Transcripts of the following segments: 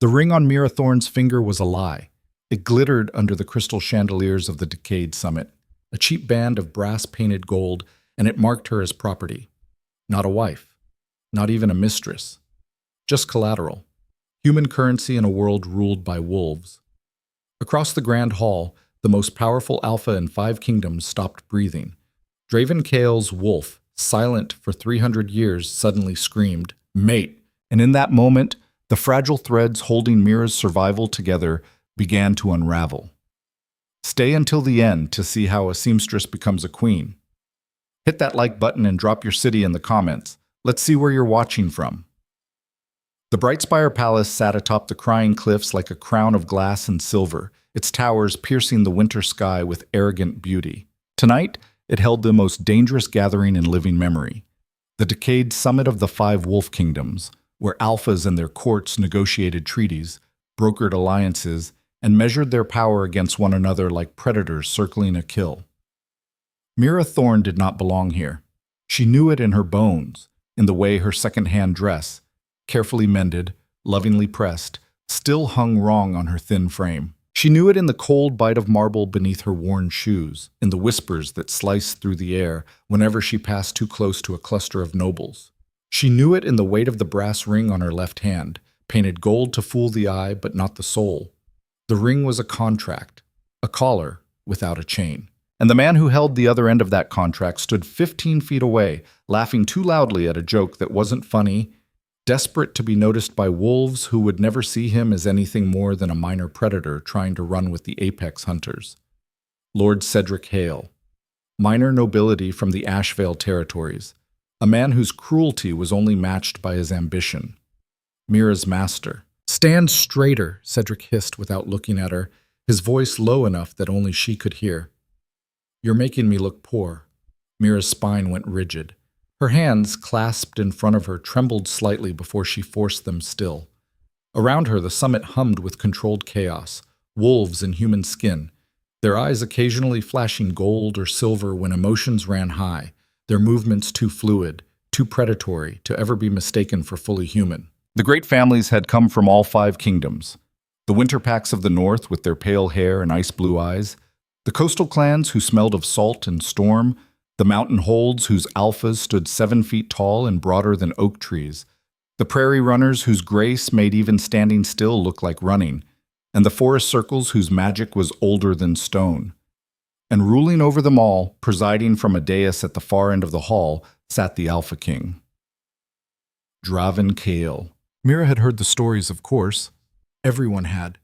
The ring on Mira Thorne's finger was a lie. It glittered under the crystal chandeliers of the decayed summit, a cheap band of brass-painted gold, and it marked her as property. Not a wife, not even a mistress, just collateral, human currency in a world ruled by wolves. Across the grand hall, the most powerful alpha in 5 kingdoms stopped breathing. Draven Kale's wolf, silent for 300 years, suddenly screamed, "Mate!" And in that moment, the fragile threads holding Mira's survival together began to unravel. Stay until the end to see how a seamstress becomes a queen. Hit that like button and drop your city in the comments. Let's see where you're watching from. The Brightspire Palace sat atop the crying cliffs like a crown of glass and silver, its towers piercing the winter sky with arrogant beauty. Tonight, it held the most dangerous gathering in living memory, the decayed summit of the 5 wolf kingdoms, where alphas and their courts negotiated treaties, brokered alliances, and measured their power against one another like predators circling a kill. Mira Thorne did not belong here. She knew it in her bones, in the way her second-hand dress, carefully mended, lovingly pressed, still hung wrong on her thin frame. She knew it in the cold bite of marble beneath her worn shoes, in the whispers that sliced through the air whenever she passed too close to a cluster of nobles. She knew it in the weight of the brass ring on her left hand, painted gold to fool the eye but not the soul. The ring was a contract, a collar without a chain. And the man who held the other end of that contract stood 15 feet away, laughing too loudly at a joke that wasn't funny, desperate to be noticed by wolves who would never see him as anything more than a minor predator trying to run with the apex hunters. Lord Cedric Hale, minor nobility from the Ashvale territories, a man whose cruelty was only matched by his ambition. Mira's master. "Stand straighter," Cedric hissed without looking at her, his voice low enough that only she could hear. "You're making me look poor." Mira's spine went rigid. Her hands, clasped in front of her, trembled slightly before she forced them still. Around her, the summit hummed with controlled chaos, wolves in human skin, their eyes occasionally flashing gold or silver when emotions ran high, their movements too fluid, too predatory to ever be mistaken for fully human. The great families had come from all 5 kingdoms. The winter packs of the north with their pale hair and ice-blue eyes, the coastal clans who smelled of salt and storm, the mountain holds whose alphas stood 7 feet tall and broader than oak trees, the prairie runners whose grace made even standing still look like running, and the forest circles whose magic was older than stone. And ruling over them all, presiding from a dais at the far end of the hall, sat the Alpha King. Draven Kale. Mira had heard the stories, of course. Everyone had.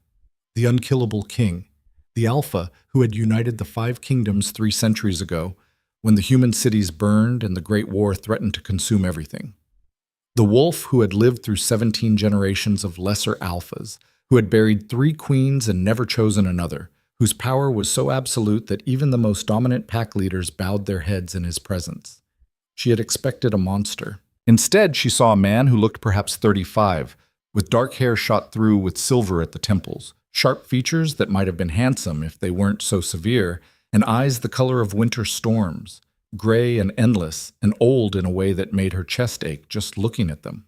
The unkillable king. The Alpha who had united the 5 kingdoms 3 centuries ago, when the human cities burned and the Great War threatened to consume everything. The wolf who had lived through 17 generations of lesser alphas, who had buried 3 queens and never chosen another, whose power was so absolute that even the most dominant pack leaders bowed their heads in his presence. She had expected a monster. Instead, she saw a man who looked perhaps 35, with dark hair shot through with silver at the temples, sharp features that might have been handsome if they weren't so severe, and eyes the color of winter storms, gray and endless, and old in a way that made her chest ache just looking at them.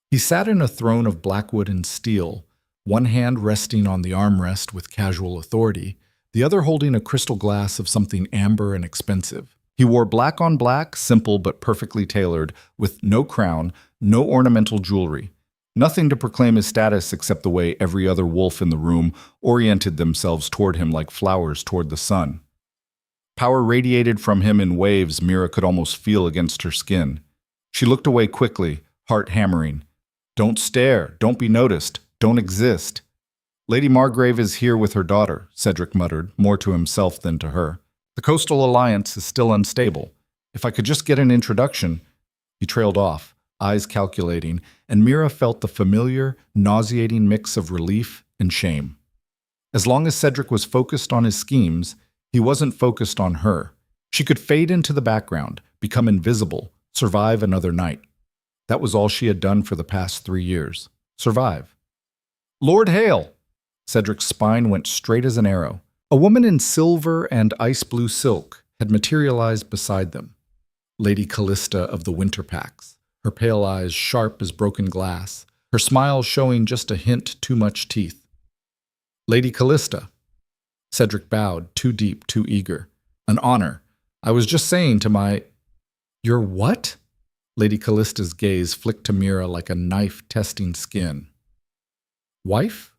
He sat in a throne of blackwood and steel, one hand resting on the armrest with casual authority, the other holding a crystal glass of something amber and expensive. He wore black on black, simple but perfectly tailored, with no crown, no ornamental jewelry. Nothing to proclaim his status except the way every other wolf in the room oriented themselves toward him like flowers toward the sun. Power radiated from him in waves Mira could almost feel against her skin. She looked away quickly, heart hammering. "Don't stare, don't be noticed, don't exist." "Lady Margrave is here with her daughter," Cedric muttered, more to himself than to her. "The coastal alliance is still unstable. If I could just get an introduction." He trailed off, eyes calculating, and Mira felt the familiar, nauseating mix of relief and shame. As long as Cedric was focused on his schemes, he wasn't focused on her. She could fade into the background, become invisible, survive another night. That was all she had done for the past 3 years. Survive. "Lord Hale!" Cedric's spine went straight as an arrow. A woman in silver and ice-blue silk had materialized beside them. Lady Callista of the Winter Packs, her pale eyes sharp as broken glass, her smile showing just a hint too much teeth. Lady Callista. Cedric bowed, too deep, too eager. An honor. I was just saying to my— Your what? Lady Callista's gaze flicked to Mira like a knife testing skin. Wife?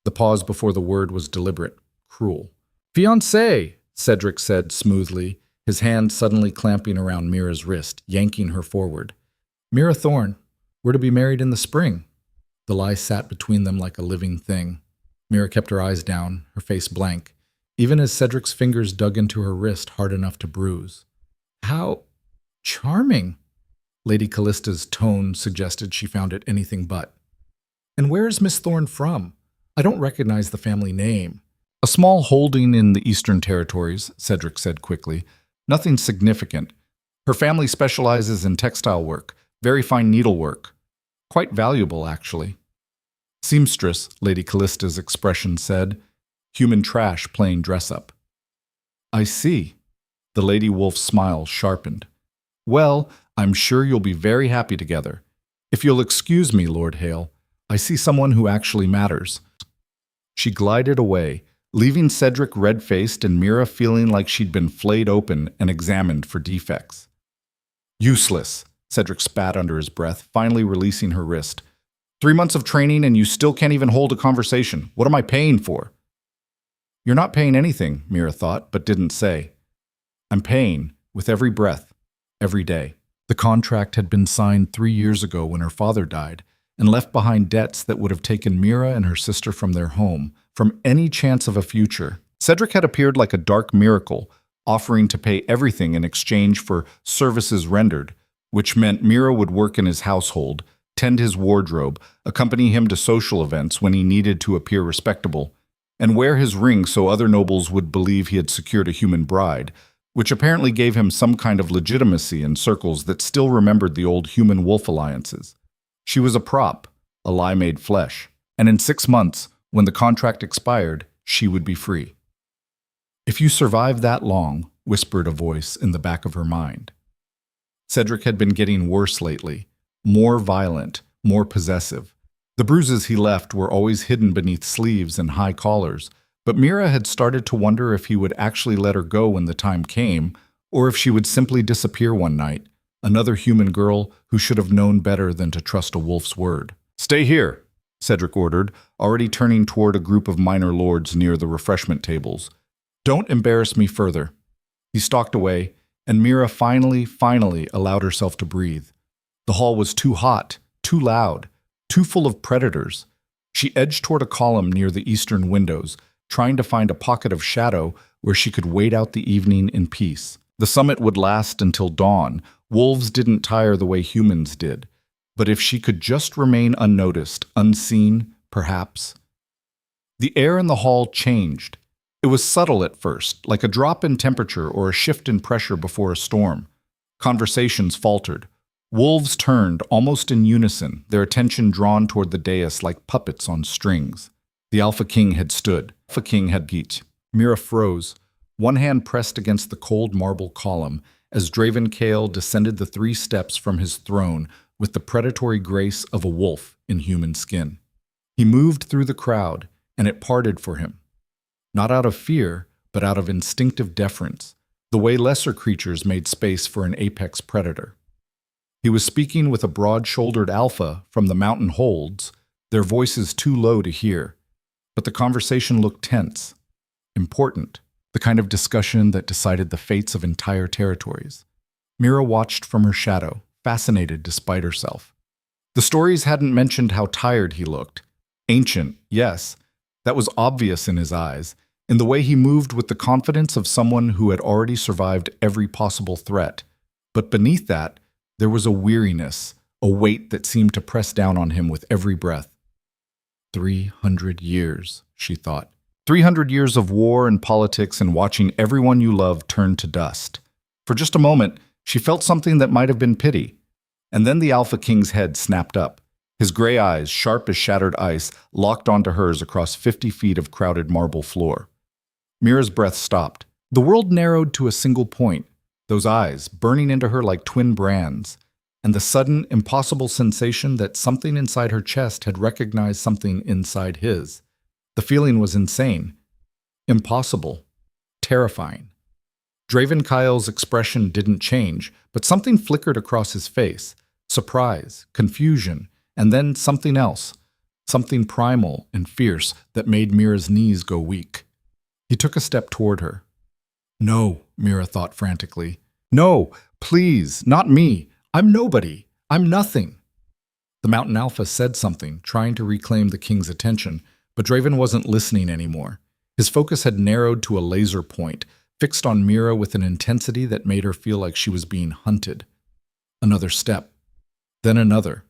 The pause before the word was deliberate, cruel. Fiancé, Cedric said smoothly, his hand suddenly clamping around Mira's wrist, yanking her forward. Mira Thorne, we're to be married in the spring. The lie sat between them like a living thing. Mira kept her eyes down, her face blank, even as Cedric's fingers dug into her wrist hard enough to bruise. How charming, Lady Callista's tone suggested she found it anything but. And where is Miss Thorne from? I don't recognize the family name. A small holding in the Eastern Territories, Cedric said quickly. Nothing significant. Her family specializes in textile work, very fine needlework. Quite valuable, actually. Seamstress, Lady Callista's expression said. Human trash playing dress-up. I see. The Lady Wolf's smile sharpened. Well, I'm sure you'll be very happy together. If you'll excuse me, Lord Hale, I see someone who actually matters. She glided away, leaving Cedric red-faced and Mira feeling like she'd been flayed open and examined for defects. Useless, Cedric spat under his breath, finally releasing her wrist. 3 months of training and you still can't even hold a conversation. What am I paying for? You're not paying anything, Mira thought, but didn't say. I'm paying, with every breath, every day. The contract had been signed 3 years ago when her father died, and left behind debts that would have taken Mira and her sister from their home, from any chance of a future. Cedric had appeared like a dark miracle, offering to pay everything in exchange for services rendered, which meant Mira would work in his household, tend his wardrobe, accompany him to social events when he needed to appear respectable, and wear his ring so other nobles would believe he had secured a human bride, which apparently gave him some kind of legitimacy in circles that still remembered the old human-wolf alliances. She was a prop, a lie made flesh, and in 6 months, when the contract expired, she would be free. If you survive that long, whispered a voice in the back of her mind. Cedric had been getting worse lately, more violent, more possessive. The bruises he left were always hidden beneath sleeves and high collars, but Mira had started to wonder if he would actually let her go when the time came, or if she would simply disappear one night, another human girl who should have known better than to trust a wolf's word. Stay here, Cedric ordered, already turning toward a group of minor lords near the refreshment tables. Don't embarrass me further. He stalked away, and Mira finally allowed herself to breathe. The hall was too hot, too loud, too full of predators. She edged toward a column near the eastern windows, trying to find a pocket of shadow where she could wait out the evening in peace. The summit would last until dawn. Wolves didn't tire the way humans did. But if she could just remain unnoticed, unseen, perhaps. The air in the hall changed. It was subtle at first, like a drop in temperature or a shift in pressure before a storm. Conversations faltered. Wolves turned, almost in unison, their attention drawn toward the dais like puppets on strings. The Alpha King had stood. Alpha King had beat. Mira froze, one hand pressed against the cold marble column, as Draven Kale descended the 3 steps from his throne with the predatory grace of a wolf in human skin. He moved through the crowd, and it parted for him. Not out of fear, but out of instinctive deference, the way lesser creatures made space for an apex predator. He was speaking with a broad-shouldered alpha from the mountain holds, their voices too low to hear. But the conversation looked tense, important, the kind of discussion that decided the fates of entire territories. Mira watched from her shadow, fascinated despite herself. The stories hadn't mentioned how tired he looked. Ancient, yes, that was obvious in his eyes, in the way he moved with the confidence of someone who had already survived every possible threat. But beneath that, there was a weariness, a weight that seemed to press down on him with every breath. 300 years, she thought. 300 years of war and politics and watching everyone you love turn to dust. For just a moment, she felt something that might have been pity. And then the Alpha King's head snapped up. His gray eyes, sharp as shattered ice, locked onto hers across 50 feet of crowded marble floor. Mira's breath stopped. The world narrowed to a single point, those eyes burning into her like twin brands. and the sudden, impossible sensation that something inside her chest had recognized something inside his. The feeling was insane, impossible, terrifying. Draven Kyle's expression didn't change, but something flickered across his face. Surprise, confusion, and then something else. Something primal and fierce that made Mira's knees go weak. He took a step toward her. No, Mira thought frantically. No, please, not me. I'm nobody. I'm nothing. The Mountain Alpha said something, trying to reclaim the king's attention, but Draven wasn't listening anymore. His focus had narrowed to a laser point, fixed on Mira with an intensity that made her feel like she was being hunted. Another step. Then another.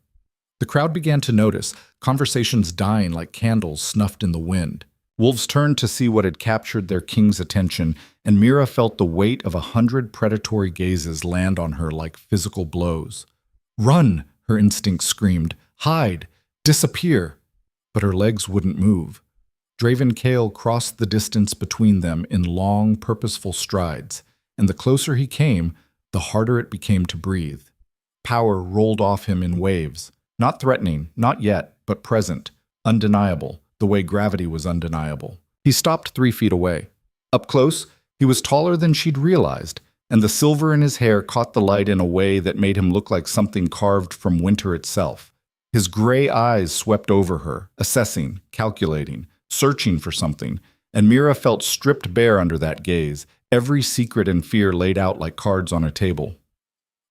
The crowd began to notice, conversations dying like candles snuffed in the wind. Wolves turned to see what had captured their king's attention, and Mira felt the weight of 100 predatory gazes land on her like physical blows. Run, her instinct screamed. Hide. Disappear. But her legs wouldn't move. Draven Kale crossed the distance between them in long, purposeful strides, and the closer he came, the harder it became to breathe. Power rolled off him in waves. Not threatening, not yet, but present, undeniable, the way gravity was undeniable. He stopped 3 feet away. Up close, he was taller than she'd realized, and the silver in his hair caught the light in a way that made him look like something carved from winter itself. His gray eyes swept over her, assessing, calculating, searching for something, and Mira felt stripped bare under that gaze, every secret and fear laid out like cards on a table.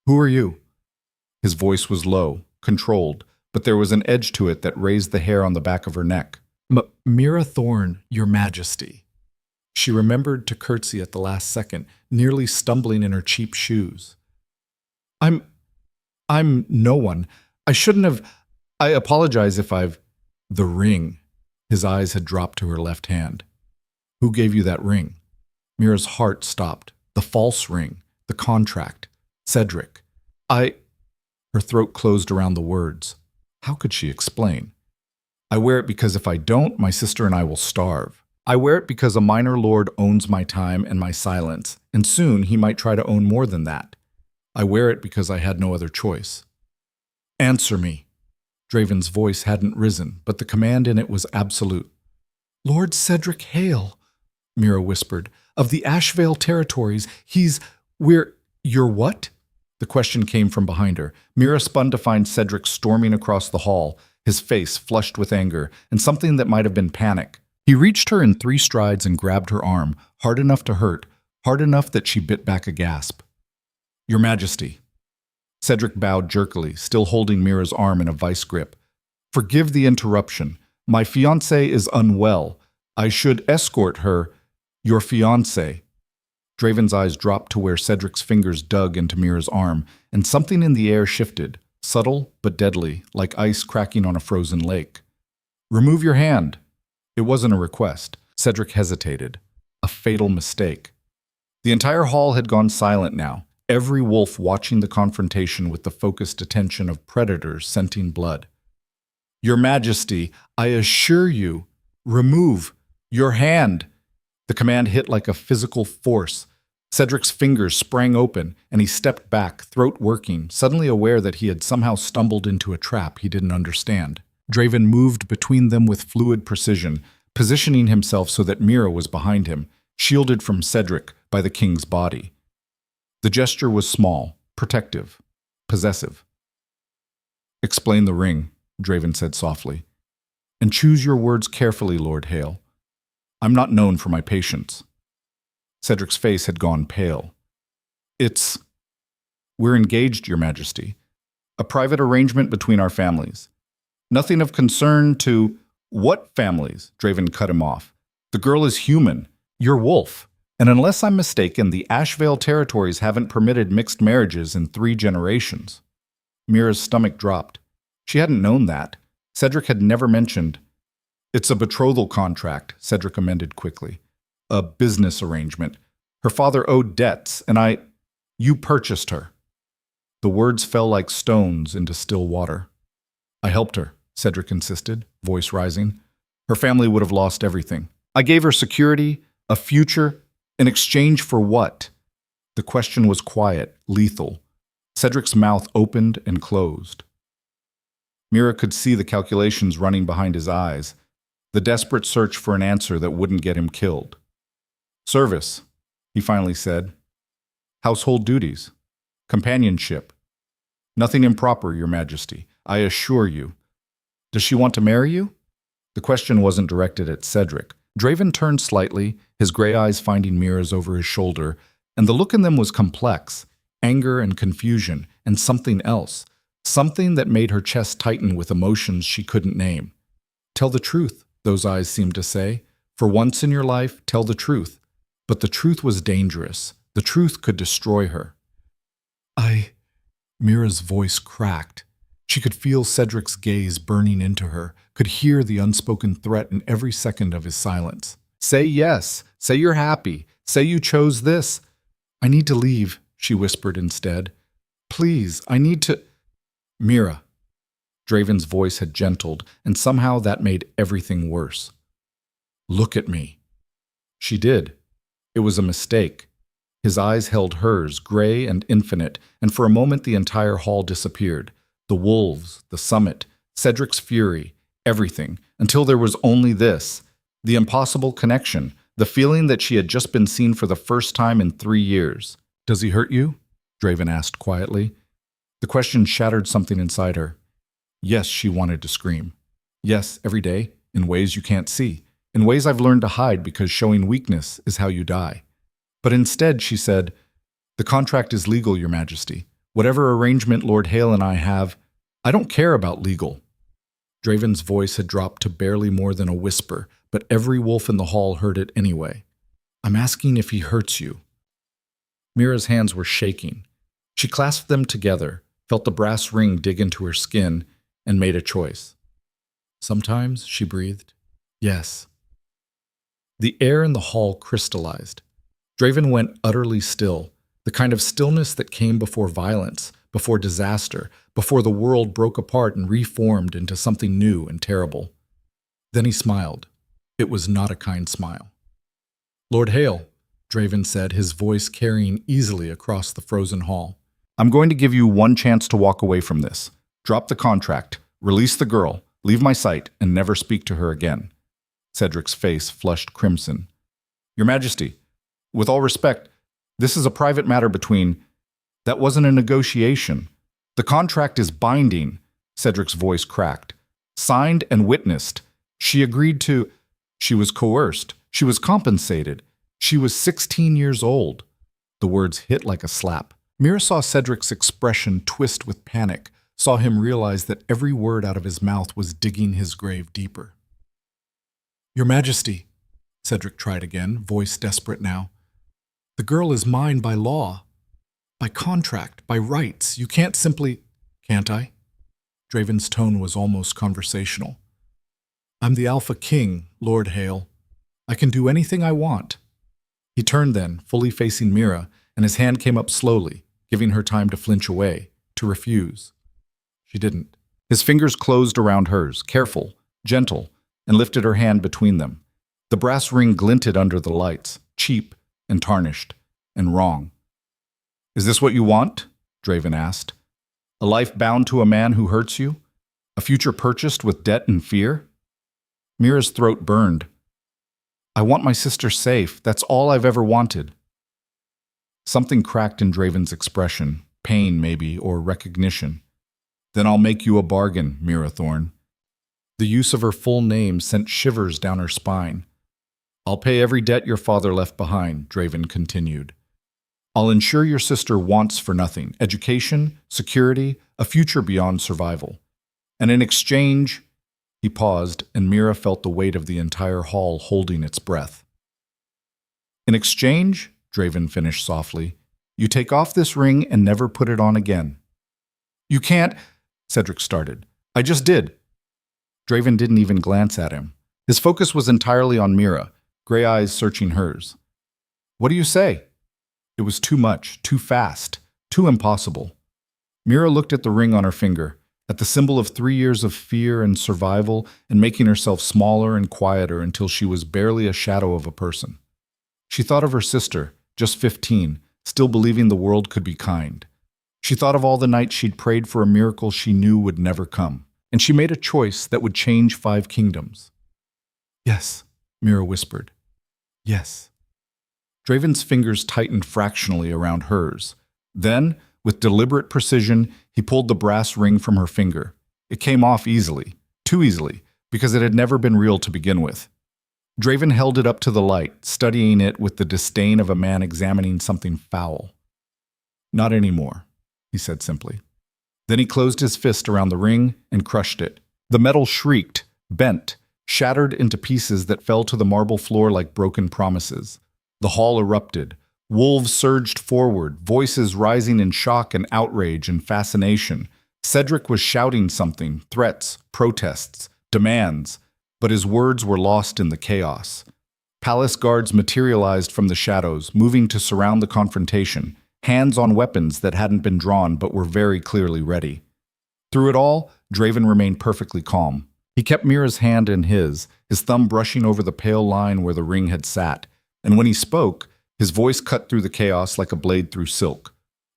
Who are you? His voice was low, controlled, but there was an edge to it that raised the hair on the back of her neck. Mira Thorne, Your Majesty. She remembered to curtsy at the last second, nearly stumbling in her cheap shoes. I'm no one. I shouldn't have. I apologize if I've. The ring. His eyes had dropped to her left hand. Who gave you that ring? Mira's heart stopped. The false ring. The contract. Cedric. Her throat closed around the words. How could she explain? I wear it because if I don't, my sister and I will starve. I wear it because a minor lord owns my time and my silence, and soon he might try to own more than that. I wear it because I had no other choice. Answer me. Draven's voice hadn't risen, but the command in it was absolute. Lord Cedric Hale, Mira whispered, of the Ashvale territories. You're what? The question came from behind her. Mira spun to find Cedric storming across the hall, his face flushed with anger, and something that might have been panic. He reached her in 3 strides and grabbed her arm, hard enough to hurt, hard enough that she bit back a gasp. Your Majesty. Cedric bowed jerkily, still holding Mira's arm in a vice grip. Forgive the interruption. My fiancée is unwell. I should escort her. Your fiancée. Draven's eyes dropped to where Cedric's fingers dug into Mira's arm, and something in the air shifted, subtle but deadly, like ice cracking on a frozen lake. Remove your hand. It wasn't a request. Cedric hesitated. A fatal mistake. The entire hall had gone silent now, every wolf watching the confrontation with the focused attention of predators scenting blood. Your Majesty, I assure you, remove your hand. The command hit like a physical force. Cedric's fingers sprang open, and he stepped back, throat working, suddenly aware that he had somehow stumbled into a trap he didn't understand. Draven moved between them with fluid precision, positioning himself so that Mira was behind him, shielded from Cedric by the king's body. The gesture was small, protective, possessive. Explain the ring, Draven said softly. And choose your words carefully, Lord Hale. I'm not known for my patience. Cedric's face had gone pale. We're engaged, Your Majesty. A private arrangement between our families. Nothing of concern to... What families? Draven cut him off. The girl is human. You're wolf. And unless I'm mistaken, the Ashvale territories haven't permitted mixed marriages in 3 generations. Mira's stomach dropped. She hadn't known that. Cedric had never mentioned... It's a betrothal contract, Cedric amended quickly. A business arrangement. Her father owed debts, and You purchased her. The words fell like stones into still water. I helped her, Cedric insisted, voice rising. Her family would have lost everything. I gave her security, a future, in exchange for what? The question was quiet, lethal. Cedric's mouth opened and closed. Mira could see the calculations running behind his eyes, the desperate search for an answer that wouldn't get him killed. Service, he finally said. Household duties. Companionship. Nothing improper, Your Majesty, I assure you. Does she want to marry you? The question wasn't directed at Cedric. Draven turned slightly, his gray eyes finding Mira's over his shoulder, and the look in them was complex, anger and confusion, and something else, something that made her chest tighten with emotions she couldn't name. Tell the truth, those eyes seemed to say. For once in your life, tell the truth. But the truth was dangerous. The truth could destroy her. Mira's voice cracked. She could feel Cedric's gaze burning into her, could hear the unspoken threat in every second of his silence. Say yes. Say you're happy. Say you chose this. I need to leave, she whispered instead. Please, I need to… Mira. Draven's voice had gentled, and somehow that made everything worse. Look at me. She did. It was a mistake. His eyes held hers, gray and infinite, and for a moment the entire hall disappeared. The wolves, the summit, Cedric's fury, everything, until there was only this, the impossible connection, the feeling that she had just been seen for the first time in 3 years. Does he hurt you? Draven asked quietly. The question shattered something inside her. Yes, she wanted to scream. Yes, every day, in ways you can't see, in ways I've learned to hide because showing weakness is how you die. But instead, she said, the contract is legal, Your Majesty. Whatever arrangement Lord Hale and I have, I don't care about legal. Draven's voice had dropped to barely more than a whisper, but every wolf in the hall heard it anyway. I'm asking if he hurts you. Mira's hands were shaking. She clasped them together, felt the brass ring dig into her skin, and made a choice. Sometimes, she breathed, yes. The air in the hall crystallized. Draven went utterly still, the kind of stillness that came before violence, before disaster, before the world broke apart and reformed into something new and terrible. Then he smiled. It was not a kind smile. Lord Hale, Draven said, his voice carrying easily across the frozen hall. I'm going to give you one chance to walk away from this. Drop the contract, release the girl, leave my sight, and never speak to her again. Cedric's face flushed crimson. Your Majesty, with all respect, this is a private matter between… That wasn't a negotiation. The contract is binding, Cedric's voice cracked. Signed and witnessed. She agreed to… She was coerced. She was compensated. She was 16 years old. The words hit like a slap. Mira saw Cedric's expression twist with panic, saw him realize that every word out of his mouth was digging his grave deeper. Your Majesty, Cedric tried again, voice desperate now. The girl is mine by law, by contract, by rights. You can't simply… Can't I? Draven's tone was almost conversational. I'm the Alpha King, Lord Hale. I can do anything I want. He turned then, fully facing Mira, and his hand came up slowly, giving her time to flinch away, to refuse. She didn't. His fingers closed around hers, careful, gentle, and lifted her hand between them. The brass ring glinted under the lights, cheap and tarnished, and wrong. Is this what you want? Draven asked. A life bound to a man who hurts you? A future purchased with debt and fear? Mira's throat burned. I want my sister safe. That's all I've ever wanted. Something cracked in Draven's expression, pain maybe, or recognition. Then I'll make you a bargain, Mira Thorne. The use of her full name sent shivers down her spine. I'll pay every debt your father left behind, Draven continued. I'll ensure your sister wants for nothing, education, security, a future beyond survival. And in exchange… He paused, and Mira felt the weight of the entire hall holding its breath. In exchange, Draven finished softly, you take off this ring and never put it on again. You can't… Cedric started. I just did. Draven didn't even glance at him. His focus was entirely on Mira, gray eyes searching hers. What do you say? It was too much, too fast, too impossible. Mira looked at the ring on her finger, at the symbol of 3 years of fear and survival, and making herself smaller and quieter until she was barely a shadow of a person. She thought of her sister, just 15, still believing the world could be kind. She thought of all the nights she'd prayed for a miracle she knew would never come, and she made a choice that would change 5 kingdoms. Yes, Mira whispered. Yes. Draven's fingers tightened fractionally around hers. Then, with deliberate precision, he pulled the brass ring from her finger. It came off easily, too easily, because it had never been real to begin with. Draven held it up to the light, studying it with the disdain of a man examining something foul. Not anymore, he said simply. Then he closed his fist around the ring and crushed it. The metal shrieked, bent, shattered into pieces that fell to the marble floor like broken promises. The hall erupted. Wolves surged forward, voices rising in shock and outrage and fascination. Cedric was shouting something, threats, protests, demands, but his words were lost in the chaos. Palace guards materialized from the shadows, moving to surround the confrontation, hands on weapons that hadn't been drawn but were very clearly ready. Through it all, Draven remained perfectly calm. He kept Mira's hand in his thumb brushing over the pale line where the ring had sat, and when he spoke, his voice cut through the chaos like a blade through silk.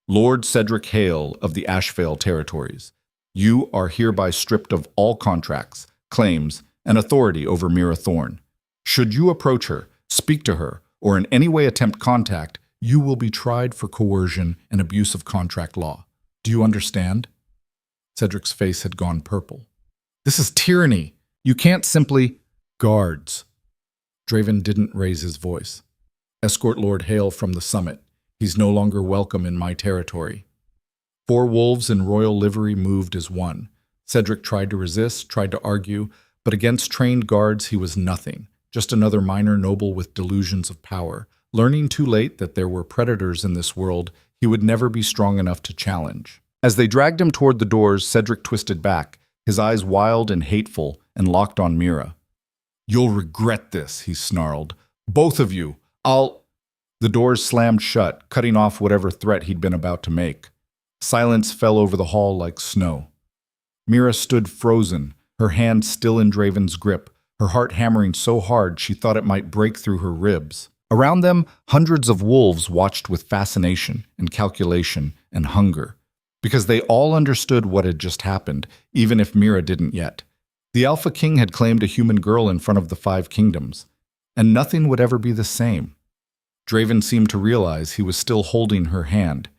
Lord Cedric Hale of the Ashvale territories, you are hereby stripped of all contracts, claims, and authority over Mira Thorne. Should you approach her, speak to her, or in any way attempt contact, you will be tried for coercion and abuse of contract law. Do you understand? Cedric's face had gone purple. This is tyranny. You can't simply... Guards. Draven didn't raise his voice. Escort Lord Hale from the summit. He's no longer welcome in my territory. 4 wolves in royal livery moved as one. Cedric tried to resist, tried to argue, but against trained guards he was nothing, just another minor noble with delusions of power, learning too late that there were predators in this world he would never be strong enough to challenge. As they dragged him toward the doors, Cedric twisted back, his eyes wild and hateful, and locked on Mira. You'll regret this, he snarled. Both of you. The doors slammed shut, cutting off whatever threat he'd been about to make. Silence fell over the hall like snow. Mira stood frozen, her hand still in Draven's grip, her heart hammering so hard she thought it might break through her ribs. Around them, hundreds of wolves watched with fascination and calculation and hunger, because they all understood what had just happened, even if Mira didn't yet. The Alpha King had claimed a human girl in front of the 5 kingdoms, and nothing would ever be the same. Draven seemed to realize he was still holding her hand.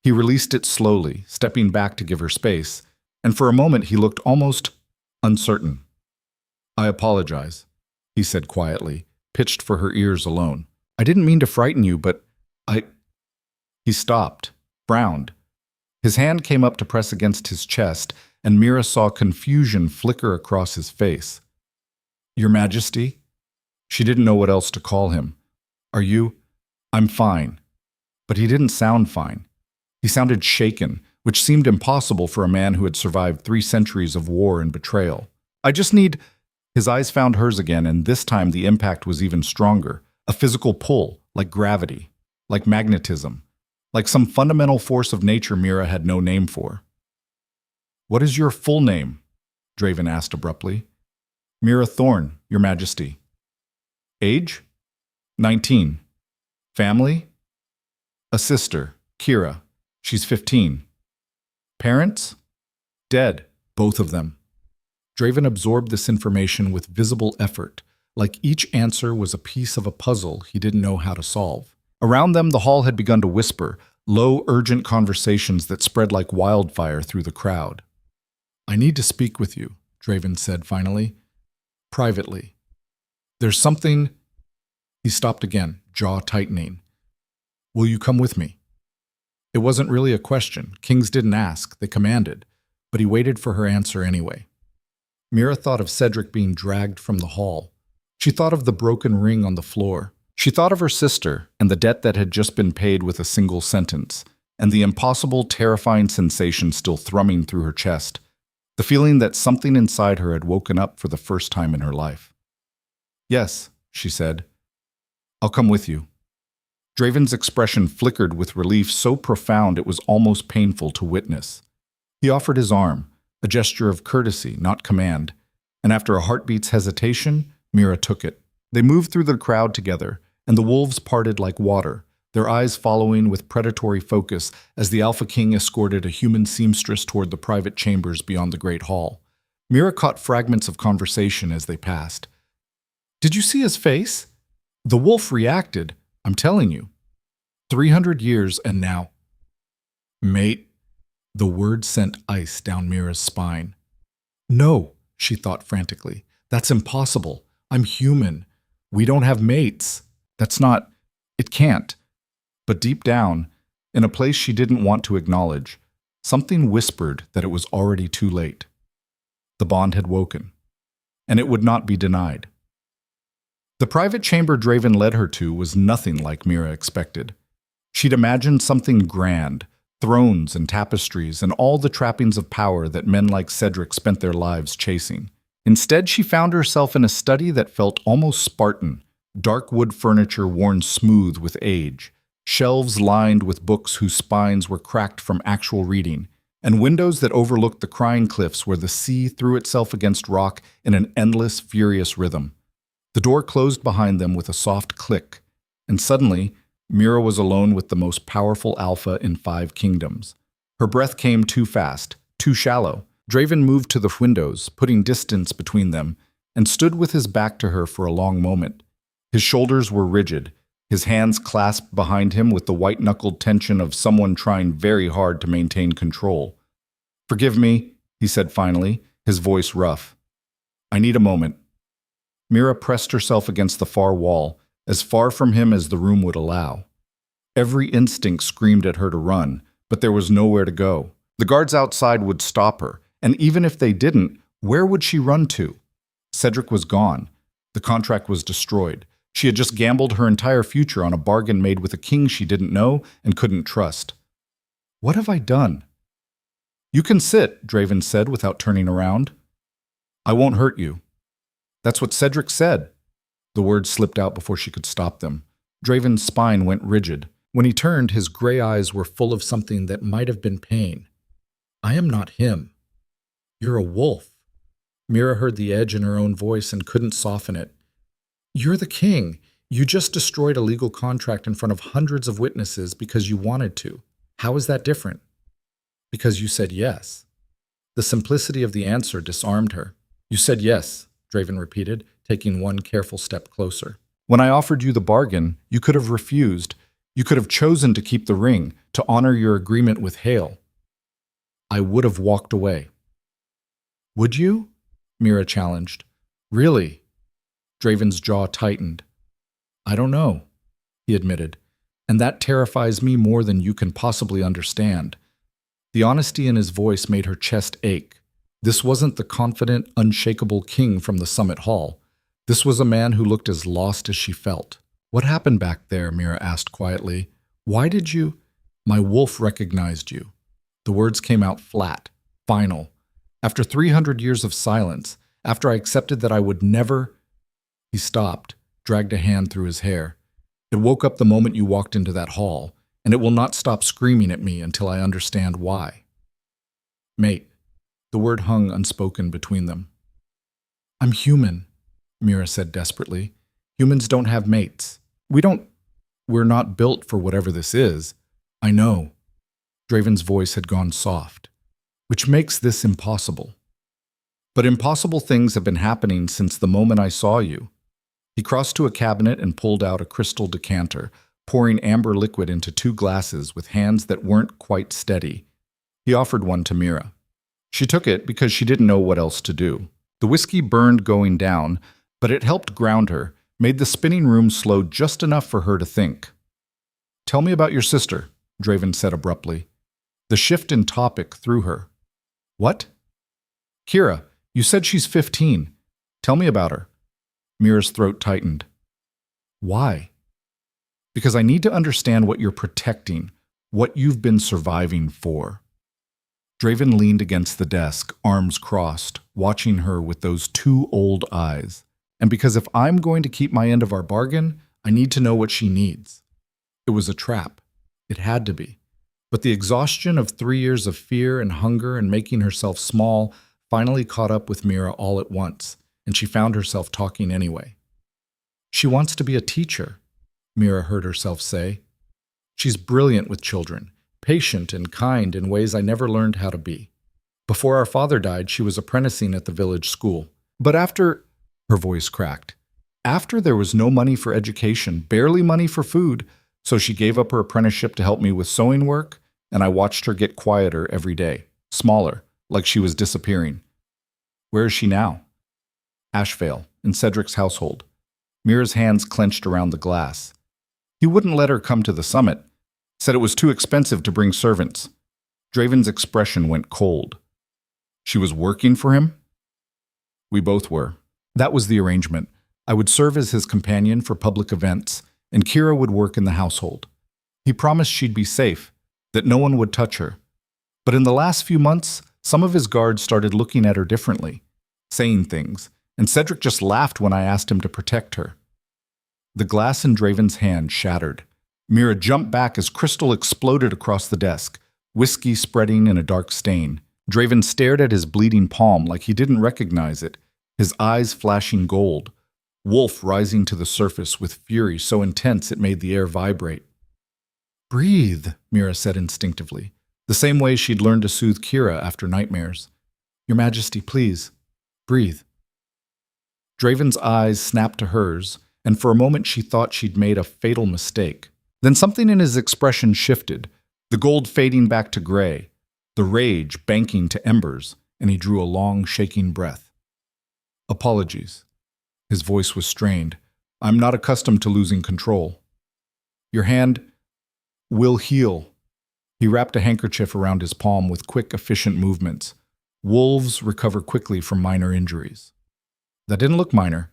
He released it slowly, stepping back to give her space, and for a moment he looked almost uncertain. I apologize, he said quietly, pitched for her ears alone. I didn't mean to frighten you, but He stopped, frowned. His hand came up to press against his chest, and Mira saw confusion flicker across his face. Your Majesty? She didn't know what else to call him. Are you? I'm fine. But he didn't sound fine. He sounded shaken, which seemed impossible for a man who had survived 3 centuries of war and betrayal. I just need... His eyes found hers again, and this time the impact was even stronger. A physical pull, like gravity, like magnetism, like some fundamental force of nature Mira had no name for. What is your full name? Draven asked abruptly. Mira Thorne, Your Majesty. Age? 19. Family? A sister, Kira. She's 15. Parents? Dead, both of them. Draven absorbed this information with visible effort, like each answer was a piece of a puzzle he didn't know how to solve. Around them, the hall had begun to whisper, low, urgent conversations that spread like wildfire through the crowd. I need to speak with you, Draven said finally. Privately. There's something... He stopped again, jaw tightening. Will you come with me? It wasn't really a question. Kings didn't ask, they commanded, but he waited for her answer anyway. Mira thought of Cedric being dragged from the hall. She thought of the broken ring on the floor. She thought of her sister and the debt that had just been paid with a single sentence, and the impossible, terrifying sensation still thrumming through her chest, the feeling that something inside her had woken up for the first time in her life. Yes, she said. I'll come with you. Draven's expression flickered with relief so profound it was almost painful to witness. He offered his arm, a gesture of courtesy, not command, and after a heartbeat's hesitation, Mira took it. They moved through the crowd together, and the wolves parted like water, their eyes following with predatory focus as the Alpha King escorted a human seamstress toward the private chambers beyond the Great Hall. Mira caught fragments of conversation as they passed. "Did you see his face? The wolf reacted, I'm telling you. 300 years and now." "Mate," the word sent ice down Mira's spine. "No," she thought frantically. "That's impossible. I'm human. We don't have mates. That's not... It can't." But deep down, in a place she didn't want to acknowledge, something whispered that it was already too late. The bond had woken, and it would not be denied. The private chamber Draven led her to was nothing like Mira expected. She'd imagined something grand, thrones and tapestries and all the trappings of power that men like Cedric spent their lives chasing. Instead, she found herself in a study that felt almost Spartan, dark wood furniture worn smooth with age, shelves lined with books whose spines were cracked from actual reading, and windows that overlooked the crying cliffs where the sea threw itself against rock in an endless, furious rhythm. The door closed behind them with a soft click, and suddenly, Mira was alone with the most powerful alpha in 5 kingdoms. Her breath came too fast, too shallow. Draven moved to the windows, putting distance between them, and stood with his back to her for a long moment. His shoulders were rigid, his hands clasped behind him with the white-knuckled tension of someone trying very hard to maintain control. "Forgive me," he said finally, his voice rough. "I need a moment." Mira pressed herself against the far wall, as far from him as the room would allow. Every instinct screamed at her to run, but there was nowhere to go. The guards outside would stop her, and even if they didn't, where would she run to? Cedric was gone. The contract was destroyed. She had just gambled her entire future on a bargain made with a king she didn't know and couldn't trust. "What have I done?" "You can sit," Draven said without turning around. "I won't hurt you." "That's what Cedric said." The words slipped out before she could stop them. Draven's spine went rigid. When he turned, his gray eyes were full of something that might have been pain. "I am not him." "You're a wolf." Mira heard the edge in her own voice and couldn't soften it. "You're the king. You just destroyed a legal contract in front of hundreds of witnesses because you wanted to. How is that different?" "Because you said yes." The simplicity of the answer disarmed her. "You said yes," Draven repeated, taking one careful step closer. "When I offered you the bargain, you could have refused. You could have chosen to keep the ring, to honor your agreement with Hale." "I would have walked away." "Would you?" Mira challenged. "Really?" Draven's jaw tightened. "I don't know," he admitted, "and that terrifies me more than you can possibly understand." The honesty in his voice made her chest ache. This wasn't the confident, unshakable king from the summit hall. This was a man who looked as lost as she felt. "What happened back there?" Mira asked quietly. "Why did you—" "My wolf recognized you." The words came out flat, final. "After 300 years of silence, after I accepted that I would never—" He stopped, dragged a hand through his hair. "It woke up the moment you walked into that hall, and it will not stop screaming at me until I understand why." "Mate." The word hung unspoken between them. "I'm human," Mira said desperately. "Humans don't have mates. We're not built for whatever this is." "I know." Draven's voice had gone soft. "Which makes this impossible. But impossible things have been happening since the moment I saw you." He crossed to a cabinet and pulled out a crystal decanter, pouring amber liquid into 2 glasses with hands that weren't quite steady. He offered one to Mira. She took it because she didn't know what else to do. The whiskey burned going down, but it helped ground her, made the spinning room slow just enough for her to think. "Tell me about your sister," Draven said abruptly. The shift in topic threw her. "What?" "Kira, you said she's 15. Tell me about her." Mira's throat tightened. "Why?" "Because I need to understand what you're protecting, what you've been surviving for." Draven leaned against the desk, arms crossed, watching her with those 2 old eyes. "And because if I'm going to keep my end of our bargain, I need to know what she needs." It was a trap. It had to be. But the exhaustion of 3 years of fear and hunger and making herself small finally caught up with Mira all at once, and she found herself talking anyway. "She wants to be a teacher," Mira heard herself say. She's brilliant with children, patient and kind in ways I never learned how to be. Before our father died, she was apprenticing at the village school. But after, her voice cracked, after there was no money for education, barely money for food, so she gave up her apprenticeship to help me with sewing work, and I watched her get quieter every day, smaller, like she was disappearing. Where is she now? Ashvale, in Cedric's household. Mira's hands clenched around the glass. He wouldn't let her come to the summit, said it was too expensive to bring servants. Draven's expression went cold. She was working for him? We both were. That was the arrangement. I would serve as his companion for public events, and Kira would work in the household. He promised she'd be safe, that no one would touch her. But in the last few months, some of his guards started looking at her differently, saying things, and Cedric just laughed when I asked him to protect her. The glass in Draven's hand shattered. Mira jumped back as crystal exploded across the desk, whiskey spreading in a dark stain. Draven stared at his bleeding palm like he didn't recognize it, his eyes flashing gold. Wolf rising to the surface with fury so intense it made the air vibrate. Breathe, Mira said instinctively, the same way she'd learned to soothe Kira after nightmares. Your Majesty, please, breathe. Draven's eyes snapped to hers, and for a moment she thought she'd made a fatal mistake. Then something in his expression shifted, the gold fading back to gray, the rage banking to embers, and he drew a long, shaking breath. Apologies. His voice was strained. I'm not accustomed to losing control. Your hand will heal. He wrapped a handkerchief around his palm with quick, efficient movements. Wolves recover quickly from minor injuries. That didn't look minor.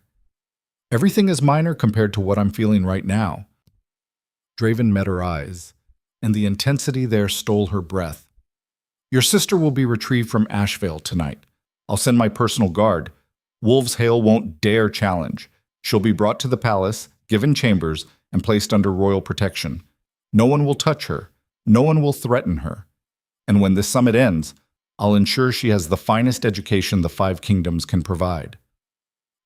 Everything is minor compared to what I'm feeling right now. Draven met her eyes, and the intensity there stole her breath. Your sister will be retrieved from Ashvale tonight. I'll send my personal guard. Wolves' Hail won't dare challenge. She'll be brought to the palace, given chambers, and placed under royal protection. No one will touch her. No one will threaten her. And when this summit ends, I'll ensure she has the finest education the Five Kingdoms can provide.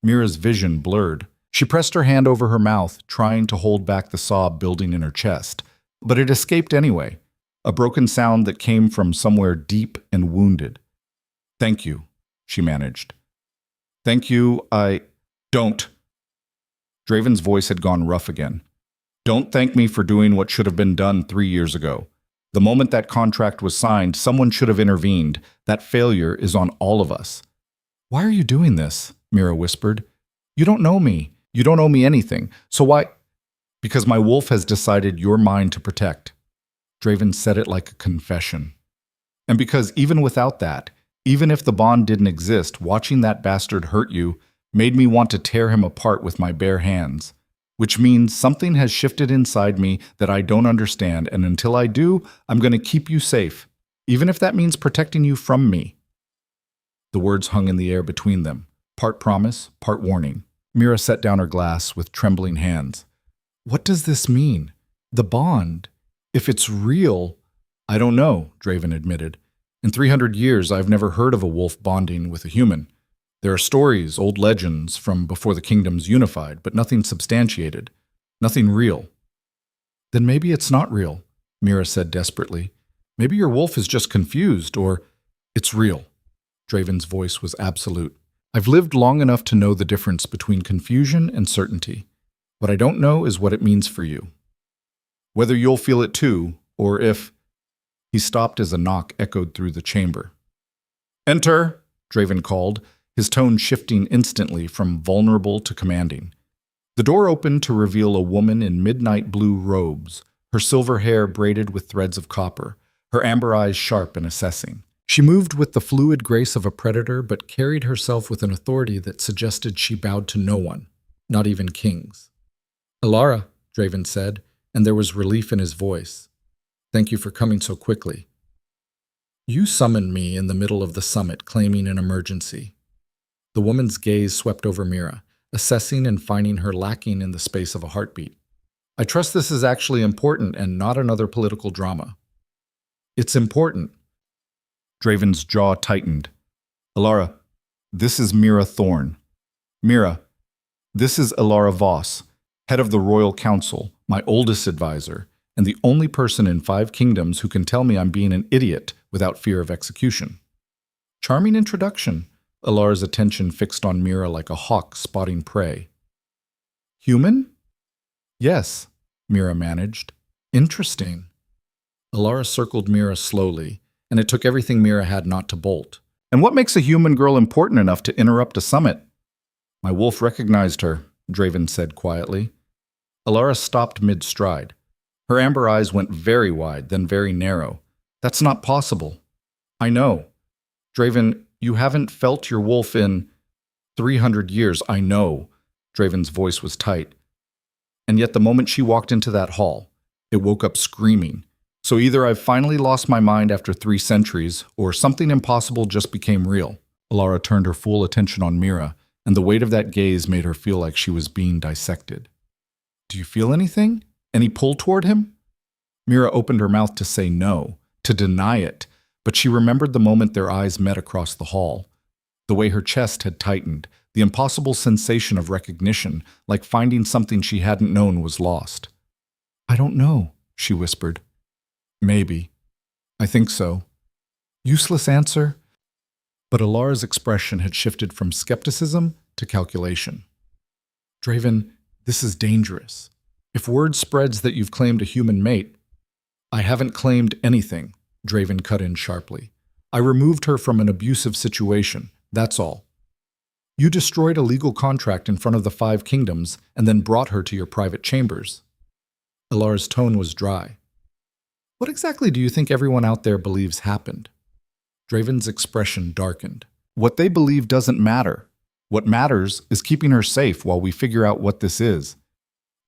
Mira's vision blurred. She pressed her hand over her mouth, trying to hold back the sob building in her chest. But it escaped anyway, a broken sound that came from somewhere deep and wounded. Thank you, she managed. Thank you, Don't. Draven's voice had gone rough again. Don't thank me for doing what should have been done 3 years ago. The moment that contract was signed, someone should have intervened. That failure is on all of us. Why are you doing this? Mira whispered. You don't know me. You don't owe me anything. So why? Because my wolf has decided you're mine to protect. Draven said it like a confession. And because even without that, even if the bond didn't exist, watching that bastard hurt you made me want to tear him apart with my bare hands. Which means something has shifted inside me that I don't understand, and until I do, I'm going to keep you safe, even if that means protecting you from me. The words hung in the air between them, part promise, part warning. Mira set down her glass with trembling hands. What does this mean? The bond? If it's real, I don't know, Draven admitted. In 300 years, I've never heard of a wolf bonding with a human. There are stories, old legends from before the kingdoms unified, but nothing substantiated, nothing real. Then maybe it's not real, Mira said desperately. Maybe your wolf is just confused, or it's real. Draven's voice was absolute. I've lived long enough to know the difference between confusion and certainty. What I don't know is what it means for you. Whether you'll feel it too, or if... He stopped as a knock echoed through the chamber. Enter, Draven called, his tone shifting instantly from vulnerable to commanding. The door opened to reveal a woman in midnight blue robes, her silver hair braided with threads of copper, her amber eyes sharp and assessing. She moved with the fluid grace of a predator, but carried herself with an authority that suggested she bowed to no one, not even kings. Alara, Draven said, and there was relief in his voice. Thank you for coming so quickly. You summoned me in the middle of the summit, claiming an emergency. The woman's gaze swept over Mira, assessing and finding her lacking in the space of a heartbeat. I trust this is actually important and not another political drama. It's important. Draven's jaw tightened. Alara, this is Mira Thorne. Mira, this is Alara Voss, head of the Royal Council, my oldest advisor, and the only person in 5 kingdoms who can tell me I'm being an idiot without fear of execution. Charming introduction, Alara's attention fixed on Mira like a hawk spotting prey. Human? Yes, Mira managed. Interesting. Alara circled Mira slowly, and it took everything Mira had not to bolt. And what makes a human girl important enough to interrupt a summit? My wolf recognized her, Draven said quietly. Alara stopped mid-stride. Her amber eyes went very wide, then very narrow. That's not possible. I know. Draven, you haven't felt your wolf in 300 years, I know. Draven's voice was tight. And yet the moment she walked into that hall, it woke up screaming. So either I've finally lost my mind after 3 centuries, or something impossible just became real. Alara turned her full attention on Mira, and the weight of that gaze made her feel like she was being dissected. Do you feel anything? Any pull toward him? Mira opened her mouth to say no, to deny it, but she remembered the moment their eyes met across the hall. The way her chest had tightened, the impossible sensation of recognition, like finding something she hadn't known was lost. I don't know, she whispered. Maybe. I think so. Useless answer. But Alara's expression had shifted from skepticism to calculation. Draven, this is dangerous. If word spreads that you've claimed a human mate— I haven't claimed anything, Draven cut in sharply. I removed her from an abusive situation, that's all. You destroyed a legal contract in front of the 5 kingdoms and then brought her to your private chambers. Alara's tone was dry. What exactly do you think everyone out there believes happened? Draven's expression darkened. What they believe doesn't matter. What matters is keeping her safe while we figure out what this is.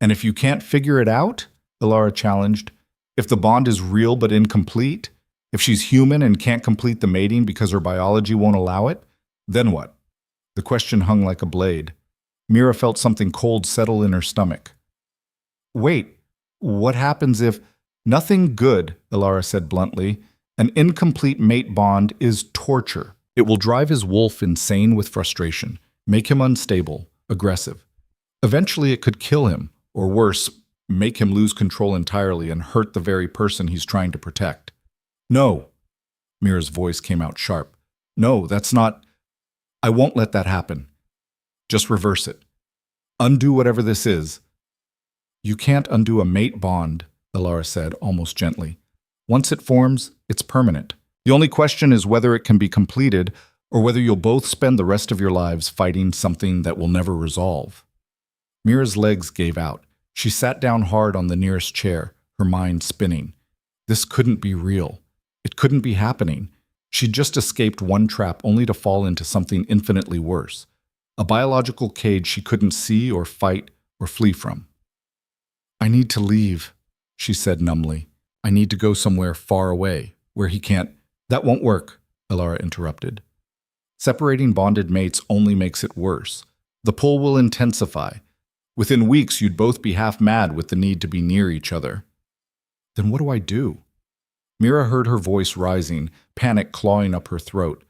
And if you can't figure it out, Alara challenged, if the bond is real but incomplete, if she's human and can't complete the mating because her biology won't allow it, then what? The question hung like a blade. Mira felt something cold settle in her stomach. Wait, what happens if— Nothing good, Alara said bluntly. An incomplete mate bond is torture. It will drive his wolf insane with frustration, make him unstable, aggressive. Eventually it could kill him, or worse, make him lose control entirely and hurt the very person he's trying to protect. No, Mira's voice came out sharp. No, that's not— I won't let that happen. Just reverse it. Undo whatever this is. You can't undo a mate bond, Alara said, almost gently. Once it forms, it's permanent. The only question is whether it can be completed or whether you'll both spend the rest of your lives fighting something that will never resolve. Mira's legs gave out. She sat down hard on the nearest chair, her mind spinning. This couldn't be real. It couldn't be happening. She'd just escaped one trap only to fall into something infinitely worse. A biological cage she couldn't see or fight or flee from. I need to leave, she said numbly. I need to go somewhere far away, where he can't— That won't work, Alara interrupted. Separating bonded mates only makes it worse. The pull will intensify. Within weeks, you'd both be half mad with the need to be near each other. Then what do I do? Mira heard her voice rising, panic clawing up her throat.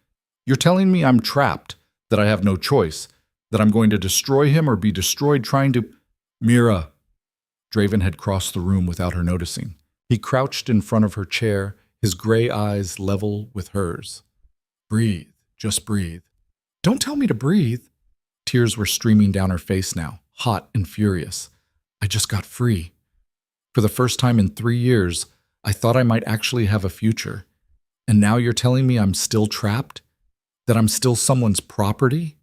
You're telling me I'm trapped, that I have no choice, that I'm going to destroy him or be destroyed trying to— Mira! Draven had crossed the room without her noticing. He crouched in front of her chair, his gray eyes level with hers. Breathe, just breathe. Don't tell me to breathe. Tears were streaming down her face now, hot and furious. I just got free. For the first time in 3 years, I thought I might actually have a future. And now you're telling me I'm still trapped? That I'm still someone's property?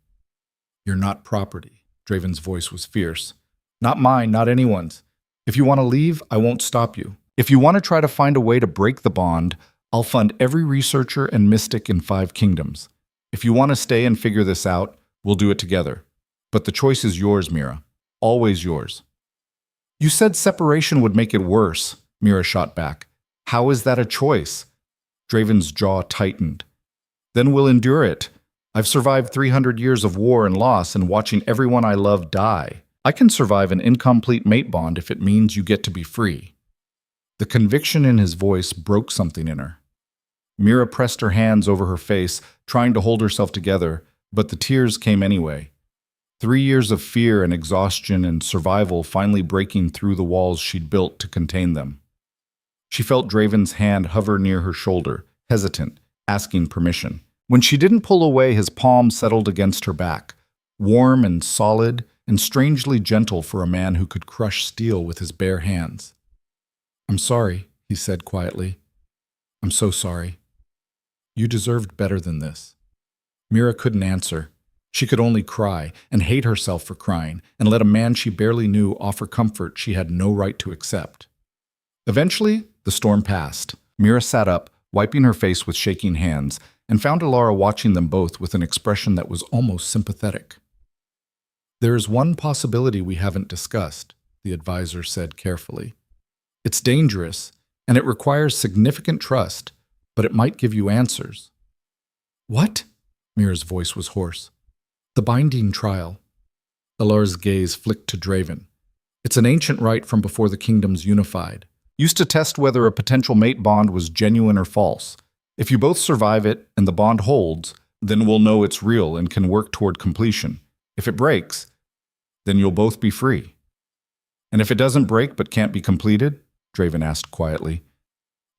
You're not property. Draven's voice was fierce. Not mine, not anyone's. If you want to leave, I won't stop you. If you want to try to find a way to break the bond, I'll fund every researcher and mystic in 5 kingdoms. If you want to stay and figure this out, we'll do it together. But the choice is yours, Mira. Always yours. You said separation would make it worse, Mira shot back. How is that a choice? Draven's jaw tightened. Then we'll endure it. I've survived 300 years of war and loss and watching everyone I love die. I can survive an incomplete mate bond if it means you get to be free. The conviction in his voice broke something in her. Mira pressed her hands over her face, trying to hold herself together, but the tears came anyway. 3 years of fear and exhaustion and survival finally breaking through the walls she'd built to contain them. She felt Draven's hand hover near her shoulder, hesitant, asking permission. When she didn't pull away, his palm settled against her back, warm and solid and strangely gentle for a man who could crush steel with his bare hands. "I'm sorry," he said quietly. "I'm so sorry. You deserved better than this." Mira couldn't answer. She could only cry and hate herself for crying and let a man she barely knew offer comfort she had no right to accept. Eventually, the storm passed. Mira sat up, wiping her face with shaking hands, and found Alara watching them both with an expression that was almost sympathetic. "There is one possibility we haven't discussed," the advisor said carefully. "It's dangerous, and it requires significant trust, but it might give you answers." "What?" Mira's voice was hoarse. "The binding trial." Alara's gaze flicked to Draven. "It's an ancient rite from before the kingdoms unified. Used to test whether a potential mate bond was genuine or false. If you both survive it and the bond holds, then we'll know it's real and can work toward completion. If it breaks, then you'll both be free." "And if it doesn't break but can't be completed?" Draven asked quietly.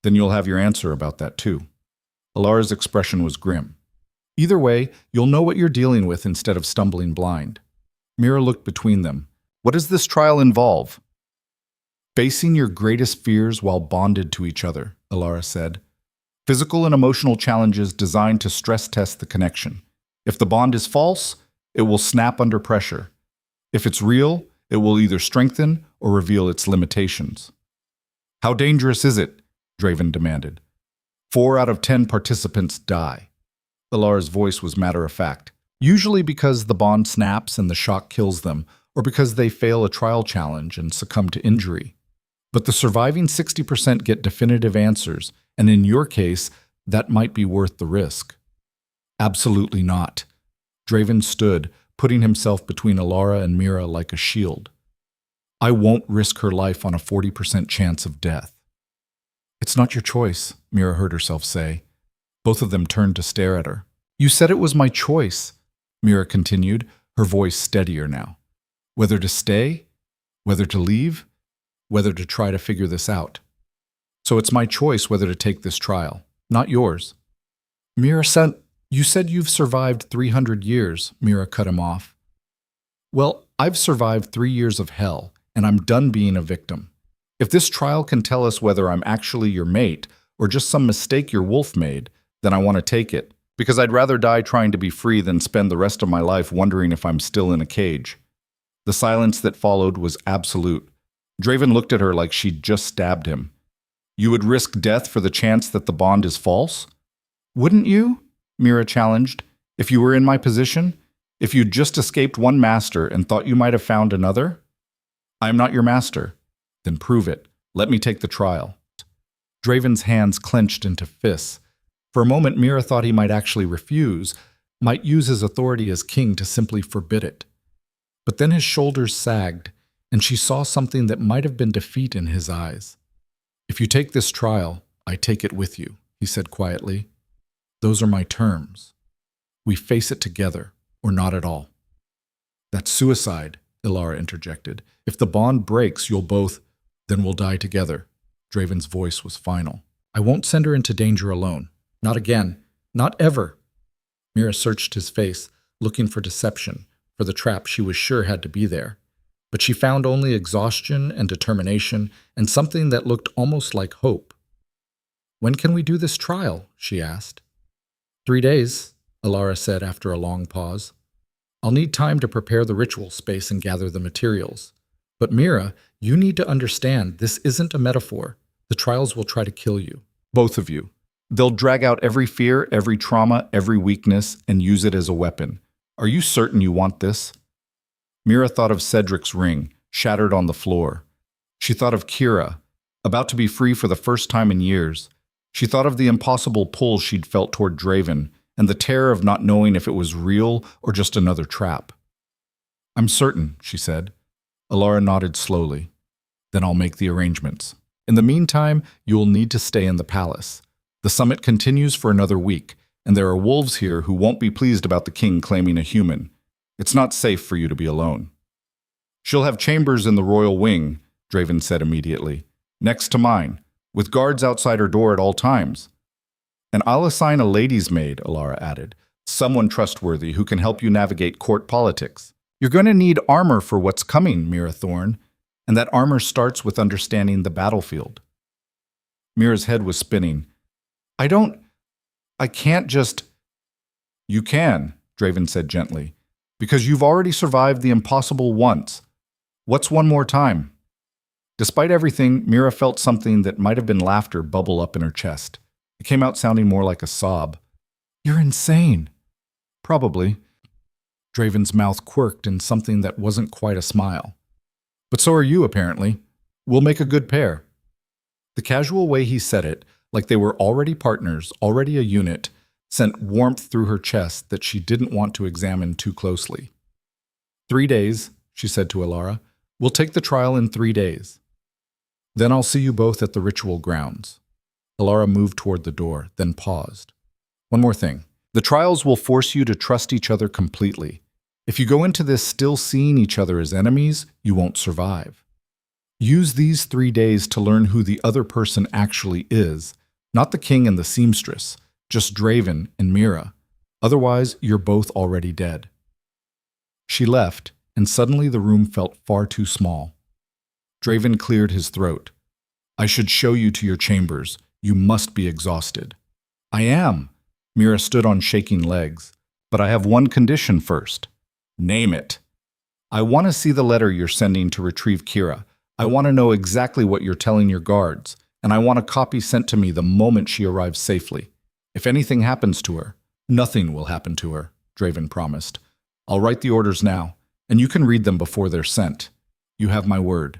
"Then you'll have your answer about that too." Alara's expression was grim. "Either way, you'll know what you're dealing with instead of stumbling blind." Mira looked between them. "What does this trial involve?" "Facing your greatest fears while bonded to each other," Alara said. "Physical and emotional challenges designed to stress test the connection. If the bond is false, it will snap under pressure. If it's real, it will either strengthen or reveal its limitations." "How dangerous is it?" Draven demanded. 4 out of 10 participants die." Alara's voice was matter-of-fact. "Usually because the bond snaps and the shock kills them, or because they fail a trial challenge and succumb to injury. But the surviving 60% get definitive answers, and in your case, that might be worth the risk." "Absolutely not." Draven stood, putting himself between Alara and Mira like a shield. "I won't risk her life on a 40% chance of death." "It's not your choice," Mira heard herself say. Both of them turned to stare at her. "You said it was my choice," Mira continued, her voice steadier now. "Whether to stay, whether to leave, whether to try to figure this out. So it's my choice whether to take this trial, not yours." "Mira said, you said you've survived 300 years, Mira cut him off. "Well, I've survived 3 years of hell, and I'm done being a victim. If this trial can tell us whether I'm actually your mate or just some mistake your wolf made, then I want to take it, because I'd rather die trying to be free than spend the rest of my life wondering if I'm still in a cage." The silence that followed was absolute. Draven looked at her like she'd just stabbed him. "You would risk death for the chance that the bond is false?" "Wouldn't you?" Mira challenged. "If you were in my position? If you'd just escaped one master and thought you might have found another?" "I am not your master." "Then prove it. Let me take the trial." Draven's hands clenched into fists. For a moment, Mira thought he might actually refuse, might use his authority as king to simply forbid it. But then his shoulders sagged, and she saw something that might have been defeat in his eyes. "If you take this trial, I take it with you," he said quietly. "Those are my terms. We face it together, or not at all." "That's suicide," Alara interjected. "If the bond breaks, you'll both, then we'll die together." Draven's voice was final. "I won't send her into danger alone. Not again. Not ever." Mira searched his face, looking for deception, for the trap she was sure had to be there. But she found only exhaustion and determination, and something that looked almost like hope. "When can we do this trial?" she asked. 3 days, Alara said after a long pause. "I'll need time to prepare the ritual space and gather the materials. But Mira, you need to understand this isn't a metaphor. The trials will try to kill you. Both of you. They'll drag out every fear, every trauma, every weakness, and use it as a weapon. Are you certain you want this?" Mira thought of Cedric's ring, shattered on the floor. She thought of Kira, about to be free for the first time in years. She thought of the impossible pull she'd felt toward Draven, and the terror of not knowing if it was real or just another trap. "I'm certain," she said. Alara nodded slowly. "Then I'll make the arrangements. In the meantime, you will need to stay in the palace. The summit continues for another week, and there are wolves here who won't be pleased about the king claiming a human. It's not safe for you to be alone." "She'll have chambers in the royal wing," Draven said immediately. "Next to mine. with guards outside her door at all times. And I'll assign a lady's maid, Alara added, someone trustworthy who can help you navigate court politics. You're going to need armor for what's coming, Mira Thorne, and that armor starts with understanding the battlefield. Mira's head was spinning. I can't just... You can, Draven said gently, because you've already survived the impossible once. What's one more time? Despite everything, Mira felt something that might have been laughter bubble up in her chest. It came out sounding more like a sob. You're insane. Probably. Draven's mouth quirked in something that wasn't quite a smile. But so are you, apparently. We'll make a good pair. The casual way he said it, like they were already partners, already a unit, sent warmth through her chest that she didn't want to examine too closely. 3 days, she said to Alara. We'll take the trial in 3 days. Then I'll see you both at the ritual grounds. Alara moved toward the door, then paused. One more thing. The trials will force you to trust each other completely. If you go into this still seeing each other as enemies, you won't survive. Use these 3 days to learn who the other person actually is, not the king and the seamstress, just Draven and Mira. Otherwise, you're both already dead. She left, and suddenly the room felt far too small. Draven cleared his throat. I should show you to your chambers. You must be exhausted. I am. Mira stood on shaking legs. But I have one condition first. Name it. I want to see the letter you're sending to retrieve Kira. I want to know exactly what you're telling your guards, and I want a copy sent to me the moment she arrives safely. If anything happens to her, nothing will happen to her, Draven promised. I'll write the orders now, and you can read them before they're sent. You have my word.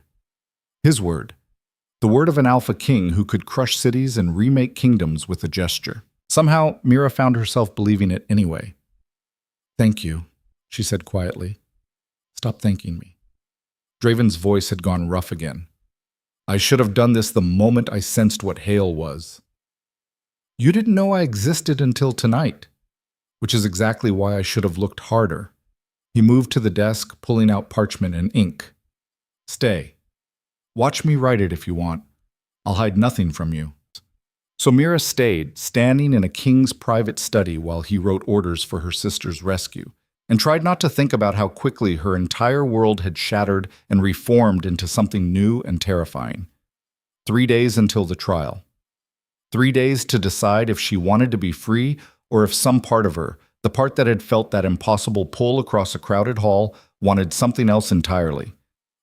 His word. The word of an alpha king who could crush cities and remake kingdoms with a gesture. Somehow, Mira found herself believing it anyway. Thank you, she said quietly. Stop thanking me. Draven's voice had gone rough again. I should have done this the moment I sensed what hail was. You didn't know I existed until tonight, which is exactly why I should have looked harder. He moved to the desk, pulling out parchment and ink. Stay. Watch me write it if you want. I'll hide nothing from you. So Mira stayed, standing in a king's private study while he wrote orders for her sister's rescue, and tried not to think about how quickly her entire world had shattered and reformed into something new and terrifying. 3 days until the trial. 3 days to decide if she wanted to be free or if some part of her, the part that had felt that impossible pull across a crowded hall, wanted something else entirely.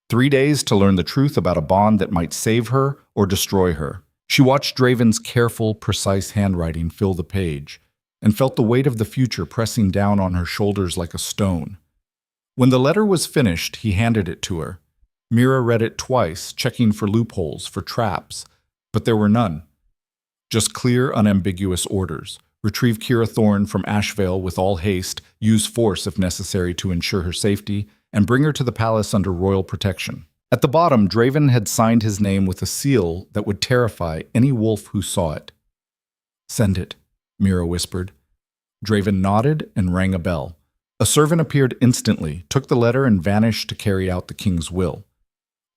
3 days to learn the truth about a bond that might save her or destroy her. She watched Draven's careful, precise handwriting fill the page, and felt the weight of the future pressing down on her shoulders like a stone. When the letter was finished, he handed it to her. Mira read it twice, checking for loopholes, for traps, but there were none. Just clear, unambiguous orders. Retrieve Mira Thorne from Ashvale with all haste, use force if necessary to ensure her safety, and bring her to the palace under royal protection. At the bottom, Draven had signed his name with a seal that would terrify any wolf who saw it. Send it, Mira whispered. Draven nodded and rang a bell. A servant appeared instantly, took the letter and vanished to carry out the king's will.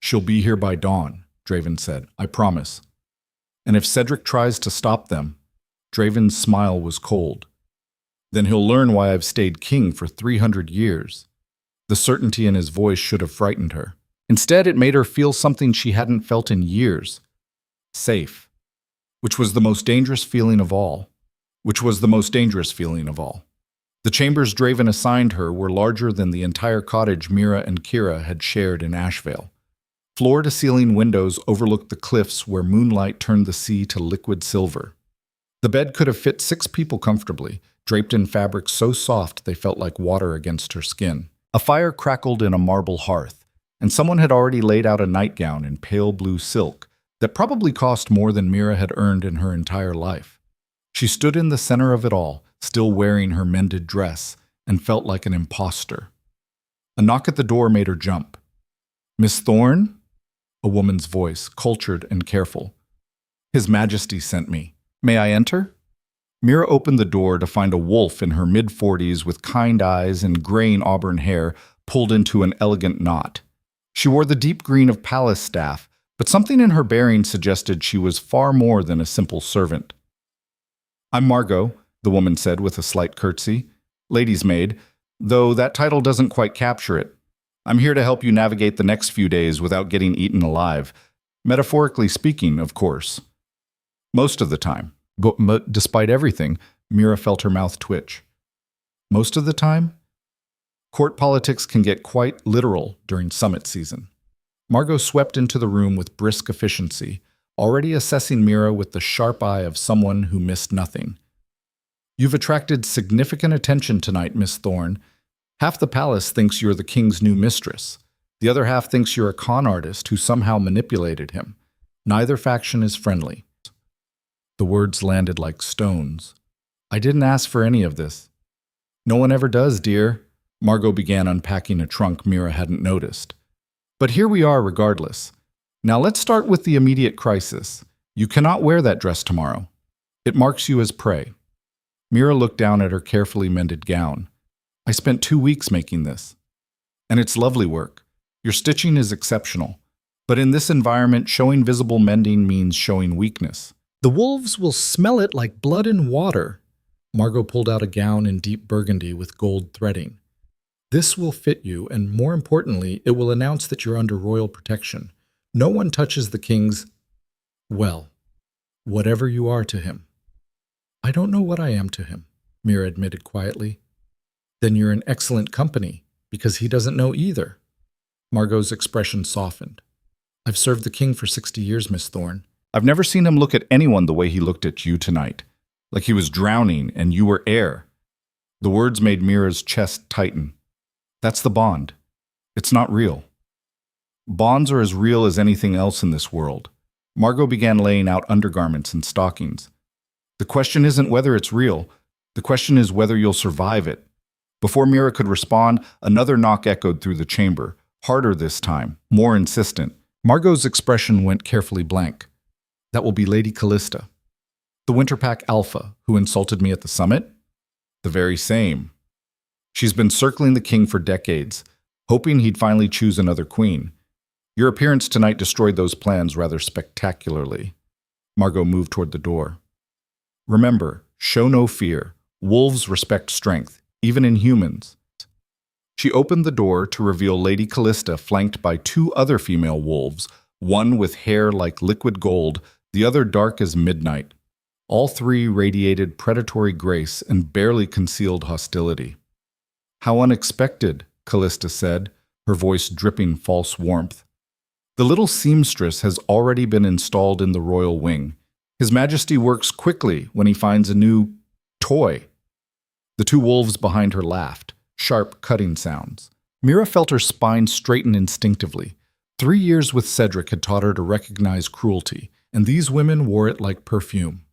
She'll be here by dawn, Draven said. I promise. And if Cedric tries to stop them, Draven's smile was cold. Then he'll learn why I've stayed king for 300 years. The certainty in his voice should have frightened her. Instead, it made her feel something she hadn't felt in years. Safe. Which was the most dangerous feeling of all. The chambers Draven assigned her were larger than the entire cottage Mira and Kira had shared in Ashvale. Floor-to-ceiling windows overlooked the cliffs where moonlight turned the sea to liquid silver. The bed could have fit 6 people comfortably, draped in fabrics so soft they felt like water against her skin. A fire crackled in a marble hearth, and someone had already laid out a nightgown in pale blue silk that probably cost more than Mira had earned in her entire life. She stood in the center of it all, still wearing her mended dress, and felt like an imposter. A knock at the door made her jump. Miss Thorne? A woman's voice, cultured and careful. His Majesty sent me. May I enter? Mira opened the door to find a wolf in her mid-40s with kind eyes and graying auburn hair pulled into an elegant knot. She wore the deep green of palace staff, But something in her bearing suggested she was far more than a simple servant. "I'm Margot," the woman said with a slight curtsy. "Lady's maid, though that title doesn't quite capture it. I'm here to help you navigate the next few days without getting eaten alive. Metaphorically speaking, of course. Most of the time." But despite everything, Mira felt her mouth twitch. Most of the time? Court politics can get quite literal during summit season. Margot swept into the room with brisk efficiency, already assessing Mira with the sharp eye of someone who missed nothing. "You've attracted significant attention tonight, Miss Thorne. Half the palace thinks you're the king's new mistress. The other half thinks you're a con artist who somehow manipulated him. Neither faction is friendly." The words landed like stones. "I didn't ask for any of this." "No one ever does, dear." Margot began unpacking a trunk Mira hadn't noticed. "But here we are regardless. Now let's start with the immediate crisis. You cannot wear that dress tomorrow. It marks you as prey." Mira looked down at her carefully mended gown. "I spent 2 weeks making this. And it's lovely work. Your stitching is exceptional. But in this environment, showing visible mending means showing weakness. The wolves will smell it like blood and water." Margot pulled out a gown in deep burgundy with gold threading. "This will fit you, and more importantly, it will announce that you're under royal protection. No one touches the king's, well, whatever you are to him." "I don't know what I am to him," Mira admitted quietly. "Then you're in excellent company, because he doesn't know either." Margot's expression softened. "I've served the king for 60 years, Miss Thorne. I've never seen him look at anyone the way he looked at you tonight, like he was drowning and you were air." The words made Mira's chest tighten. "That's the bond. It's not real." "Bonds are as real as anything else in this world." Margot began laying out undergarments and stockings. "The question isn't whether it's real. The question is whether you'll survive it." Before Mira could respond, another knock echoed through the chamber, harder this time, more insistent. Margot's expression went carefully blank. "That will be Lady Callista." "The Winterpack Alpha, who insulted me at the summit?" "The very same. She's been circling the king for decades, hoping he'd finally choose another queen. Your appearance tonight destroyed those plans rather spectacularly." Margot moved toward the door. "Remember, show no fear. Wolves respect strength, even in humans." She opened the door to reveal Lady Callista flanked by 2 other female wolves, one with hair like liquid gold, the other dark as midnight. All 3 radiated predatory grace and barely concealed hostility. "How unexpected," Callista said, her voice dripping false warmth. "The little seamstress has already been installed in the royal wing. His Majesty works quickly when he finds a new toy." The 2 wolves behind her laughed, sharp, cutting sounds. Mira felt her spine straighten instinctively. 3 years with Cedric had taught her to recognize cruelty, and these women wore it like perfume.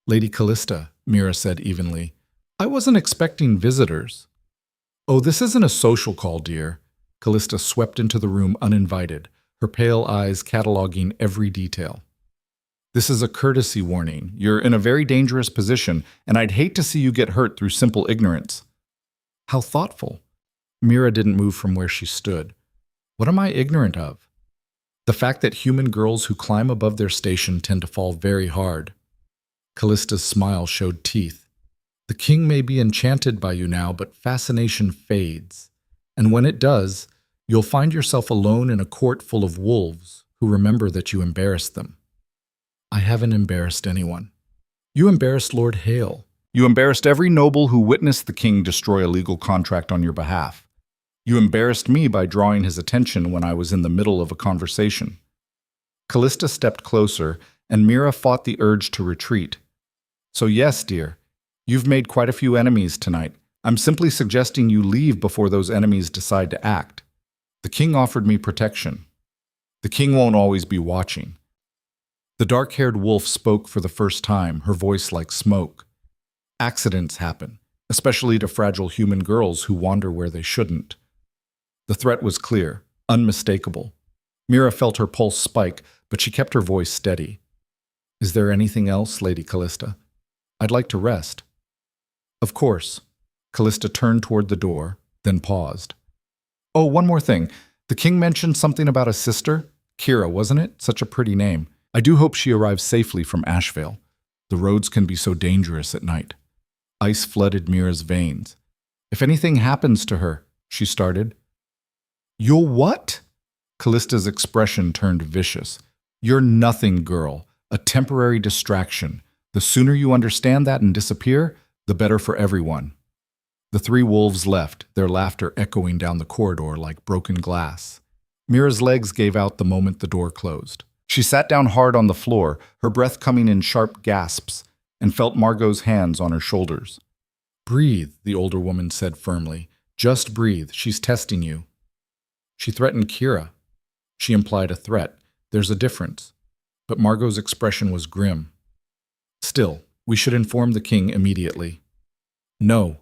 "Lady Callista," Mira said evenly, "I wasn't expecting visitors." "Oh, this isn't a social call, dear." Callista swept into the room uninvited, her pale eyes cataloging every detail. "This is a courtesy warning. You're in a very dangerous position, and I'd hate to see you get hurt through simple ignorance." "How thoughtful." Mira didn't move from where she stood. "What am I ignorant of?" "The fact that human girls who climb above their station tend to fall very hard." Callista's smile showed teeth. "The king may be enchanted by you now, but fascination fades. And when it does, you'll find yourself alone in a court full of wolves who remember that you embarrassed them." "I haven't embarrassed anyone." "You embarrassed Lord Hale. You embarrassed every noble who witnessed the king destroy a legal contract on your behalf. You embarrassed me by drawing his attention when I was in the middle of a conversation." Callista stepped closer, and Mira fought the urge to retreat. "So yes, dear, you've made quite a few enemies tonight. I'm simply suggesting you leave before those enemies decide to act. The king offered me protection. The king won't always be watching." The dark-haired wolf spoke for the first time, her voice like smoke. "Accidents happen, especially to fragile human girls who wander where they shouldn't." The threat was clear, unmistakable. Mira felt her pulse spike, but she kept her voice steady. "Is there anything else, Lady Callista? I'd like to rest." "Of course." Callista turned toward the door, then paused. "Oh, one more thing. The king mentioned something about a sister. Kira, wasn't it? Such a pretty name. I do hope she arrives safely from Ashvale. The roads can be so dangerous at night. Ice flooded Mira's veins. If anything happens to her, she started. You'll what? Callista's expression turned vicious. You're nothing, girl. A temporary distraction. The sooner you understand that and disappear, the better for everyone. The three wolves left, their laughter echoing down the corridor like broken glass. Mira's legs gave out the moment the door closed. She sat down hard on the floor, her breath coming in sharp gasps, and felt Margot's hands on her shoulders. Breathe, the older woman said firmly. Just breathe. She's testing you. She threatened Kira. She implied a threat. There's a difference. But Margot's expression was grim. Still, we should inform the king immediately. No.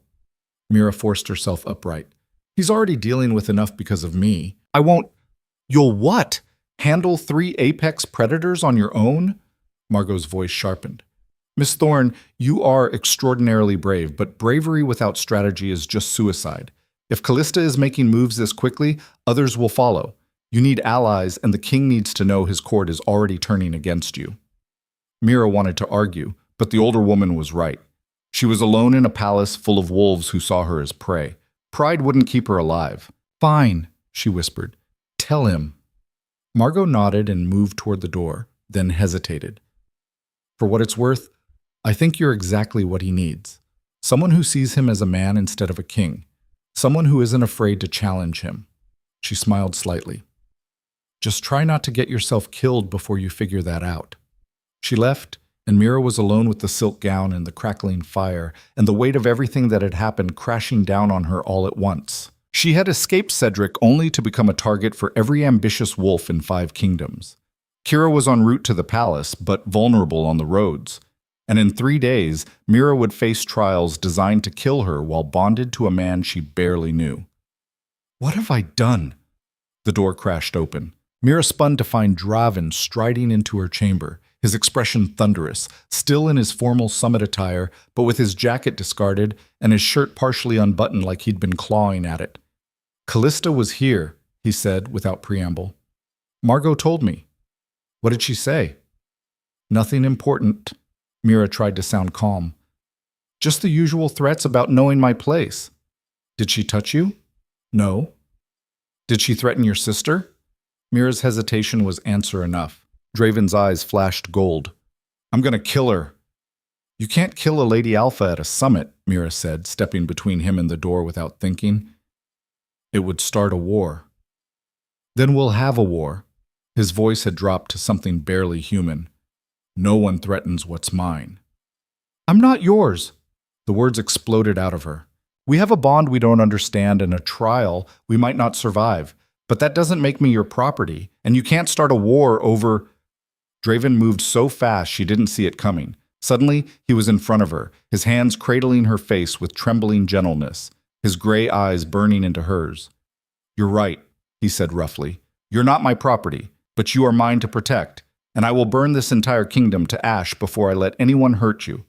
Mira forced herself upright. He's already dealing with enough because of me. I won't. You'll what? Handle 3 apex predators on your own? Margot's voice sharpened. Miss Thorne, you are extraordinarily brave, but bravery without strategy is just suicide. If Callista is making moves this quickly, others will follow. You need allies, and the king needs to know his court is already turning against you. Mira wanted to argue, but the older woman was right. She was alone in a palace full of wolves who saw her as prey. Pride wouldn't keep her alive. Fine, she whispered. Tell him. Margot nodded and moved toward the door, then hesitated. For what it's worth, I think you're exactly what he needs. Someone who sees him as a man instead of a king. Someone who isn't afraid to challenge him. She smiled slightly. Just try not to get yourself killed before you figure that out. She left, and Mira was alone with the silk gown and the crackling fire, and the weight of everything that had happened crashing down on her all at once. She had escaped Cedric only to become a target for every ambitious wolf in 5 kingdoms. Kira was en route to the palace, but vulnerable on the roads. And in 3 days, Mira would face trials designed to kill her while bonded to a man she barely knew. What have I done? The door crashed open. Mira spun to find Draven striding into her chamber, his expression thunderous, still in his formal summit attire, but with his jacket discarded and his shirt partially unbuttoned like he'd been clawing at it. Callista was here, he said without preamble. Margot told me. What did she say? Nothing important. Mira tried to sound calm. Just the usual threats about knowing my place. Did she touch you? No. Did she threaten your sister? Mira's hesitation was answer enough. Draven's eyes flashed gold. I'm going to kill her. You can't kill a Lady Alpha at a summit, Mira said, stepping between him and the door without thinking. It would start a war. Then we'll have a war. His voice had dropped to something barely human. No one threatens what's mine. I'm not yours. The words exploded out of her. We have a bond we don't understand and a trial we might not survive, but that doesn't make me your property, and you can't start a war over... Draven moved so fast she didn't see it coming. Suddenly, he was in front of her, his hands cradling her face with trembling gentleness, his gray eyes burning into hers. You're right, he said roughly. You're not my property, but you are mine to protect, and I will burn this entire kingdom to ash before I let anyone hurt you.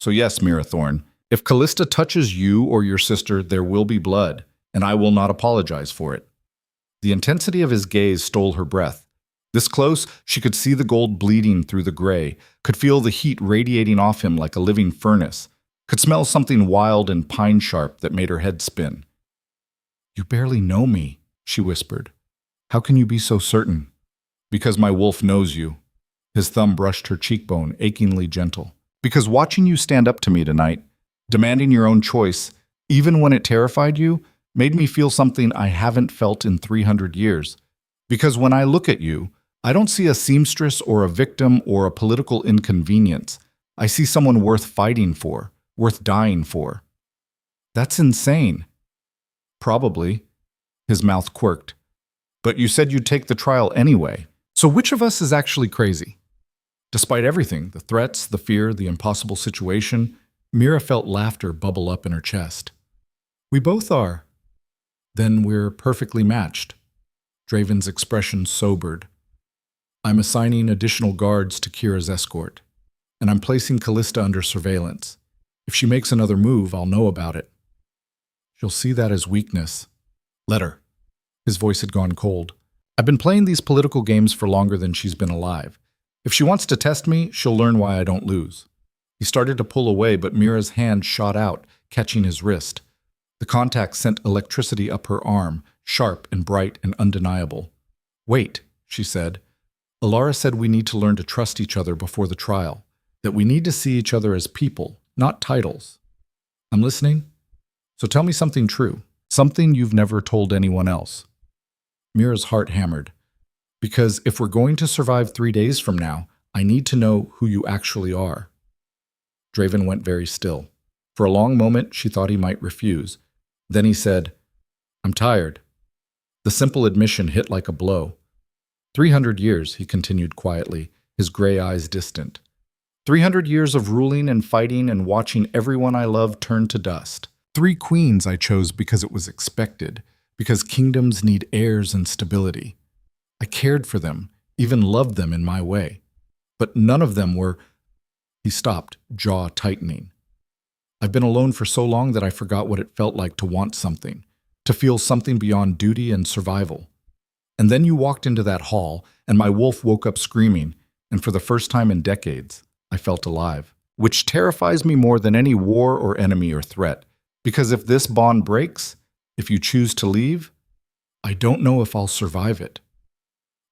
So yes, Mira Thorne, if Callista touches you or your sister, there will be blood, and I will not apologize for it. The intensity of his gaze stole her breath. This close, she could see the gold bleeding through the gray, could feel the heat radiating off him like a living furnace, could smell something wild and pine-sharp that made her head spin. You barely know me, she whispered. How can you be so certain? Because my wolf knows you. His thumb brushed her cheekbone, achingly gentle. Because watching you stand up to me tonight, demanding your own choice, even when it terrified you, made me feel something I haven't felt in 300 years. Because when I look at you, I don't see a seamstress or a victim or a political inconvenience. I see someone worth fighting for, worth dying for. That's insane. Probably. His mouth quirked. But you said you'd take the trial anyway. So which of us is actually crazy? Despite everything, the threats, the fear, the impossible situation, Mira felt laughter bubble up in her chest. We both are. Then we're perfectly matched. Draven's expression sobered. I'm assigning additional guards to Kira's escort, and I'm placing Callista under surveillance. If she makes another move, I'll know about it. She'll see that as weakness. Let her. His voice had gone cold. I've been playing these political games for longer than she's been alive. If she wants to test me, she'll learn why I don't lose." He started to pull away, but Mira's hand shot out, catching his wrist. The contact sent electricity up her arm, sharp and bright and undeniable. "Wait," she said. "Alara said we need to learn to trust each other before the trial, that we need to see each other as people, not titles." "I'm listening. So tell me something true, something you've never told anyone else." Mira's heart hammered. "Because if we're going to survive 3 days from now, I need to know who you actually are." Draven went very still. For a long moment, she thought he might refuse. Then he said, "I'm tired." The simple admission hit like a blow. 300 years, he continued quietly, his gray eyes distant. 300 years of ruling and fighting and watching everyone I love turn to dust. 3 queens I chose because it was expected, because kingdoms need heirs and stability. I cared for them, even loved them in my way. But none of them were... He stopped, jaw tightening. "I've been alone for so long that I forgot what it felt like to want something, to feel something beyond duty and survival. And then you walked into that hall, and my wolf woke up screaming, and for the first time in decades, I felt alive. Which terrifies me more than any war or enemy or threat, because if this bond breaks, if you choose to leave, I don't know if I'll survive it."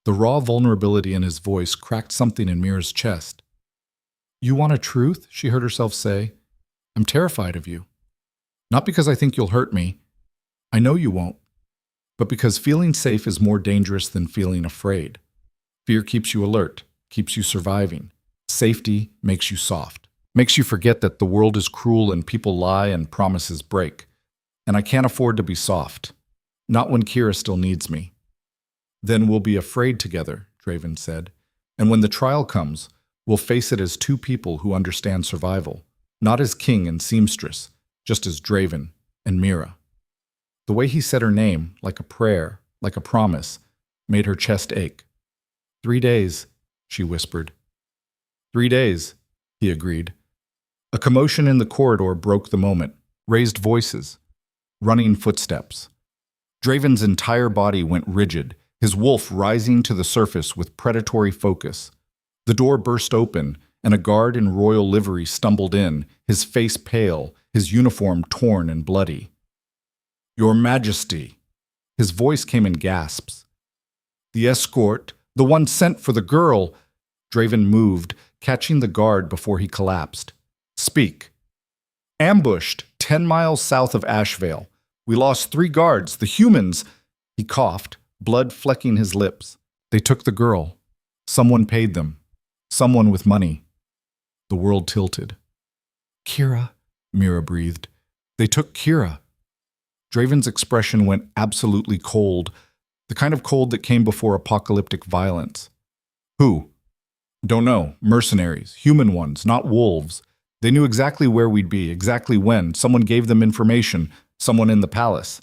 The raw vulnerability in his voice cracked something in Mira's chest. "You want a truth?" she heard herself say. "I'm terrified of you. Not because I think you'll hurt me. I know you won't. But because feeling safe is more dangerous than feeling afraid. Fear keeps you alert, keeps you surviving. Safety makes you soft, makes you forget that the world is cruel and people lie and promises break. And I can't afford to be soft. Not when Kira still needs me." "Then we'll be afraid together," Draven said. "And when the trial comes, we'll face it as 2 people who understand survival. Not as king and seamstress, just as Draven and Mira." The way he said her name, like a prayer, like a promise, made her chest ache. 3 days, she whispered. 3 days, he agreed. A commotion in the corridor broke the moment. Raised voices. Running footsteps. Draven's entire body went rigid, his wolf rising to the surface with predatory focus. The door burst open, and a guard in royal livery stumbled in, his face pale, his uniform torn and bloody. "Your Majesty!" His voice came in gasps. "The escort, the one sent for the girl." Draven moved, catching the guard before he collapsed. "Speak." "Ambushed, 10 miles south of Ashvale. We lost 3 guards, the humans." He coughed, blood flecking his lips. "They took the girl. Someone paid them. Someone with money." The world tilted. "Kira," Mira breathed. "They took Kira." Draven's expression went absolutely cold, the kind of cold that came before apocalyptic violence. "Who?" "Don't know. Mercenaries. Human ones, not wolves. They knew exactly where we'd be, exactly when. Someone gave them information. Someone in the palace."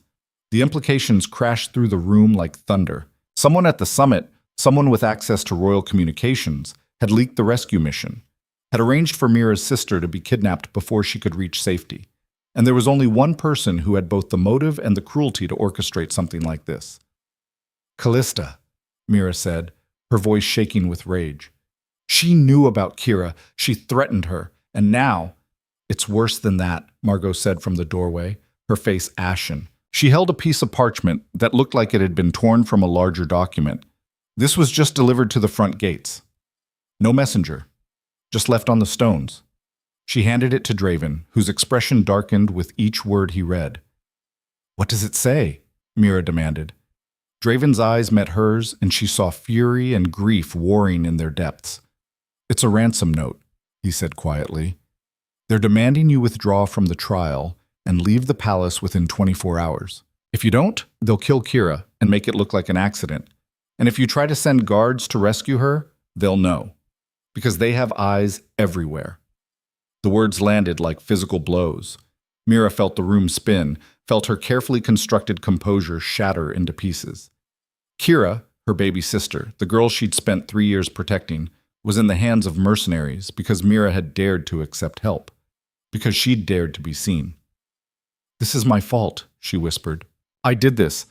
The implications crashed through the room like thunder. Someone at the summit, someone with access to royal communications, had leaked the rescue mission, had arranged for Mira's sister to be kidnapped before she could reach safety. And there was only one person who had both the motive and the cruelty to orchestrate something like this. "Callista," Mira said, her voice shaking with rage. "She knew about Kira. She threatened her. And now—" "It's worse than that," Margot said from the doorway, her face ashen. She held a piece of parchment that looked like it had been torn from a larger document. "This was just delivered to the front gates. No messenger. Just left on the stones." She handed it to Draven, whose expression darkened with each word he read. "What does it say?" Mira demanded. Draven's eyes met hers, and she saw fury and grief warring in their depths. "It's a ransom note," he said quietly. "They're demanding you withdraw from the trial and leave the palace within 24 hours. If you don't, they'll kill Kira and make it look like an accident. And if you try to send guards to rescue her, they'll know. Because they have eyes everywhere." The words landed like physical blows. Mira felt the room spin, felt her carefully constructed composure shatter into pieces. Kira, her baby sister, the girl she'd spent 3 years protecting, was in the hands of mercenaries because Mira had dared to accept help, because she'd dared to be seen. "This is my fault," she whispered. "I did this.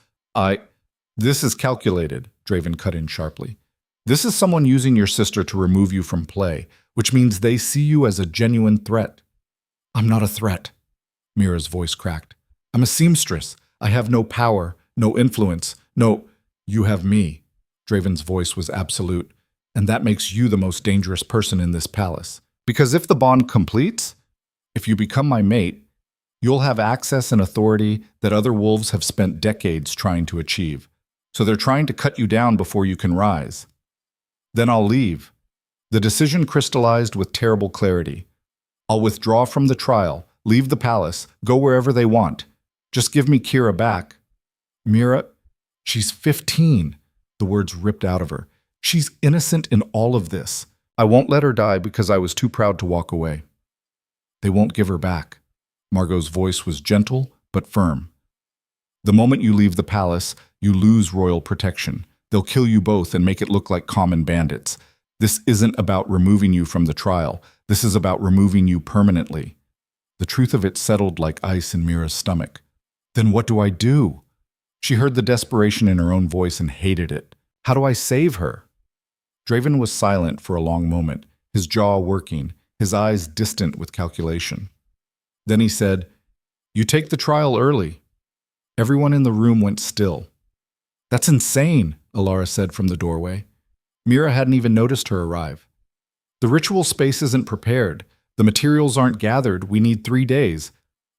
This is calculated, Draven cut in sharply. This is someone using your sister to remove you from play, which means they see you as a genuine threat. I'm not a threat, Mira's voice cracked. I'm a seamstress. I have no power, no influence, no— You have me. Draven's voice was absolute, and that makes you the most dangerous person in this palace. Because if the bond completes, if you become my mate, you'll have access and authority that other wolves have spent decades trying to achieve. So they're trying to cut you down before you can rise. Then I'll leave. The decision crystallized with terrible clarity. I'll withdraw from the trial, leave the palace, go wherever they want. Just give me Kira back. Mira, she's 15. The words ripped out of her. She's innocent in all of this. I won't let her die because I was too proud to walk away. They won't give her back. Margot's voice was gentle but firm. The moment you leave the palace, you lose royal protection. They'll kill you both and make it look like common bandits. This isn't about removing you from the trial. This is about removing you permanently. The truth of it settled like ice in Mira's stomach. Then what do I do? She heard the desperation in her own voice and hated it. How do I save her? Draven was silent for a long moment, his jaw working, his eyes distant with calculation. Then he said, You take the trial early. Everyone in the room went still. That's insane, Alara said from the doorway. Mira hadn't even noticed her arrive. The ritual space isn't prepared. The materials aren't gathered. We need 3 days.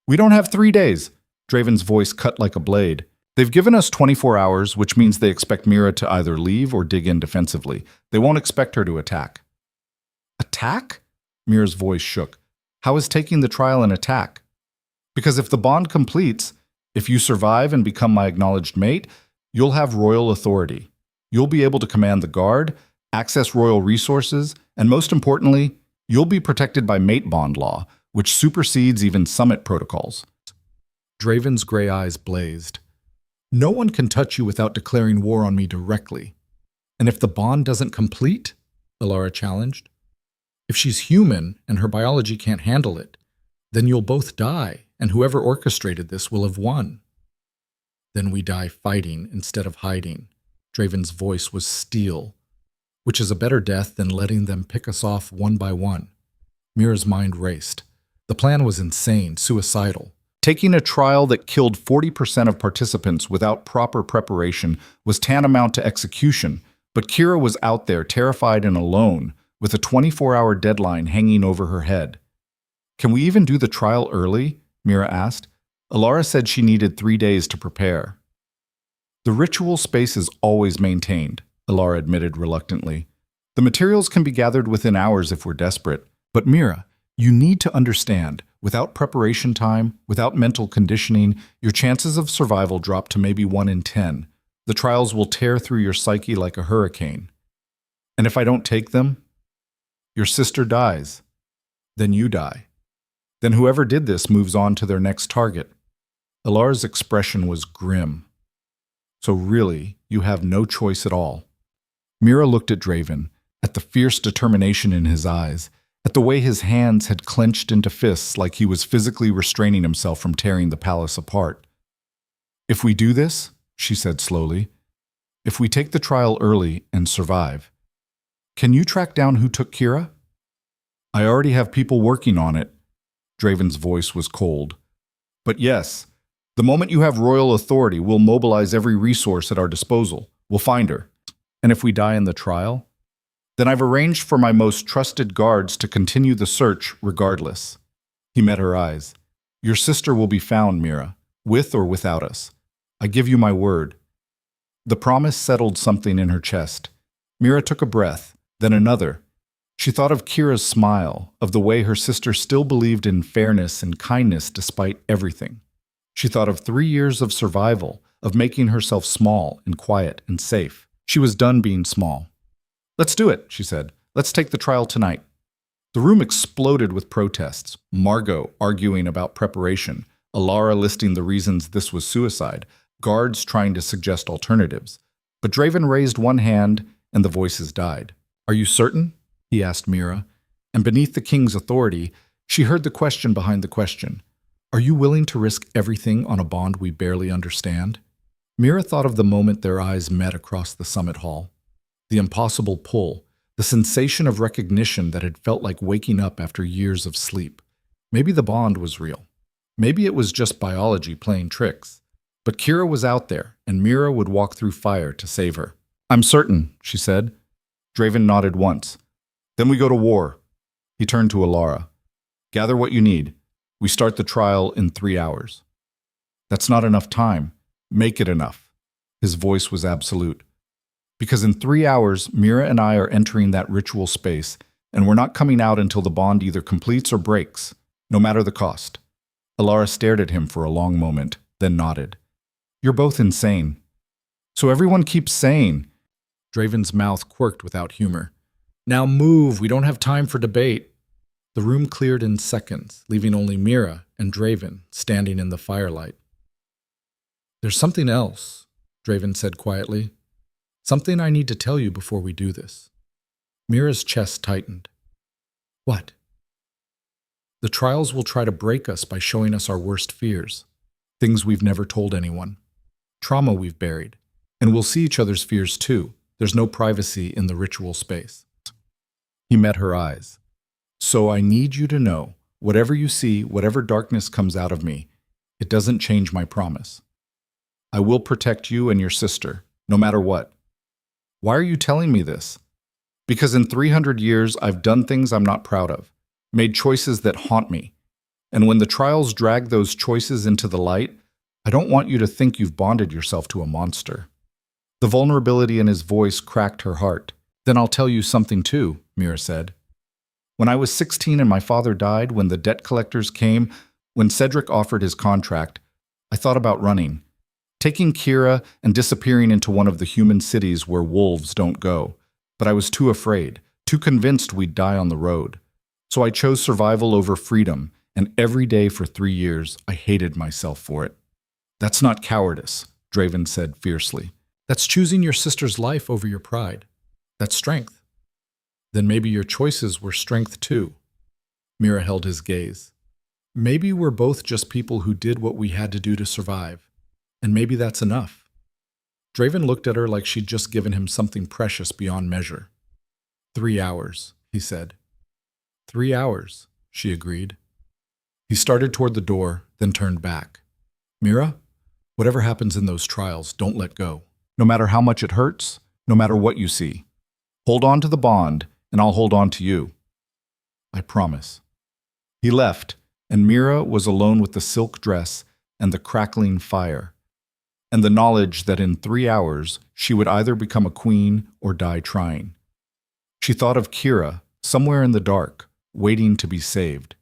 We don't have 3 days. Draven's voice cut like a blade. They've given us 24 hours, which means they expect Mira to either leave or dig in defensively. They won't expect her to attack. Attack? Mira's voice shook. How is taking the trial an attack? Because if the bond completes, if you survive and become my acknowledged mate, you'll have royal authority. You'll be able to command the guard, access royal resources, and most importantly, you'll be protected by mate bond law, which supersedes even summit protocols. Draven's gray eyes blazed. No one can touch you without declaring war on me directly. And if the bond doesn't complete? Alara challenged. If she's human and her biology can't handle it, then you'll both die, and whoever orchestrated this will have won. Then we die fighting instead of hiding. Draven's voice was steel, which is a better death than letting them pick us off one by one. Mira's mind raced. The plan was insane, suicidal. Taking a trial that killed 40% of participants without proper preparation was tantamount to execution, but Kira was out there, terrified and alone, with a 24-hour deadline hanging over her head. Can we even do the trial early? Mira asked. Alara said she needed 3 days to prepare. The ritual space is always maintained, Alara admitted reluctantly. The materials can be gathered within hours if we're desperate. But Mira, you need to understand, without preparation time, without mental conditioning, your chances of survival drop to maybe 1 in 10. The trials will tear through your psyche like a hurricane. And if I don't take them, your sister dies. Then you die. Then whoever did this moves on to their next target. Alara's expression was grim. So really, you have no choice at all. Mira looked at Draven, at the fierce determination in his eyes, at the way his hands had clenched into fists like he was physically restraining himself from tearing the palace apart. If we do this, she said slowly, if we take the trial early and survive, can you track down who took Kira? I already have people working on it. Draven's voice was cold. But yes, the moment you have royal authority, we'll mobilize every resource at our disposal. We'll find her. And if we die in the trial, then I've arranged for my most trusted guards to continue the search regardless. He met her eyes. Your sister will be found, Mira, with or without us. I give you my word. The promise settled something in her chest. Mira took a breath, then another. She thought of Kira's smile, of the way her sister still believed in fairness and kindness despite everything. She thought of 3 years of survival, of making herself small and quiet and safe. She was done being small. Let's do it, she said. Let's take the trial tonight. The room exploded with protests. Margot arguing about preparation, Alara listing the reasons this was suicide, guards trying to suggest alternatives. But Draven raised one hand and the voices died. Are you certain? He asked Mira. And beneath the king's authority, she heard the question behind the question. Are you willing to risk everything on a bond we barely understand? Mira thought of the moment their eyes met across the summit hall. The impossible pull, the sensation of recognition that had felt like waking up after years of sleep. Maybe the bond was real. Maybe it was just biology playing tricks. But Kira was out there, and Mira would walk through fire to save her. "I'm certain," she said. Draven nodded once. "Then we go to war." He turned to Alara. "Gather what you need. We start the trial in 3 hours." "That's not enough time. Make it enough." His voice was absolute. "Because in 3 hours, Mira and I are entering that ritual space, and we're not coming out until the bond either completes or breaks, no matter the cost." Alara stared at him for a long moment, then nodded. "You're both insane." "So everyone keeps saying." Draven's mouth quirked without humor. "Now move, we don't have time for debate." The room cleared in seconds, leaving only Mira and Draven standing in the firelight. "There's something else," Draven said quietly. "Something I need to tell you before we do this." Mira's chest tightened. "What?" "The trials will try to break us by showing us our worst fears, things we've never told anyone, trauma we've buried, and we'll see each other's fears too. There's no privacy in the ritual space." He met her eyes. "So I need you to know, whatever you see, whatever darkness comes out of me, it doesn't change my promise. I will protect you and your sister, no matter what." "Why are you telling me this?" "Because in 300 years, I've done things I'm not proud of, made choices that haunt me. And when the trials drag those choices into the light, I don't want you to think you've bonded yourself to a monster." The vulnerability in his voice cracked her heart. "Then I'll tell you something too," Mira said. "When I was 16 and my father died, when the debt collectors came, when Cedric offered his contract, I thought about running, taking Kira and disappearing into one of the human cities where wolves don't go. But I was too afraid, too convinced we'd die on the road. So I chose survival over freedom, and every day for 3 years, I hated myself for it." "That's not cowardice," Draven said fiercely. "That's choosing your sister's life over your pride. That's strength." "Then maybe your choices were strength too." Mira held his gaze. "Maybe we're both just people who did what we had to do to survive. And maybe that's enough." Draven looked at her like she'd just given him something precious beyond measure. 3 hours, he said. 3 hours, she agreed. He started toward the door, then turned back. "Mira, whatever happens in those trials, don't let go. No matter how much it hurts, no matter what you see. Hold on to the bond, and I'll hold on to you." "I promise." He left, and Mira was alone with the silk dress and the crackling fire, and the knowledge that in 3 hours she would either become a queen or die trying. She thought of Kira, somewhere in the dark, waiting to be saved.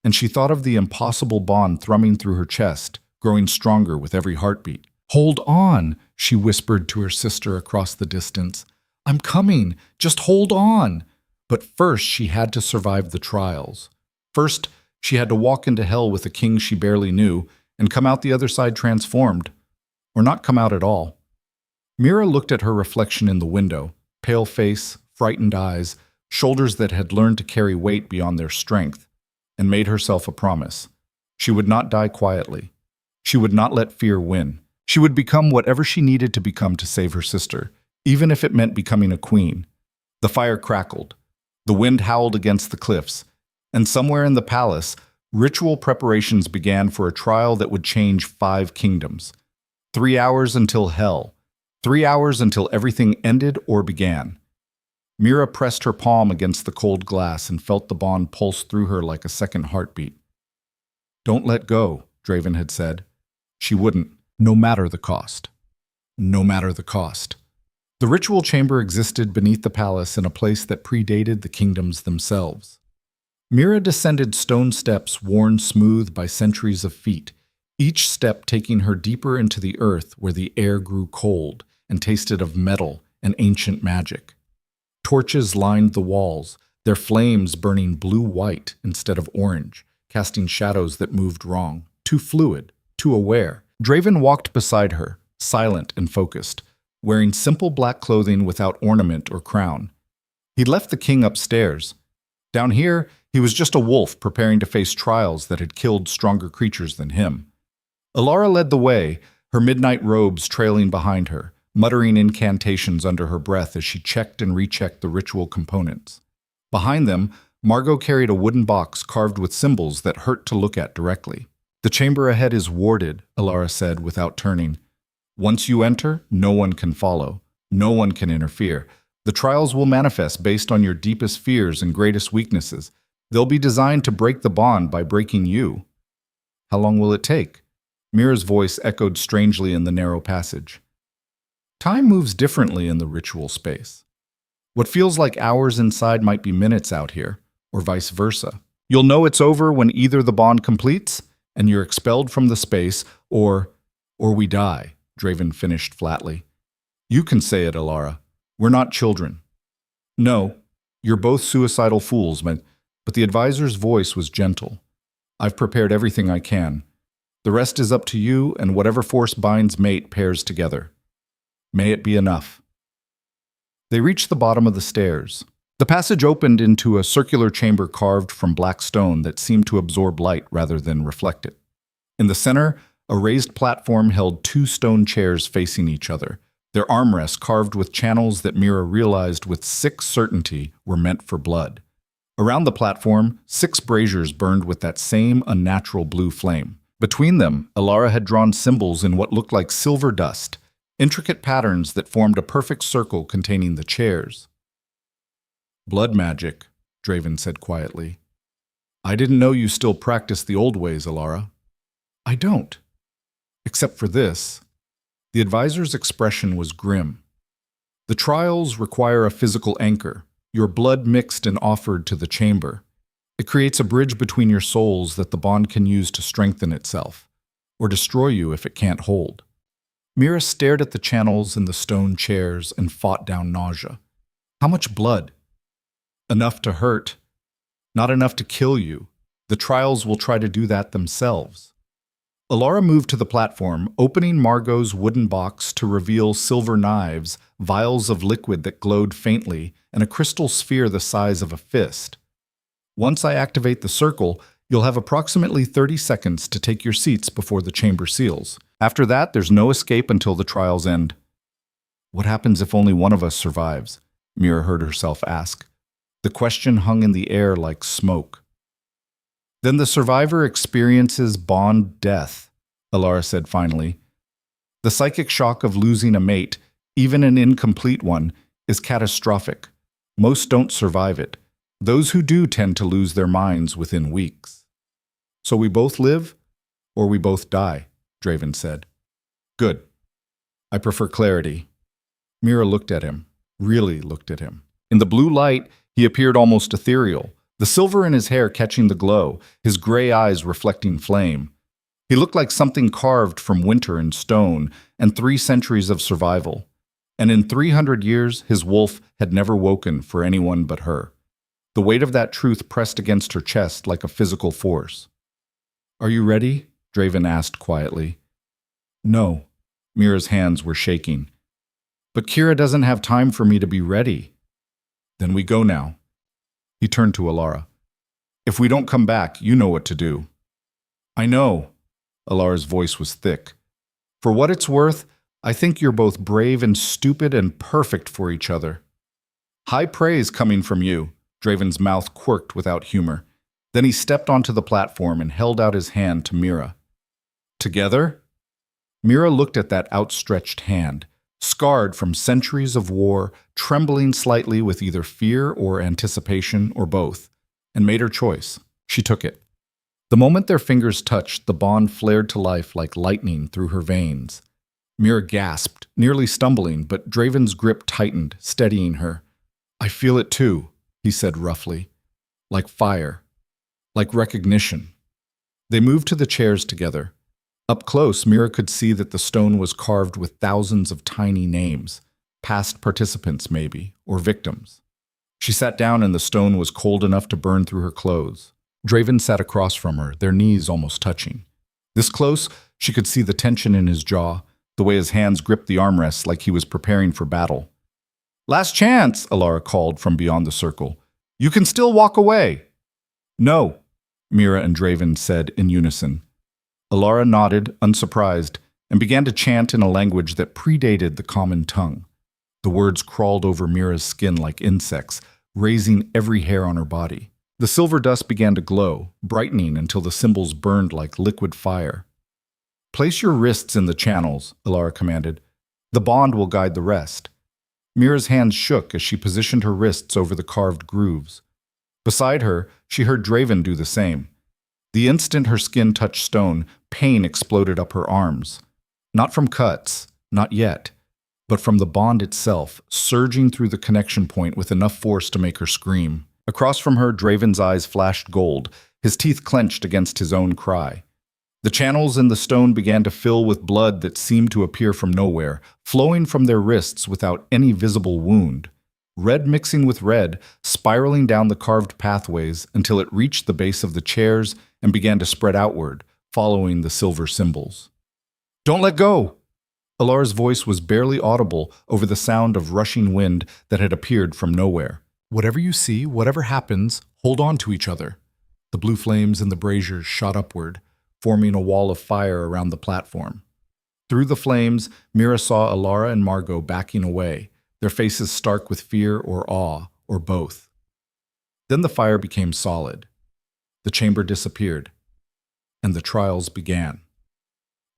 And she thought of the impossible bond thrumming through her chest, growing stronger with every heartbeat. "Hold on," she whispered to her sister across the distance. "I'm coming. Just hold on." But first she had to survive the trials. First, she had to walk into hell with a king she barely knew and come out the other side transformed. Or not come out at all. Mira looked at her reflection in the window, pale face, frightened eyes, shoulders that had learned to carry weight beyond their strength, and made herself a promise. She would not die quietly. She would not let fear win. She would become whatever she needed to become to save her sister, even if it meant becoming a queen. The fire crackled. The wind howled against the cliffs. And somewhere in the palace, ritual preparations began for a trial that would change 5 kingdoms. 3 hours until hell. 3 hours until everything ended or began. Mira pressed her palm against the cold glass and felt the bond pulse through her like a second heartbeat. "Don't let go," Draven had said. She wouldn't, no matter the cost. No matter the cost. The ritual chamber existed beneath the palace in a place that predated the kingdoms themselves. Mira descended stone steps worn smooth by centuries of feet, each step taking her deeper into the earth where the air grew cold and tasted of metal and ancient magic. Torches lined the walls, their flames burning blue-white instead of orange, casting shadows that moved wrong, too fluid, too aware. Draven walked beside her, silent and focused, wearing simple black clothing without ornament or crown. He'd left the king upstairs. Down here, he was just a wolf preparing to face trials that had killed stronger creatures than him. Alara led the way, her midnight robes trailing behind her, muttering incantations under her breath as she checked and rechecked the ritual components. Behind them, Margot carried a wooden box carved with symbols that hurt to look at directly. "The chamber ahead is warded," Alara said without turning. "Once you enter, no one can follow. No one can interfere. The trials will manifest based on your deepest fears and greatest weaknesses. They'll be designed to break the bond by breaking you." "How long will it take?" Mira's voice echoed strangely in the narrow passage. Time moves differently in the ritual space. What feels like hours inside might be minutes out here, or vice versa. You'll know it's over when either the bond completes and you're expelled from the space, or we die, Draven finished flatly. "You can say it, Alara. We're not children." "No, you're both suicidal fools, but the advisor's voice was gentle. "I've prepared everything I can. The rest is up to you, and whatever force binds mate pairs together. May it be enough." They reached the bottom of the stairs. The passage opened into a circular chamber carved from black stone that seemed to absorb light rather than reflect it. In the center, a raised platform held 2 stone chairs facing each other, their armrests carved with channels that Mira realized with sick certainty were meant for blood. Around the platform, 6 braziers burned with that same unnatural blue flame. Between them, Alara had drawn symbols in what looked like silver dust, intricate patterns that formed a perfect circle containing the chairs. "Blood magic," Draven said quietly. "I didn't know you still practiced the old ways, Alara." "I don't. Except for this." The advisor's expression was grim. "The trials require a physical anchor, your blood mixed and offered to the chamber. It creates a bridge between your souls that the bond can use to strengthen itself, or destroy you if it can't hold." Mira stared at the channels in the stone chairs and fought down nausea. "How much blood?" "Enough to hurt. Not enough to kill you. The trials will try to do that themselves." Alara moved to the platform, opening Margot's wooden box to reveal silver knives, vials of liquid that glowed faintly, and a crystal sphere the size of a fist. "Once I activate the circle, you'll have approximately 30 seconds to take your seats before the chamber seals. After that, there's no escape until the trials end." "What happens if only one of us survives?" Mira heard herself ask. The question hung in the air like smoke. "Then the survivor experiences bond death," Alara said finally. "The psychic shock of losing a mate, even an incomplete one, is catastrophic. Most don't survive it. Those who do tend to lose their minds within weeks. So we both live, or we both die," Draven said. "Good. I prefer clarity." Mira looked at him, really looked at him. In the blue light, he appeared almost ethereal, the silver in his hair catching the glow, his gray eyes reflecting flame. He looked like something carved from winter in stone and 3 centuries of survival. And in 300 years, his wolf had never woken for anyone but her. The weight of that truth pressed against her chest like a physical force. "Are you ready?" Draven asked quietly. "No." Mira's hands were shaking. "But Kira doesn't have time for me to be ready." "Then we go now." He turned to Alara. "If we don't come back, you know what to do." "I know." Alara's voice was thick. "For what it's worth, I think you're both brave and stupid and perfect for each other." "High praise coming from you." Draven's mouth quirked without humor. Then he stepped onto the platform and held out his hand to Mira. "Together?" Mira looked at that outstretched hand, scarred from centuries of war, trembling slightly with either fear or anticipation or both, and made her choice. She took it. The moment their fingers touched, the bond flared to life like lightning through her veins. Mira gasped, nearly stumbling, but Draven's grip tightened, steadying her. "I feel it too," he said roughly. "Like fire. Like recognition." They moved to the chairs together. Up close, Mira could see that the stone was carved with thousands of tiny names, past participants maybe, or victims. She sat down and the stone was cold enough to burn through her clothes. Draven sat across from her, their knees almost touching. This close, she could see the tension in his jaw, the way his hands gripped the armrests like he was preparing for battle. "Last chance," Alara called from beyond the circle. "You can still walk away." "No," Mira and Draven said in unison. Alara nodded, unsurprised, and began to chant in a language that predated the common tongue. The words crawled over Mira's skin like insects, raising every hair on her body. The silver dust began to glow, brightening until the symbols burned like liquid fire. "Place your wrists in the channels," Ilara commanded. "The bond will guide the rest." Mira's hands shook as she positioned her wrists over the carved grooves. Beside her, she heard Draven do the same. The instant her skin touched stone, pain exploded up her arms. Not from cuts, not yet, but from the bond itself, surging through the connection point with enough force to make her scream. Across from her, Draven's eyes flashed gold, his teeth clenched against his own cry. The channels in the stone began to fill with blood that seemed to appear from nowhere, flowing from their wrists without any visible wound. Red mixing with red, spiraling down the carved pathways until it reached the base of the chairs and began to spread outward, following the silver symbols. "Don't let go!" Ilara's voice was barely audible over the sound of rushing wind that had appeared from nowhere. "Whatever you see, whatever happens, hold on to each other." The blue flames in the braziers shot upward, forming a wall of fire around the platform. Through the flames, Mira saw Ilara and Margot backing away, their faces stark with fear or awe, or both. Then the fire became solid. The chamber disappeared, and the trials began.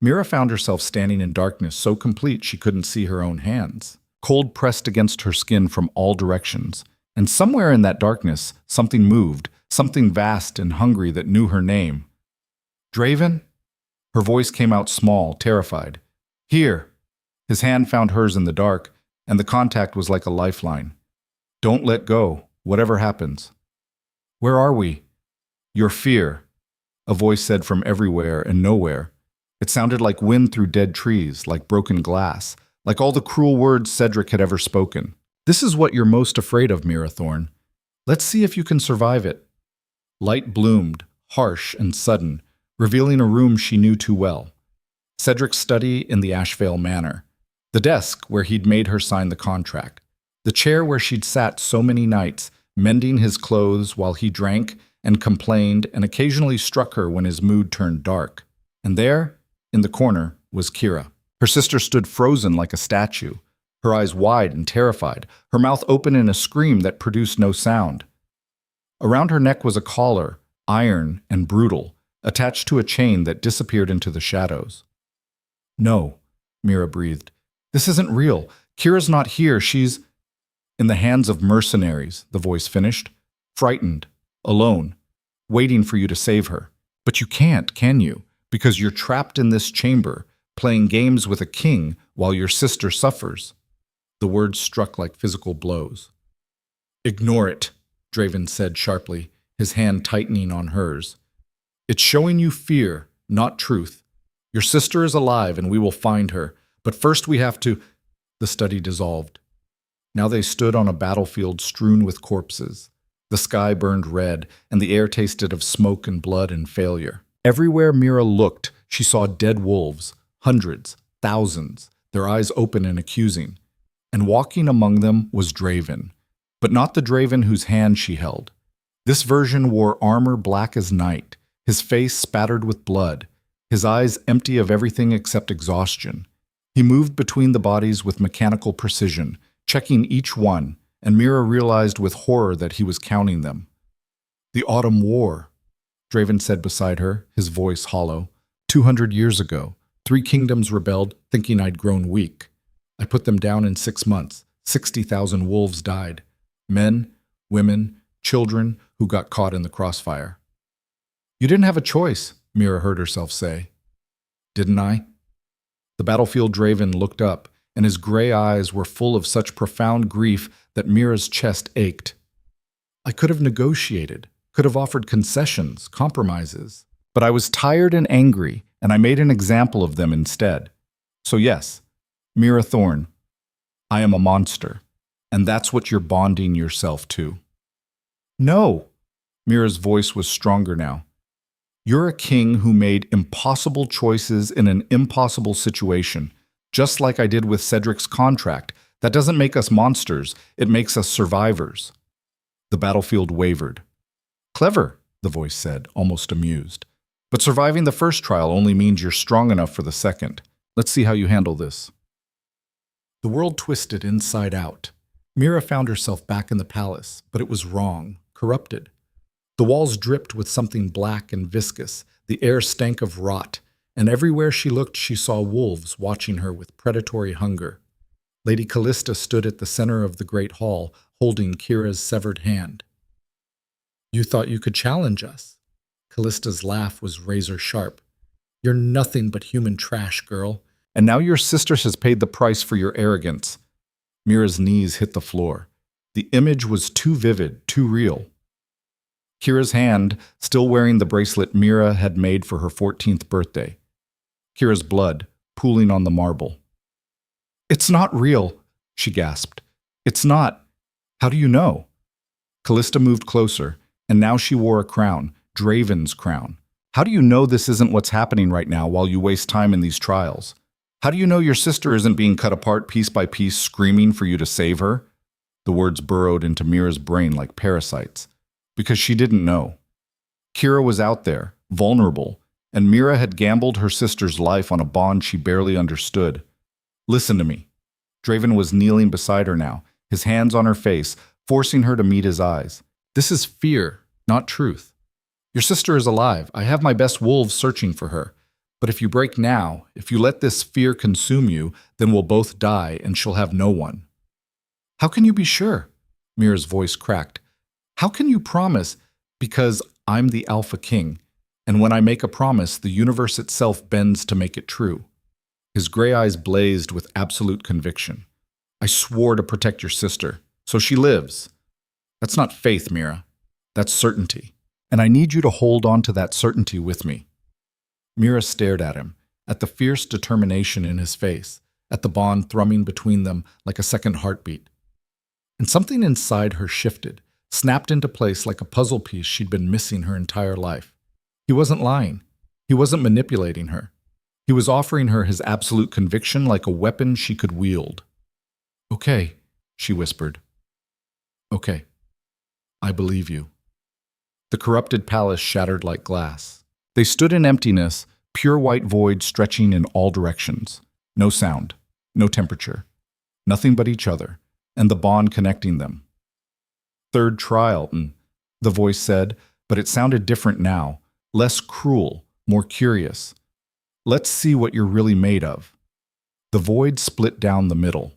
Mira found herself standing in darkness so complete she couldn't see her own hands. Cold pressed against her skin from all directions, and somewhere in that darkness, something moved, something vast and hungry that knew her name. "Draven?" Her voice came out small, terrified. "Here." His hand found hers in the dark, and the contact was like a lifeline. "Don't let go, whatever happens." "Where are we?" "Your fear," a voice said from everywhere and nowhere. It sounded like wind through dead trees, like broken glass, like all the cruel words Cedric had ever spoken. "This is what you're most afraid of, Mira Thorne. Let's see if you can survive it." Light bloomed, harsh and sudden, revealing a room she knew too well. Cedric's study in the Ashvale Manor. The desk where he'd made her sign the contract. The chair where she'd sat so many nights, mending his clothes while he drank and complained and occasionally struck her when his mood turned dark. And there, in the corner, was Kira. Her sister stood frozen like a statue, her eyes wide and terrified, her mouth open in a scream that produced no sound. Around her neck was a collar, iron and brutal, attached to a chain that disappeared into the shadows. "No," Mira breathed. "This isn't real. Kira's not here. She's in the hands of mercenaries," the voice finished. "Frightened, alone, waiting for you to save her. But you can't, can you? Because you're trapped in this chamber, playing games with a king while your sister suffers." The words struck like physical blows. "Ignore it," Draven said sharply, his hand tightening on hers. "It's showing you fear, not truth. Your sister is alive and we will find her, but first we have to—" The study dissolved. Now they stood on a battlefield strewn with corpses. The sky burned red, and the air tasted of smoke and blood and failure. Everywhere Mira looked, she saw dead wolves, hundreds, thousands, their eyes open and accusing. And walking among them was Draven, but not the Draven whose hand she held. This version wore armor black as night, his face spattered with blood, his eyes empty of everything except exhaustion. He moved between the bodies with mechanical precision, checking each one, and Mira realized with horror that he was counting them. "The Autumn War," Draven said beside her, his voice hollow. 200 years ago, 3 kingdoms rebelled, thinking I'd grown weak. I put them down in 6 months. 60,000 wolves died. Men, women, children who got caught in the crossfire. "You didn't have a choice," Mira heard herself say. "Didn't I?" The battlefield Draven looked up, and his gray eyes were full of such profound grief that Mira's chest ached. "I could have negotiated, could have offered concessions, compromises. But I was tired and angry, and I made an example of them instead. So yes, Mira Thorne, I am a monster, and that's what you're bonding yourself to." "No!" Mira's voice was stronger now. "You're a king who made impossible choices in an impossible situation, just like I did with Cedric's contract. That doesn't make us monsters, it makes us survivors." The battlefield wavered. "Clever," the voice said, almost amused. "But surviving the first trial only means you're strong enough for the second. Let's see how you handle this. The world twisted inside out. Mira found herself back in the palace, but it was wrong, corrupted. The walls dripped with something black and viscous, the air stank of rot, and everywhere she looked she saw wolves watching her with predatory hunger. Lady Callista stood at the center of the great hall, holding Kira's severed hand. "You thought you could challenge us?" Callista's laugh was razor sharp. "You're nothing but human trash, girl. And now your sister has paid the price for your arrogance." Mira's knees hit the floor. The image was too vivid, too real. Kira's hand, still wearing the bracelet Mira had made for her 14th birthday. Kira's blood pooling on the marble. "It's not real," she gasped. "It's not. How do you know?" Callista moved closer, and now she wore a crown, Draven's crown. "How do you know this isn't what's happening right now while you waste time in these trials? How do you know your sister isn't being cut apart piece by piece, screaming for you to save her?" The words burrowed into Mira's brain like parasites. Because she didn't know. Kira was out there, vulnerable, and Mira had gambled her sister's life on a bond she barely understood. "Listen to me." Draven was kneeling beside her now, his hands on her face, forcing her to meet his eyes. "This is fear, not truth. Your sister is alive. I have my best wolves searching for her. But if you break now, if you let this fear consume you, then we'll both die and she'll have no one." "How can you be sure?" Mira's voice cracked. "How can you promise?" "Because I'm the Alpha King, and when I make a promise, the universe itself bends to make it true." His gray eyes blazed with absolute conviction. "I swore to protect your sister, so she lives." "That's not faith, Mira. That's certainty. And I need you to hold on to that certainty with me." Mira stared at him, at the fierce determination in his face, at the bond thrumming between them like a second heartbeat. And something inside her shifted, snapped into place like a puzzle piece she'd been missing her entire life. He wasn't lying. He wasn't manipulating her. He was offering her his absolute conviction like a weapon she could wield. "Okay," she whispered. "Okay. I believe you." The corrupted palace shattered like glass. They stood in emptiness, pure white void stretching in all directions. No sound, no temperature, nothing but each other, and the bond connecting them. "Third trial," the voice said, but it sounded different now, less cruel, more curious. "Let's see what you're really made of." The void split down the middle.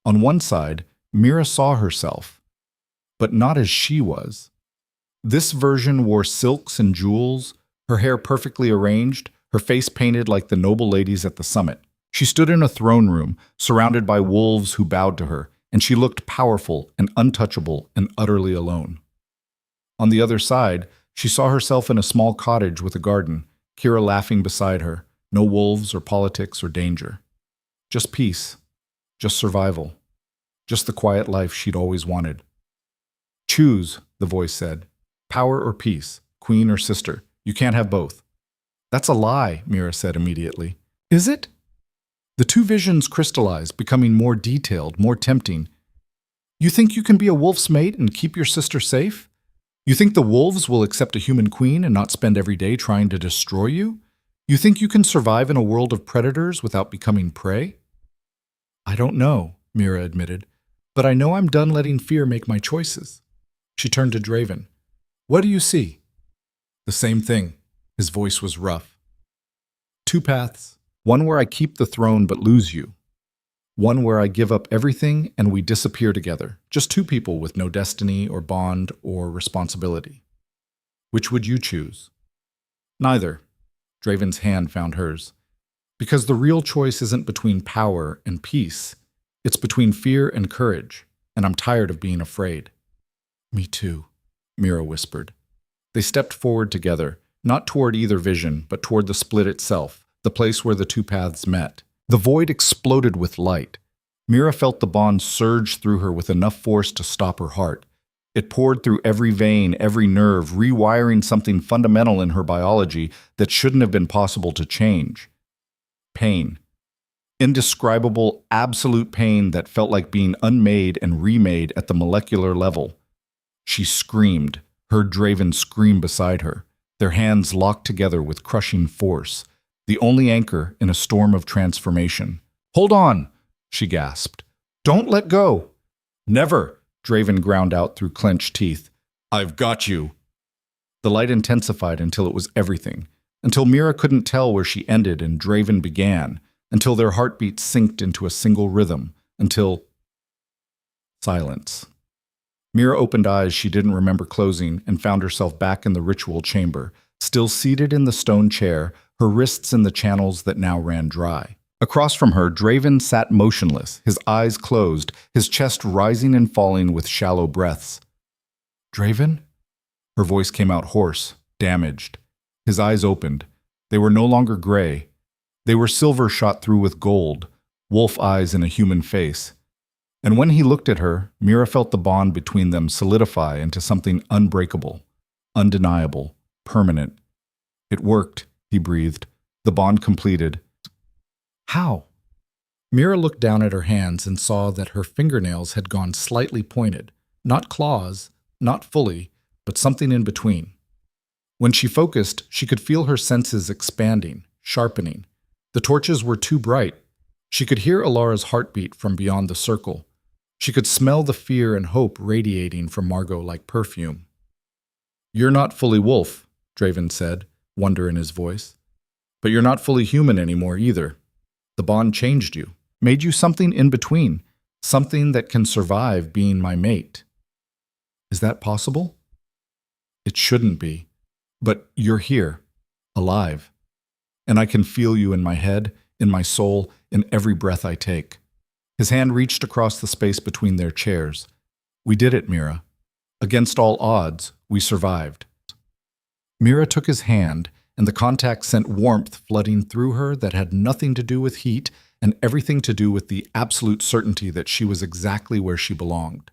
On one side, Mira saw herself, but not as she was. This version wore silks and jewels, her hair perfectly arranged, her face painted like the noble ladies at the summit. She stood in a throne room, surrounded by wolves who bowed to her, and she looked powerful and untouchable and utterly alone. On the other side, she saw herself in a small cottage with a garden, Kira laughing beside her, no wolves or politics or danger. Just peace, just survival, just the quiet life she'd always wanted. "Choose," the voice said. "Power or peace, queen or sister. You can't have both." "That's a lie," Mira said immediately. "Is it?" The two visions crystallized, becoming more detailed, more tempting. "You think you can be a wolf's mate and keep your sister safe? You think the wolves will accept a human queen and not spend every day trying to destroy you? You think you can survive in a world of predators without becoming prey?" "I don't know," Mira admitted, "but I know I'm done letting fear make my choices." She turned to Draven. "What do you see?" "The same thing." His voice was rough. "Two paths. One where I keep the throne but lose you. One where I give up everything and we disappear together. Just two people with no destiny or bond or responsibility. Which would you choose?" "Neither." Draven's hand found hers. "Because the real choice isn't between power and peace. It's between fear and courage, and I'm tired of being afraid." "Me too," Mira whispered. They stepped forward together, not toward either vision, but toward the split itself, the place where the two paths met. The void exploded with light. Mira felt the bond surge through her with enough force to stop her heart. It poured through every vein, every nerve, rewiring something fundamental in her biology that shouldn't have been possible to change. Pain. Indescribable, absolute pain that felt like being unmade and remade at the molecular level. She screamed, heard Draven scream beside her, their hands locked together with crushing force. the only anchor in a storm of transformation. "Hold on," she gasped. "Don't let go." "Never," Draven ground out through clenched teeth. "I've got you." The light intensified until it was everything, until Mira couldn't tell where she ended and Draven began, until their heartbeats synced into a single rhythm, until... silence. Mira opened eyes she didn't remember closing and found herself back in the ritual chamber, still seated in the stone chair, her wrists in the channels that now ran dry. Across from her, Draven sat motionless, his eyes closed, his chest rising and falling with shallow breaths. "Draven?" Her voice came out hoarse, damaged. His eyes opened. They were no longer gray. They were silver shot through with gold, wolf eyes in a human face. And when he looked at her, Mira felt the bond between them solidify into something unbreakable, undeniable, permanent. "It worked," he breathed. "The bond completed." "How?" Mira looked down at her hands and saw that her fingernails had gone slightly pointed. Not claws, not fully, but something in between. When she focused, she could feel her senses expanding, sharpening. The torches were too bright. She could hear Alara's heartbeat from beyond the circle. She could smell the fear and hope radiating from Margot like perfume. "You're not fully wolf," Draven said, wonder in his voice. "But you're not fully human anymore either. The bond changed you, made you something in between, something that can survive being my mate." "Is that possible?" "It shouldn't be. But you're here, alive. And I can feel you in my head, in my soul, in every breath I take." His hand reached across the space between their chairs. "We did it, Mira. Against all odds, we survived." Mira took his hand, and the contact sent warmth flooding through her that had nothing to do with heat and everything to do with the absolute certainty that she was exactly where she belonged.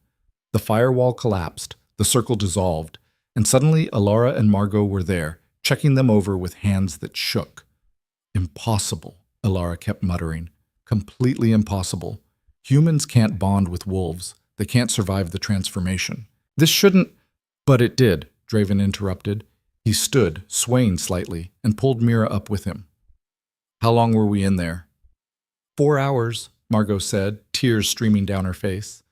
The firewall collapsed, the circle dissolved, and suddenly Alara and Margot were there, checking them over with hands that shook. "Impossible," Alara kept muttering. "Completely impossible. Humans can't bond with wolves. They can't survive the transformation. This shouldn't—" "But it did," Draven interrupted. He stood, swaying slightly, and pulled Mira up with him. "How long were we in there?" 4 hours, Margot said, tears streaming down her face.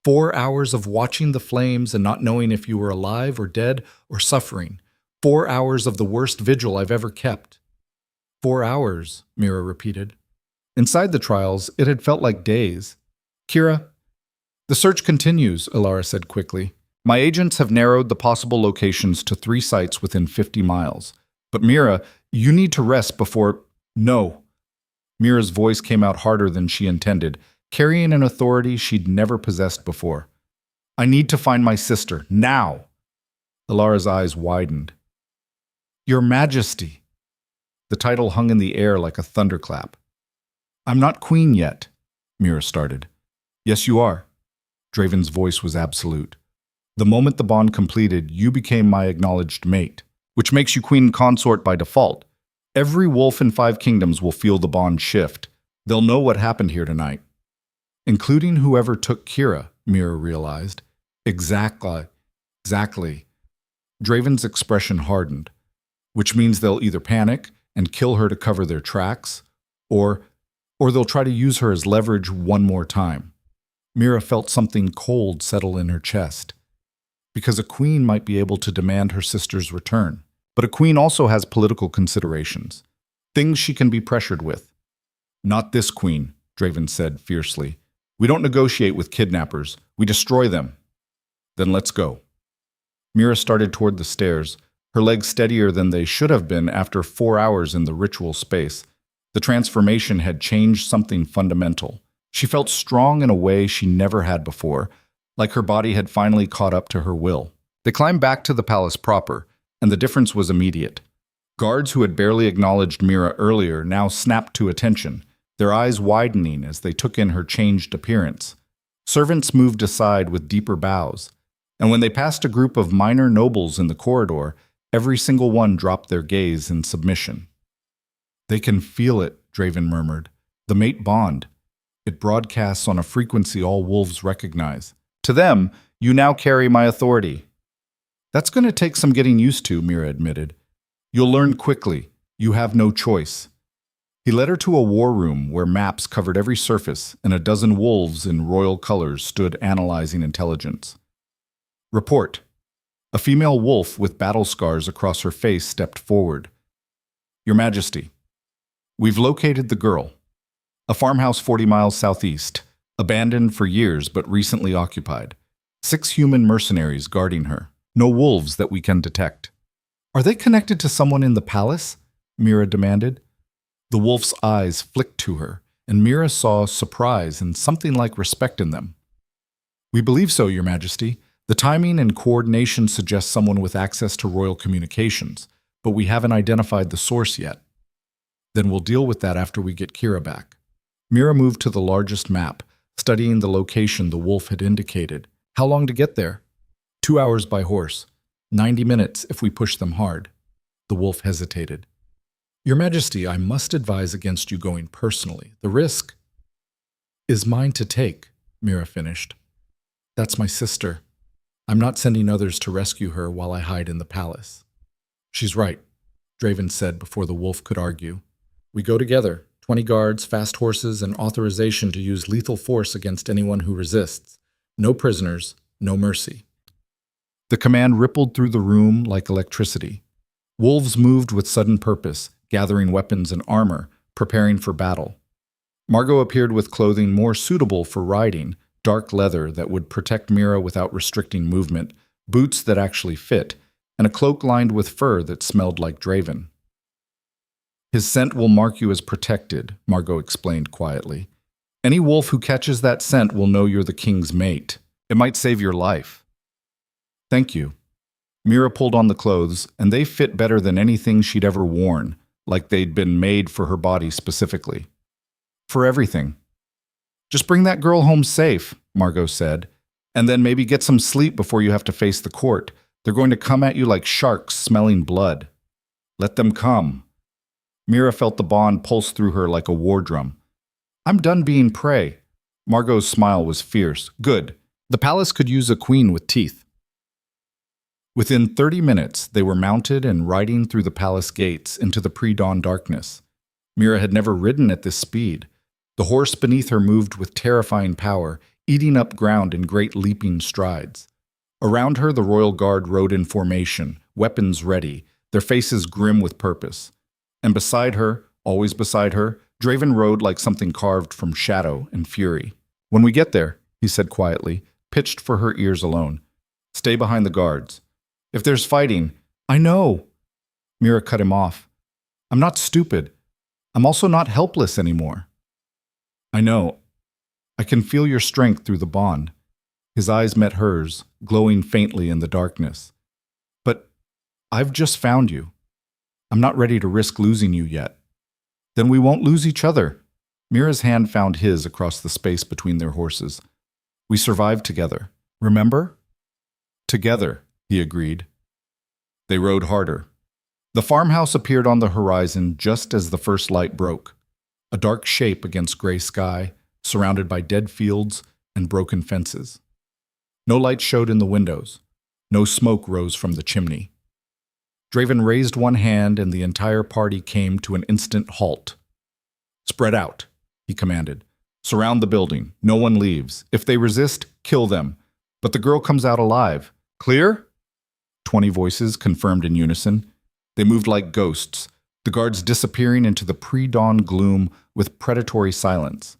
4 hours of watching the flames and not knowing if you were alive or dead or suffering. 4 hours of the worst vigil I've ever kept. 4 hours, Mira repeated. Inside the trials, it had felt like days. "Kira?" "The search continues," Alara said quickly. "My agents have narrowed the possible locations to 3 sites within 50 miles. But Mira, you need to rest before—" "No." Mira's voice came out harder than she intended, carrying an authority she'd never possessed before. "I need to find my sister, now!" Alara's eyes widened. "Your Majesty!" The title hung in the air like a thunderclap. "I'm not queen yet," Mira started. "Yes, you are." Draven's voice was absolute. "The moment the bond completed, you became my acknowledged mate, which makes you queen consort by default. Every wolf in 5 kingdoms will feel the bond shift. They'll know what happened here tonight." "Including whoever took Kira," Mira realized. Exactly. Draven's expression hardened, which means they'll either panic and kill her to cover their tracks, or they'll try to use her as leverage one more time. Mira felt something cold settle in her chest. Because a queen might be able to demand her sister's return. But a queen also has political considerations. Things she can be pressured with. "Not this queen," Draven said fiercely. "We don't negotiate with kidnappers. We destroy them." "Then let's go." Mira started toward the stairs, her legs steadier than they should have been after 4 hours in the ritual space. The transformation had changed something fundamental. She felt strong in a way she never had before, like her body had finally caught up to her will. They climbed back to the palace proper, and the difference was immediate. Guards who had barely acknowledged Mira earlier now snapped to attention, their eyes widening as they took in her changed appearance. Servants moved aside with deeper bows, and when they passed a group of minor nobles in the corridor, every single one dropped their gaze in submission. "They can feel it," Draven murmured. "The mate bond. It broadcasts on a frequency all wolves recognize. To them, you now carry my authority." "That's going to take some getting used to," Mira admitted. "You'll learn quickly. You have no choice." He led her to a war room where maps covered every surface and a dozen wolves in royal colors stood analyzing intelligence. Report. A female wolf with battle scars across her face stepped forward. Your Majesty, we've located the girl. A farmhouse 40 miles southeast, abandoned for years but recently occupied. 6 human mercenaries guarding her. No wolves that we can detect. Are they connected to someone in the palace? Mira demanded. The wolf's eyes flicked to her, and Mira saw surprise and something like respect in them. We believe so, Your Majesty. The timing and coordination suggest someone with access to royal communications, but we haven't identified the source yet. Then we'll deal with that after we get Kira back. Mira moved to the largest map, studying the location the wolf had indicated. How long to get there? 2 hours by horse. 90 minutes if we push them hard. The wolf hesitated. Your Majesty, I must advise against you going personally. The risk is mine to take, Mira finished. That's my sister. I'm not sending others to rescue her while I hide in the palace. She's right, Draven said before the wolf could argue. We go together, 20 guards, fast horses, and authorization to use lethal force against anyone who resists. No prisoners, no mercy. The command rippled through the room like electricity. Wolves moved with sudden purpose, gathering weapons and armor, preparing for battle. Margot appeared with clothing more suitable for riding, dark leather that would protect Mira without restricting movement, boots that actually fit, and a cloak lined with fur that smelled like Draven. His scent will mark you as protected, Margot explained quietly. Any wolf who catches that scent will know you're the king's mate. It might save your life. Thank you. Mira pulled on the clothes, and they fit better than anything she'd ever worn, like they'd been made for her body specifically. For everything. Just bring that girl home safe, Margot said, and then maybe get some sleep before you have to face the court. They're going to come at you like sharks smelling blood. Let them come. Mira felt the bond pulse through her like a war drum. I'm done being prey. Margot's smile was fierce. Good. The palace could use a queen with teeth. Within 30 minutes, they were mounted and riding through the palace gates into the pre-dawn darkness. Mira had never ridden at this speed. The horse beneath her moved with terrifying power, eating up ground in great leaping strides. Around her, the royal guard rode in formation, weapons ready, their faces grim with purpose. And beside her, always beside her, Draven rode like something carved from shadow and fury. When we get there, he said quietly, pitched for her ears alone. Stay behind the guards. If there's fighting, I know. Mira cut him off. I'm not stupid. I'm also not helpless anymore. I know. I can feel your strength through the bond. His eyes met hers, glowing faintly in the darkness. But I've just found you. I'm not ready to risk losing you yet. Then we won't lose each other. Mira's hand found his across the space between their horses. We survived together. Remember? Together, he agreed. They rode harder. The farmhouse appeared on the horizon just as the first light broke. A dark shape against gray sky, surrounded by dead fields and broken fences. No light showed in the windows. No smoke rose from the chimney. Draven raised one hand and the entire party came to an instant halt. Spread out, he commanded. Surround the building. No one leaves. If they resist, kill them. But the girl comes out alive. Clear? 20 voices confirmed in unison. They moved like ghosts, the guards disappearing into the pre-dawn gloom with predatory silence.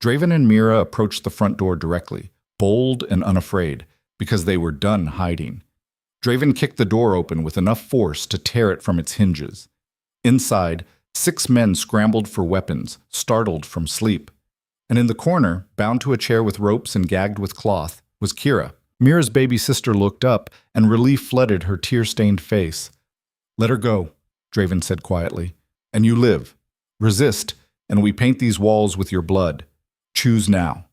Draven and Mira approached the front door directly, bold and unafraid, because they were done hiding. Draven kicked the door open with enough force to tear it from its hinges. Inside, 6 men scrambled for weapons, startled from sleep. And in the corner, bound to a chair with ropes and gagged with cloth, was Kira. Mira's baby sister looked up, and relief flooded her tear-stained face. Let her go, Draven said quietly. And you live. Resist, and we paint these walls with your blood. Choose now.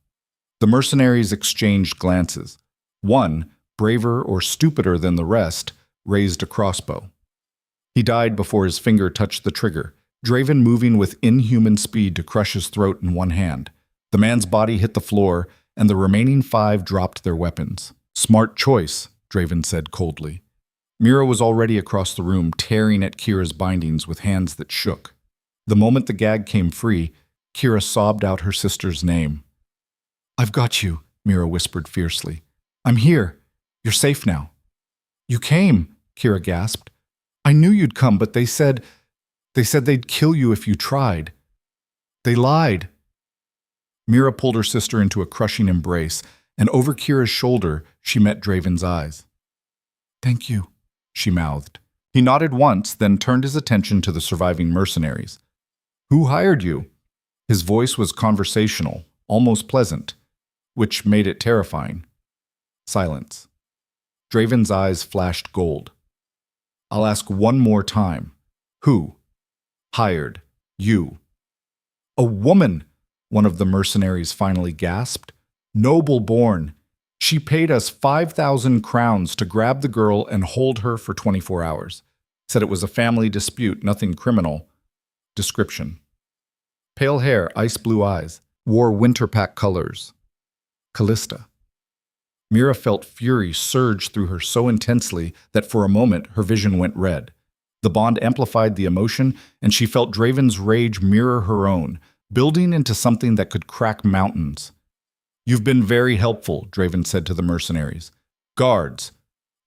The mercenaries exchanged glances. One, braver or stupider than the rest, raised a crossbow. He died before his finger touched the trigger, Draven moving with inhuman speed to crush his throat in one hand. The man's body hit the floor, and the remaining 5 dropped their weapons. Smart choice, Draven said coldly. Mira was already across the room, tearing at Kira's bindings with hands that shook. The moment the gag came free, Kira sobbed out her sister's name. "I've got you," Mira whispered fiercely. "I'm here. You're safe now." "You came," Kira gasped. "I knew you'd come, but they said they'd kill you if you tried. They lied." Mira pulled her sister into a crushing embrace, and over Kira's shoulder she met Draven's eyes. "Thank you," she mouthed. He nodded once, then turned his attention to the surviving mercenaries. "Who hired you?" His voice was conversational, almost pleasant, which made it terrifying. Silence. Draven's eyes flashed gold. "I'll ask one more time. Who hired you?" "A woman," one of the mercenaries finally gasped. "Noble born. She paid us 5,000 crowns to grab the girl and hold her for 24 hours. Said it was a family dispute, nothing criminal." Description: pale hair, ice blue eyes, wore winter pack colors. Callista. Mira felt fury surge through her so intensely that for a moment her vision went red. The bond amplified the emotion, and she felt Draven's rage mirror her own, building into something that could crack mountains. "You've been very helpful," Draven said to the mercenaries. "Guards,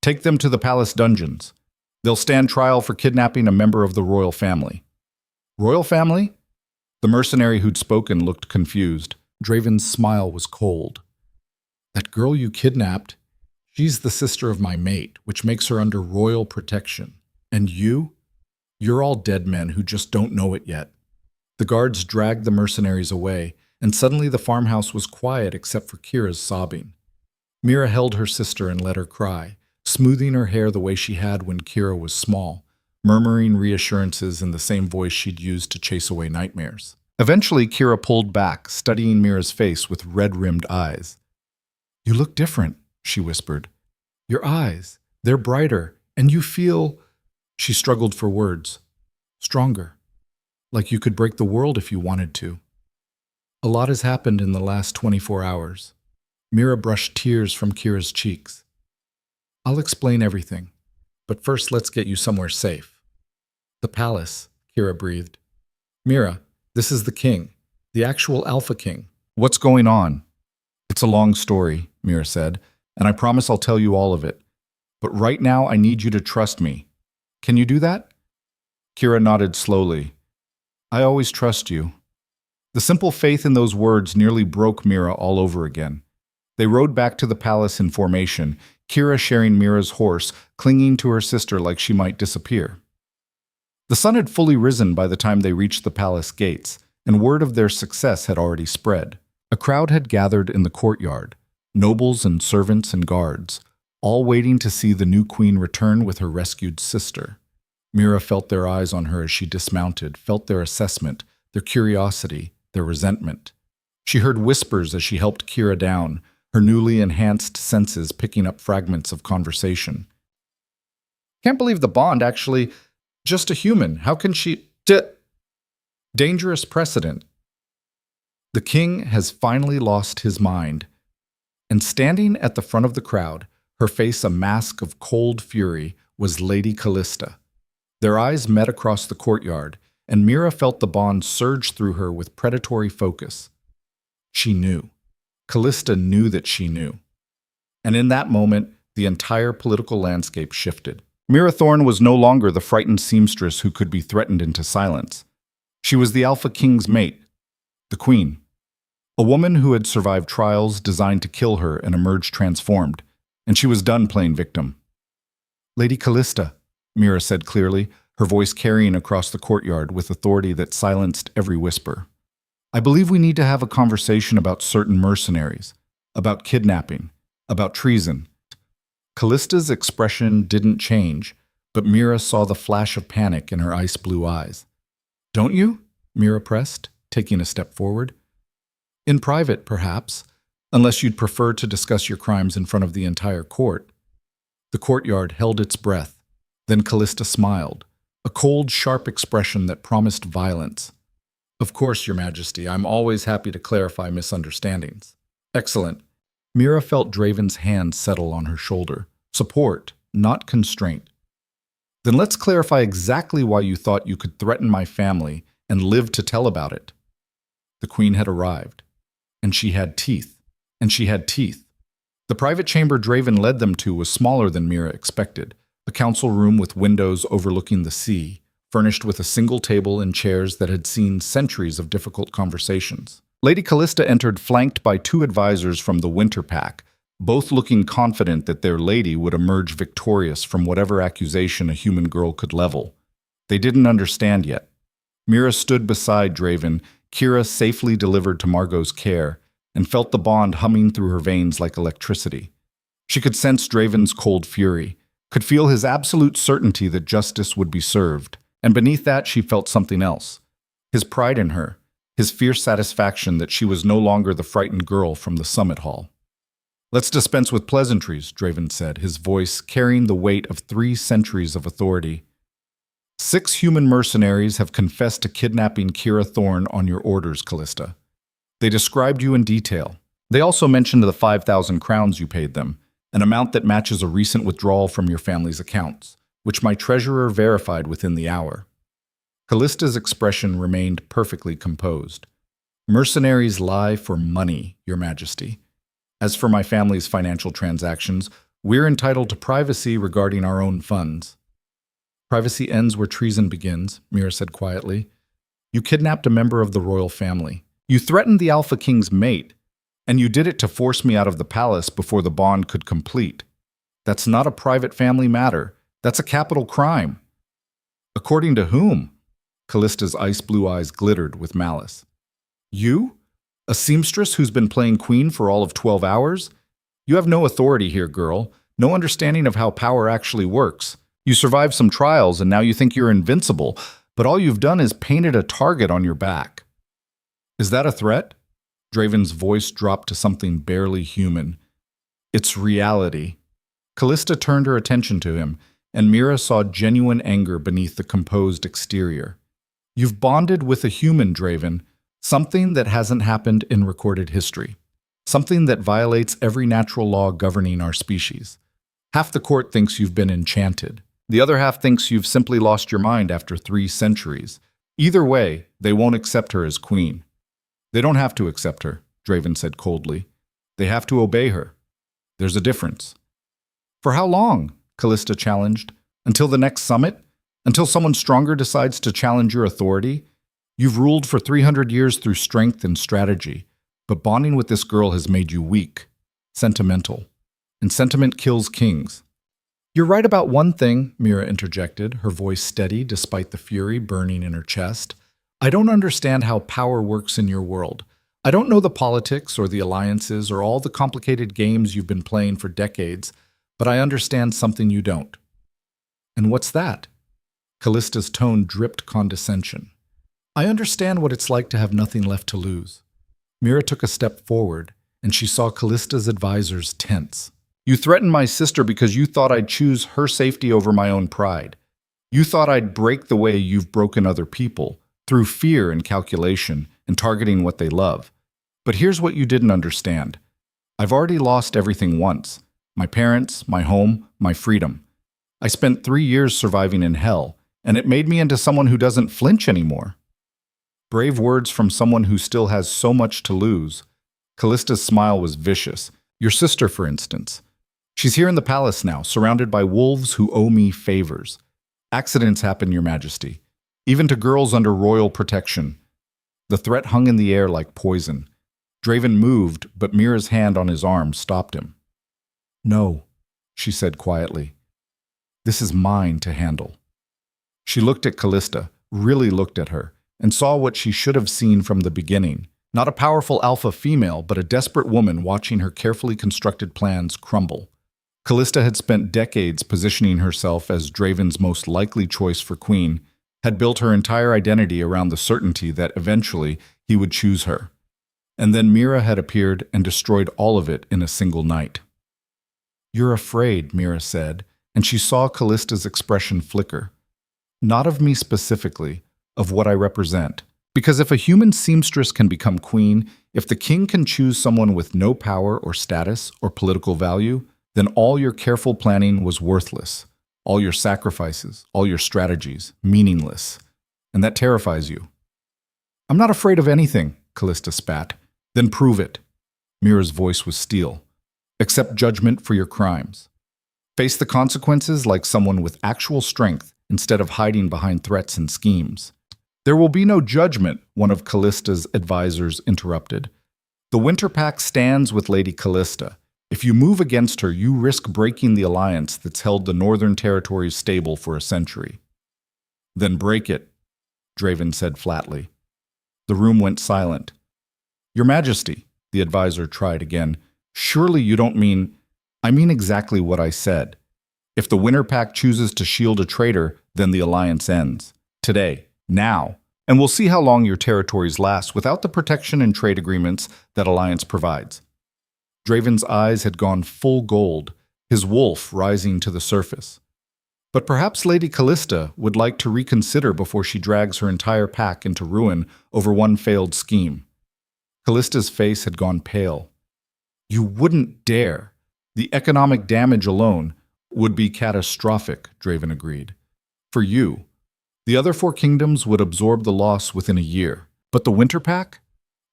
take them to the palace dungeons. They'll stand trial for kidnapping a member of the royal family." "Royal family?" The mercenary who'd spoken looked confused. Draven's smile was cold. "That girl you kidnapped, she's the sister of my mate, which makes her under royal protection. And you're all dead men who just don't know it yet." The guards dragged the mercenaries away, and suddenly the farmhouse was quiet except for Kira's sobbing. Mira held her sister and let her cry, smoothing her hair the way she had when Kira was small, murmuring reassurances in the same voice she'd used to chase away nightmares. Eventually, Kira pulled back, studying Mira's face with red-rimmed eyes. "You look different," she whispered. "Your eyes, they're brighter, and you feel—" She struggled for words. "Stronger. Like you could break the world if you wanted to." "A lot has happened in the last 24 hours. Mira brushed tears from Kira's cheeks. "I'll explain everything, but first let's get you somewhere safe." "The palace," Kira breathed. "Mira, this is the king, the actual Alpha King." "What's going on?" "It's a long story," Mira said, "and I promise I'll tell you all of it. But right now I need you to trust me. Can you do that?" Kira nodded slowly. "I always trust you." The simple faith in those words nearly broke Mira all over again. They rode back to the palace in formation, Kira sharing Mira's horse, clinging to her sister like she might disappear. The sun had fully risen by the time they reached the palace gates, and word of their success had already spread. A crowd had gathered in the courtyard, nobles and servants and guards, all waiting to see the new queen return with her rescued sister. Mira felt their eyes on her as she dismounted, felt their assessment, their curiosity, their resentment. She heard whispers as she helped Kira down, her newly enhanced senses picking up fragments of conversation. "Can't believe the bond actually... Just a human. How can she... Dangerous precedent. The king has finally lost his mind." And standing at the front of the crowd, her face a mask of cold fury, was Lady Callista. Their eyes met across the courtyard, and Mira felt the bond surge through her with predatory focus. She knew. Callista knew that she knew. And in that moment, the entire political landscape shifted. Mira Thorne was no longer the frightened seamstress who could be threatened into silence. She was the Alpha King's mate, the Queen. A woman who had survived trials designed to kill her and emerged transformed, and she was done playing victim. "Lady Callista," Mira said clearly, her voice carrying across the courtyard with authority that silenced every whisper. "I believe we need to have a conversation about certain mercenaries, about kidnapping, about treason." Callista's expression didn't change, but Mira saw the flash of panic in her ice-blue eyes. "Don't you?" Mira pressed, taking a step forward. "In private, perhaps, unless you'd prefer to discuss your crimes in front of the entire court." The courtyard held its breath. Then Callista smiled, a cold, sharp expression that promised violence. "Of course, Your Majesty, I'm always happy to clarify misunderstandings." "Excellent." Mira felt Draven's hand settle on her shoulder. Support, not constraint. "Then let's clarify exactly why you thought you could threaten my family and lived to tell about it. The queen had arrived, and she had teeth, and she had teeth. The private chamber Draven led them to was smaller than Mira expected, a council room with windows overlooking the sea, furnished with a single table and chairs that had seen centuries of difficult conversations. Lady Callista entered flanked by two advisors from the Winter Pack, both looking confident that their lady would emerge victorious from whatever accusation a human girl could level. They didn't understand yet. Mira stood beside Draven, Kira safely delivered to Margot's care, and felt the bond humming through her veins like electricity. She could sense Draven's cold fury, could feel his absolute certainty that justice would be served, and beneath that she felt something else. His pride in her, his fierce satisfaction that she was no longer the frightened girl from the summit hall. "Let's dispense with pleasantries," Draven said, his voice carrying the weight of 3 centuries of authority. 6 human mercenaries have confessed to kidnapping Mira Thorne on your orders, Callista. They described you in detail. They also mentioned the 5,000 crowns you paid them, an amount that matches a recent withdrawal from your family's accounts, which my treasurer verified within the hour. Callista's expression remained perfectly composed. "Mercenaries lie for money, Your Majesty. As for my family's financial transactions, we're entitled to privacy regarding our own funds." "Privacy ends where treason begins," Mira said quietly. "You kidnapped a member of the royal family. You threatened the Alpha King's mate, and you did it to force me out of the palace before the bond could complete. That's not a private family matter. That's a capital crime." "According to whom?" Callista's ice-blue eyes glittered with malice. "You? A seamstress who's been playing queen for all of 12 hours? You have no authority here, girl, no understanding of how power actually works. You survived some trials and now you think you're invincible, but all you've done is painted a target on your back." "Is that a threat?" Draven's voice dropped to something barely human. "It's reality." Callista turned her attention to him, and Mira saw genuine anger beneath the composed exterior. "You've bonded with a human, Draven, something that hasn't happened in recorded history. Something that violates every natural law governing our species. Half the court thinks you've been enchanted. The other half thinks you've simply lost your mind after 3 centuries. Either way, they won't accept her as queen." "They don't have to accept her," Draven said coldly. "They have to obey her. There's a difference." "For how long?" Callista challenged. "Until the next summit? Until someone stronger decides to challenge your authority? You've ruled for 300 years through strength and strategy, but bonding with this girl has made you weak, sentimental. And sentiment kills kings." "You're right about one thing," Mira interjected, her voice steady despite the fury burning in her chest. "I don't understand how power works in your world. I don't know the politics or the alliances or all the complicated games you've been playing for decades, but I understand something you don't." "And what's that?" Callista's tone dripped condescension. "I understand what it's like to have nothing left to lose." Mira took a step forward, and she saw Callista's advisors tense. "You threatened my sister because you thought I'd choose her safety over my own pride. You thought I'd break the way you've broken other people, through fear and calculation and targeting what they love. But here's what you didn't understand. I've already lost everything once. My parents, my home, my freedom. I spent 3 years surviving in hell, and it made me into someone who doesn't flinch anymore." Brave words from someone who still has so much to lose. Callista's smile was vicious. "Your sister, for instance. She's here in the palace now, surrounded by wolves who owe me favors. Accidents happen, Your Majesty, even to girls under royal protection." The threat hung in the air like poison. Draven moved, but Mira's hand on his arm stopped him. "No," she said quietly. "This is mine to handle." She looked at Callista, really looked at her, and saw what she should have seen from the beginning. Not a powerful alpha female, but a desperate woman watching her carefully constructed plans crumble. Callista had spent decades positioning herself as Draven's most likely choice for queen, had built her entire identity around the certainty that eventually he would choose her. And then Mira had appeared and destroyed all of it in a single night. "You're afraid," Mira said, and she saw Callista's expression flicker. "Not of me specifically, of what I represent. Because if a human seamstress can become queen, if the king can choose someone with no power or status or political value, then all your careful planning was worthless. All your sacrifices, all your strategies, meaningless. And that terrifies you. I'm not afraid of anything, Callista spat. Then prove it. Mira's voice was steel. Accept judgment for your crimes. Face the consequences like someone with actual strength instead of hiding behind threats and schemes. There will be no judgment, one of Callista's advisors interrupted. The Winter Pact stands with Lady Callista. If you move against her, you risk breaking the alliance that's held the Northern Territories stable for a century. Then break it, Draven said flatly. The room went silent. Your Majesty, the advisor tried again. Surely you don't mean... I mean exactly what I said. If the Winter Pact chooses to shield a traitor, then the alliance ends. Today. Now. And we'll see how long your territories last without the protection and trade agreements that alliance provides. Draven's eyes had gone full gold, his wolf rising to the surface. But perhaps Lady Callista would like to reconsider before she drags her entire pack into ruin over one failed scheme. Callista's face had gone pale. You wouldn't dare. The economic damage alone would be catastrophic, Draven agreed. For you. The other 4 kingdoms would absorb the loss within a year. But the Winter Pact?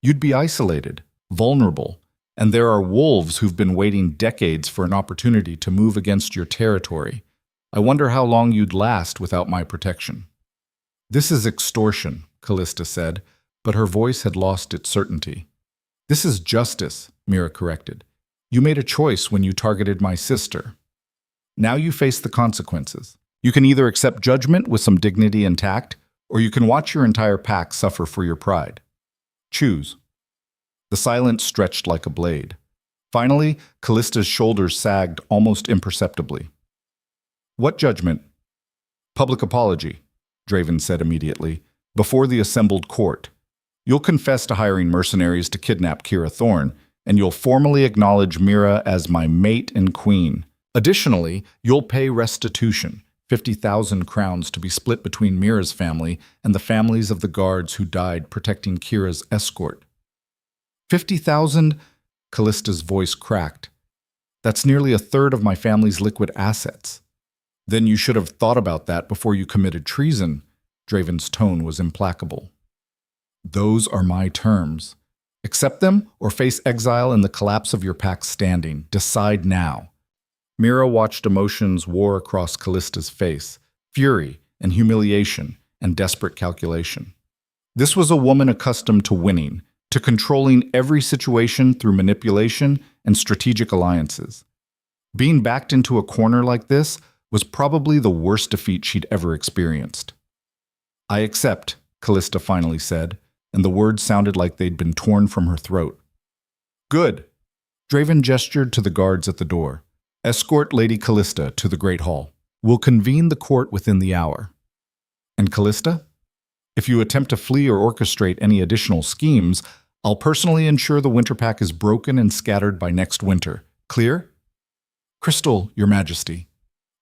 You'd be isolated, vulnerable, and there are wolves who've been waiting decades for an opportunity to move against your territory. I wonder how long you'd last without my protection. This is extortion, Callista said, but her voice had lost its certainty. This is justice, Mira corrected. You made a choice when you targeted my sister. Now you face the consequences. You can either accept judgment with some dignity and tact, or you can watch your entire pack suffer for your pride. Choose. The silence stretched like a blade. Finally, Callista's shoulders sagged almost imperceptibly. What judgment? Public apology, Draven said immediately, before the assembled court. You'll confess to hiring mercenaries to kidnap Mira Thorne, and you'll formally acknowledge Mira as my mate and queen. Additionally, you'll pay restitution, 50,000 crowns to be split between Mira's family and the families of the guards who died protecting Kira's escort. 50,000? Callista's voice cracked. That's nearly a third of my family's liquid assets. Then you should have thought about that before you committed treason. Draven's tone was implacable. Those are my terms. Accept them or face exile and the collapse of your pack's standing. Decide now. Mira watched emotions war across Callista's face, fury and humiliation and desperate calculation. This was a woman accustomed to winning, to controlling every situation through manipulation and strategic alliances. Being backed into a corner like this was probably the worst defeat she'd ever experienced. I accept, Callista finally said, and the words sounded like they'd been torn from her throat. Good. Draven gestured to the guards at the door. Escort Lady Callista to the Great Hall. We'll convene the court within the hour. And Callista? If you attempt to flee or orchestrate any additional schemes, I'll personally ensure the Winter Pact is broken and scattered by next winter. Clear? Crystal, Your Majesty.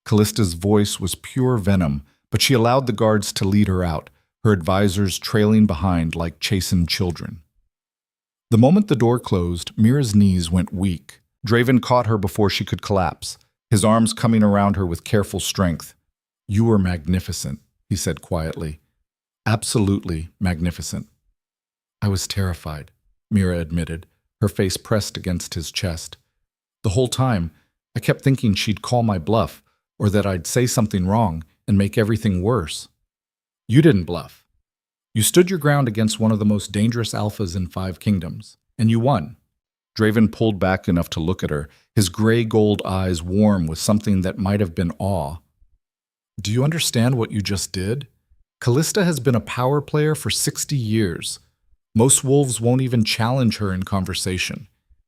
Callista's voice was pure venom, but she allowed the guards to lead her out, her advisors trailing behind like chastened children. The moment the door closed, Mira's knees went weak. Draven caught her before she could collapse, his arms coming around her with careful strength. You were magnificent, he said quietly. Absolutely magnificent. I was terrified, Mira admitted, her face pressed against his chest. The whole time, I kept thinking she'd call my bluff, or that I'd say something wrong and make everything worse. You didn't bluff. You stood your ground against one of the most dangerous alphas in 5 kingdoms, and you won. Draven pulled back enough to look at her, his gray-gold eyes warm with something that might have been awe. Do you understand what you just did? Callista has been a power player for 60 years. Most wolves won't even challenge her in conversation,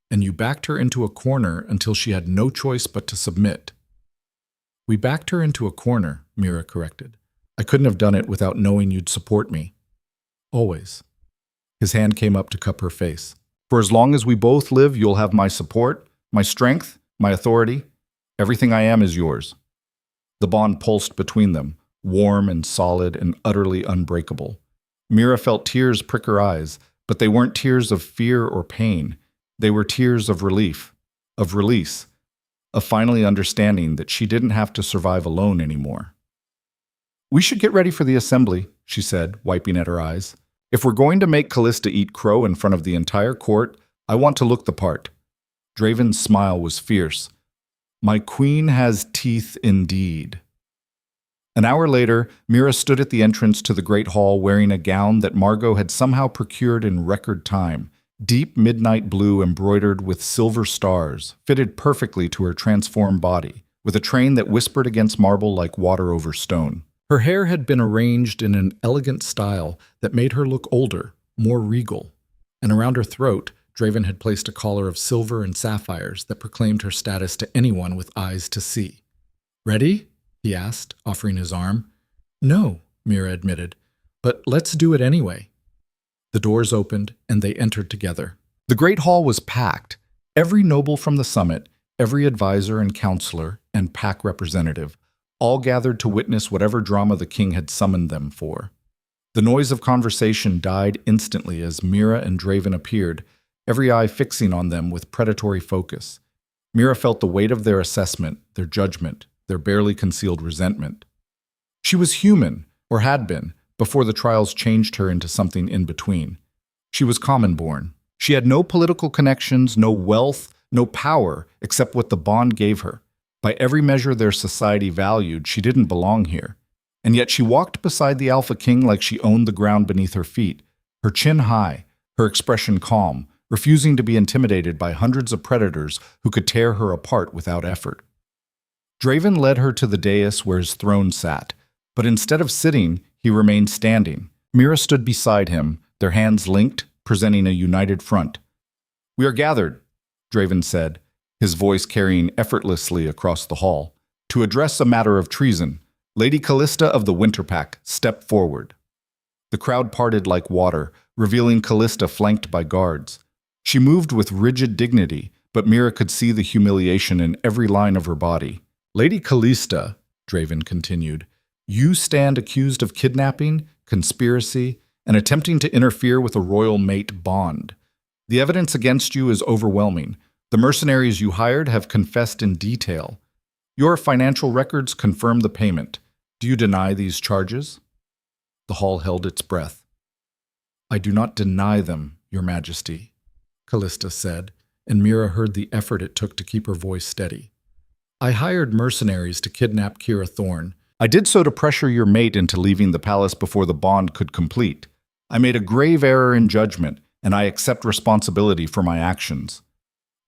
and you backed her into a corner until she had no choice but to submit. We backed her into a corner, Mira corrected. I couldn't have done it without knowing you'd support me. Always. His hand came up to cup her face. For as long as we both live, you'll have my support, my strength, my authority. Everything I am is yours. The bond pulsed between them, warm and solid and utterly unbreakable. Mira felt tears prick her eyes, but they weren't tears of fear or pain. They were tears of relief, of release, of finally understanding that she didn't have to survive alone anymore. We should get ready for the assembly, she said, wiping at her eyes. If we're going to make Callista eat crow in front of the entire court, I want to look the part. Draven's smile was fierce. My queen has teeth indeed. An hour later, Mira stood at the entrance to the great hall wearing a gown that Margot had somehow procured in record time. Deep midnight blue embroidered with silver stars, fitted perfectly to her transformed body, with a train that whispered against marble like water over stone. Her hair had been arranged in an elegant style that made her look older, more regal, and around her throat, Draven had placed a collar of silver and sapphires that proclaimed her status to anyone with eyes to see. "Ready?" he asked, offering his arm. "No," Mira admitted, "but let's do it anyway." The doors opened, and they entered together. The great hall was packed. Every noble from the summit, every advisor and counselor and pack representative, all gathered to witness whatever drama the king had summoned them for. The noise of conversation died instantly as Mira and Draven appeared, every eye fixing on them with predatory focus. Mira felt the weight of their assessment, their judgment, their barely concealed resentment. She was human, or had been, before the trials changed her into something in between. She was common-born. She had no political connections, no wealth, no power, except what the bond gave her. By every measure their society valued, she didn't belong here. And yet she walked beside the Alpha King like she owned the ground beneath her feet, her chin high, her expression calm, refusing to be intimidated by hundreds of predators who could tear her apart without effort. Draven led her to the dais where his throne sat, but instead of sitting, he remained standing. Mira stood beside him, their hands linked, presenting a united front. "We are gathered," Draven said, his voice carrying effortlessly across the hall, "to address a matter of treason. Lady Callista of the Winterpack, step forward." The crowd parted like water, revealing Callista flanked by guards. She moved with rigid dignity, but Mira could see the humiliation in every line of her body. "Lady Callista," Draven continued, "you stand accused of kidnapping, conspiracy, and attempting to interfere with a royal mate bond. The evidence against you is overwhelming. The mercenaries you hired have confessed in detail. Your financial records confirm the payment. Do you deny these charges?" The hall held its breath. "I do not deny them, Your Majesty," Callista said, and Mira heard the effort it took to keep her voice steady. "I hired mercenaries to kidnap Mira Thorne. I did so to pressure your mate into leaving the palace before the bond could complete. I made a grave error in judgment, and I accept responsibility for my actions."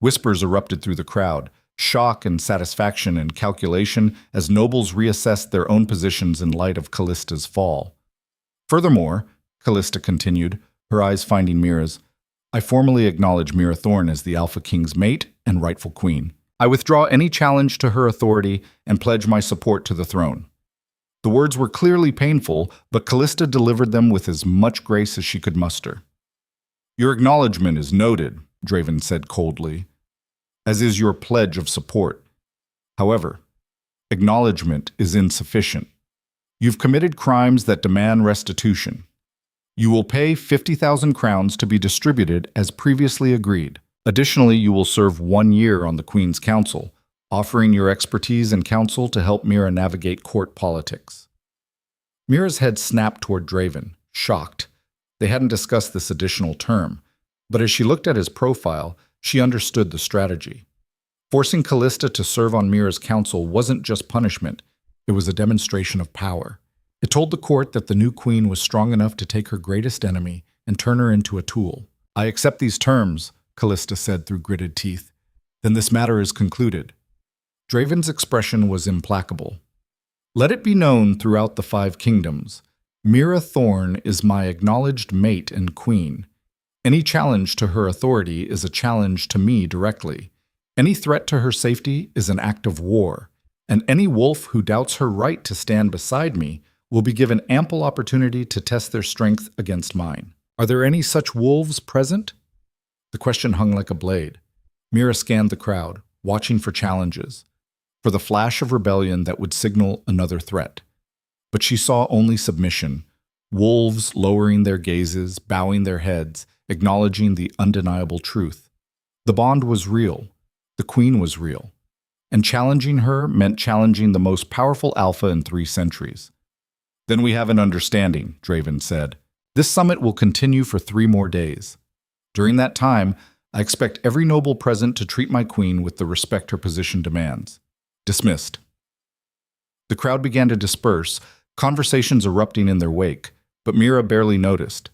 Whispers erupted through the crowd, shock and satisfaction and calculation as nobles reassessed their own positions in light of Callista's fall. "Furthermore," Callista continued, her eyes finding Mira's, "I formally acknowledge Mira Thorne as the Alpha King's mate and rightful queen. I withdraw any challenge to her authority and pledge my support to the throne." The words were clearly painful, but Callista delivered them with as much grace as she could muster. "Your acknowledgement is noted," Draven said coldly, "as is your pledge of support. However, acknowledgement is insufficient. You've committed crimes that demand restitution. You will pay 50,000 crowns to be distributed as previously agreed. Additionally, you will serve 1 year on the Queen's Council, offering your expertise and counsel to help Mira navigate court politics." Mira's head snapped toward Draven, shocked. They hadn't discussed this additional term, but as she looked at his profile, she understood the strategy. Forcing Callista to serve on Mira's council wasn't just punishment, it was a demonstration of power. It told the court that the new queen was strong enough to take her greatest enemy and turn her into a tool. "I accept these terms," Callista said through gritted teeth. "Then this matter is concluded." Draven's expression was implacable. "Let it be known throughout the 5 kingdoms, Mira Thorne is my acknowledged mate and queen. Any challenge to her authority is a challenge to me directly. Any threat to her safety is an act of war, and any wolf who doubts her right to stand beside me will be given ample opportunity to test their strength against mine. Are there any such wolves present?" The question hung like a blade. Mira scanned the crowd, watching for challenges, for the flash of rebellion that would signal another threat. But she saw only submission, wolves lowering their gazes, bowing their heads, acknowledging the undeniable truth. The bond was real. The queen was real. And challenging her meant challenging the most powerful alpha in 3 centuries. "Then we have an understanding," Draven said. This summit will continue for 3 more days. During that time, I expect every noble present to treat my queen with the respect her position demands. Dismissed. The crowd began to disperse, conversations erupting in their wake, but Mira barely noticed.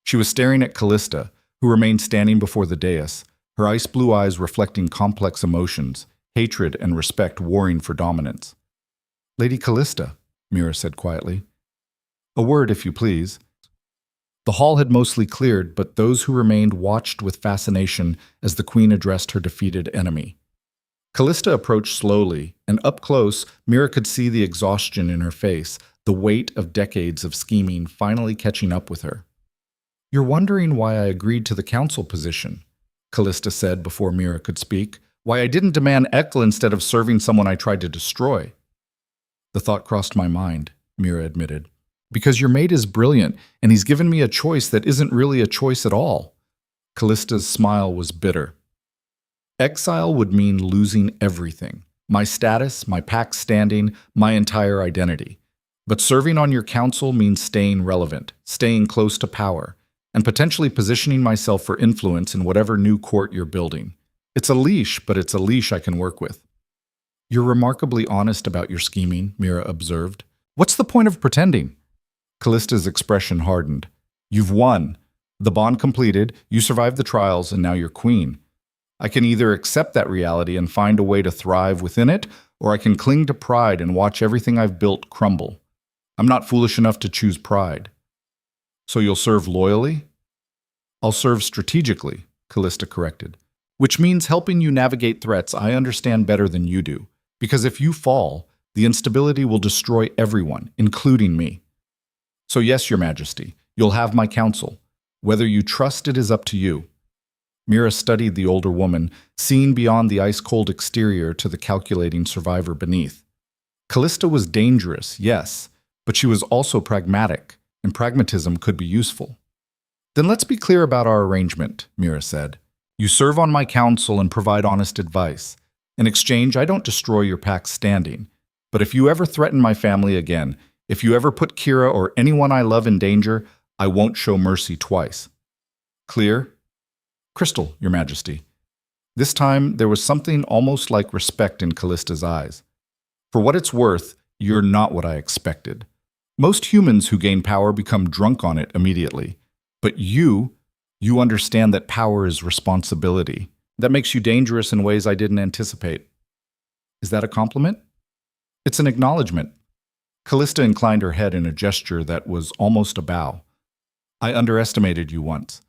She was staring at Callista, who remained standing before the dais, her ice-blue eyes reflecting complex emotions, hatred and respect warring for dominance. "Lady Callista," Mira said quietly. "A word, if you please." The hall had mostly cleared, but those who remained watched with fascination as the queen addressed her defeated enemy. Callista approached slowly, and up close, Mira could see the exhaustion in her face, the weight of decades of scheming finally catching up with her. "You're wondering why I agreed to the council position," Callista said before Mira could speak. "Why I didn't demand Ekla instead of serving someone I tried to destroy." "The thought crossed my mind," Mira admitted. "Because your mate is brilliant, and he's given me a choice that isn't really a choice at all." Callista's smile was bitter. "Exile would mean losing everything. My status, my pack standing, my entire identity. But serving on your council means staying relevant, staying close to power, and potentially positioning myself for influence in whatever new court you're building. It's a leash, but it's a leash I can work with." "You're remarkably honest about your scheming," Mira observed. "What's the point of pretending?" Callista's expression hardened. "You've won. The bond completed, you survived the trials, and now you're queen. I can either accept that reality and find a way to thrive within it, or I can cling to pride and watch everything I've built crumble. I'm not foolish enough to choose pride." "So you'll serve loyally?" "I'll serve strategically," Callista corrected. "Which means helping you navigate threats I understand better than you do. Because if you fall, the instability will destroy everyone, including me. So yes, Your Majesty, you'll have my counsel. Whether you trust it is up to you." Mira studied the older woman, seeing beyond the ice-cold exterior to the calculating survivor beneath. Callista was dangerous, yes, but she was also pragmatic, and pragmatism could be useful. "Then let's be clear about our arrangement," Mira said. "You serve on my council and provide honest advice. In exchange, I don't destroy your pack's standing. But if you ever threaten my family again, if you ever put Kira or anyone I love in danger, I won't show mercy twice. Clear?" "Crystal, Your Majesty." This time, there was something almost like respect in Callista's eyes. "For what it's worth, you're not what I expected. Most humans who gain power become drunk on it immediately. But you understand that power is responsibility. That makes you dangerous in ways I didn't anticipate." "Is that a compliment?" "It's an acknowledgement." Callista inclined her head in a gesture that was almost a bow. "I underestimated you once.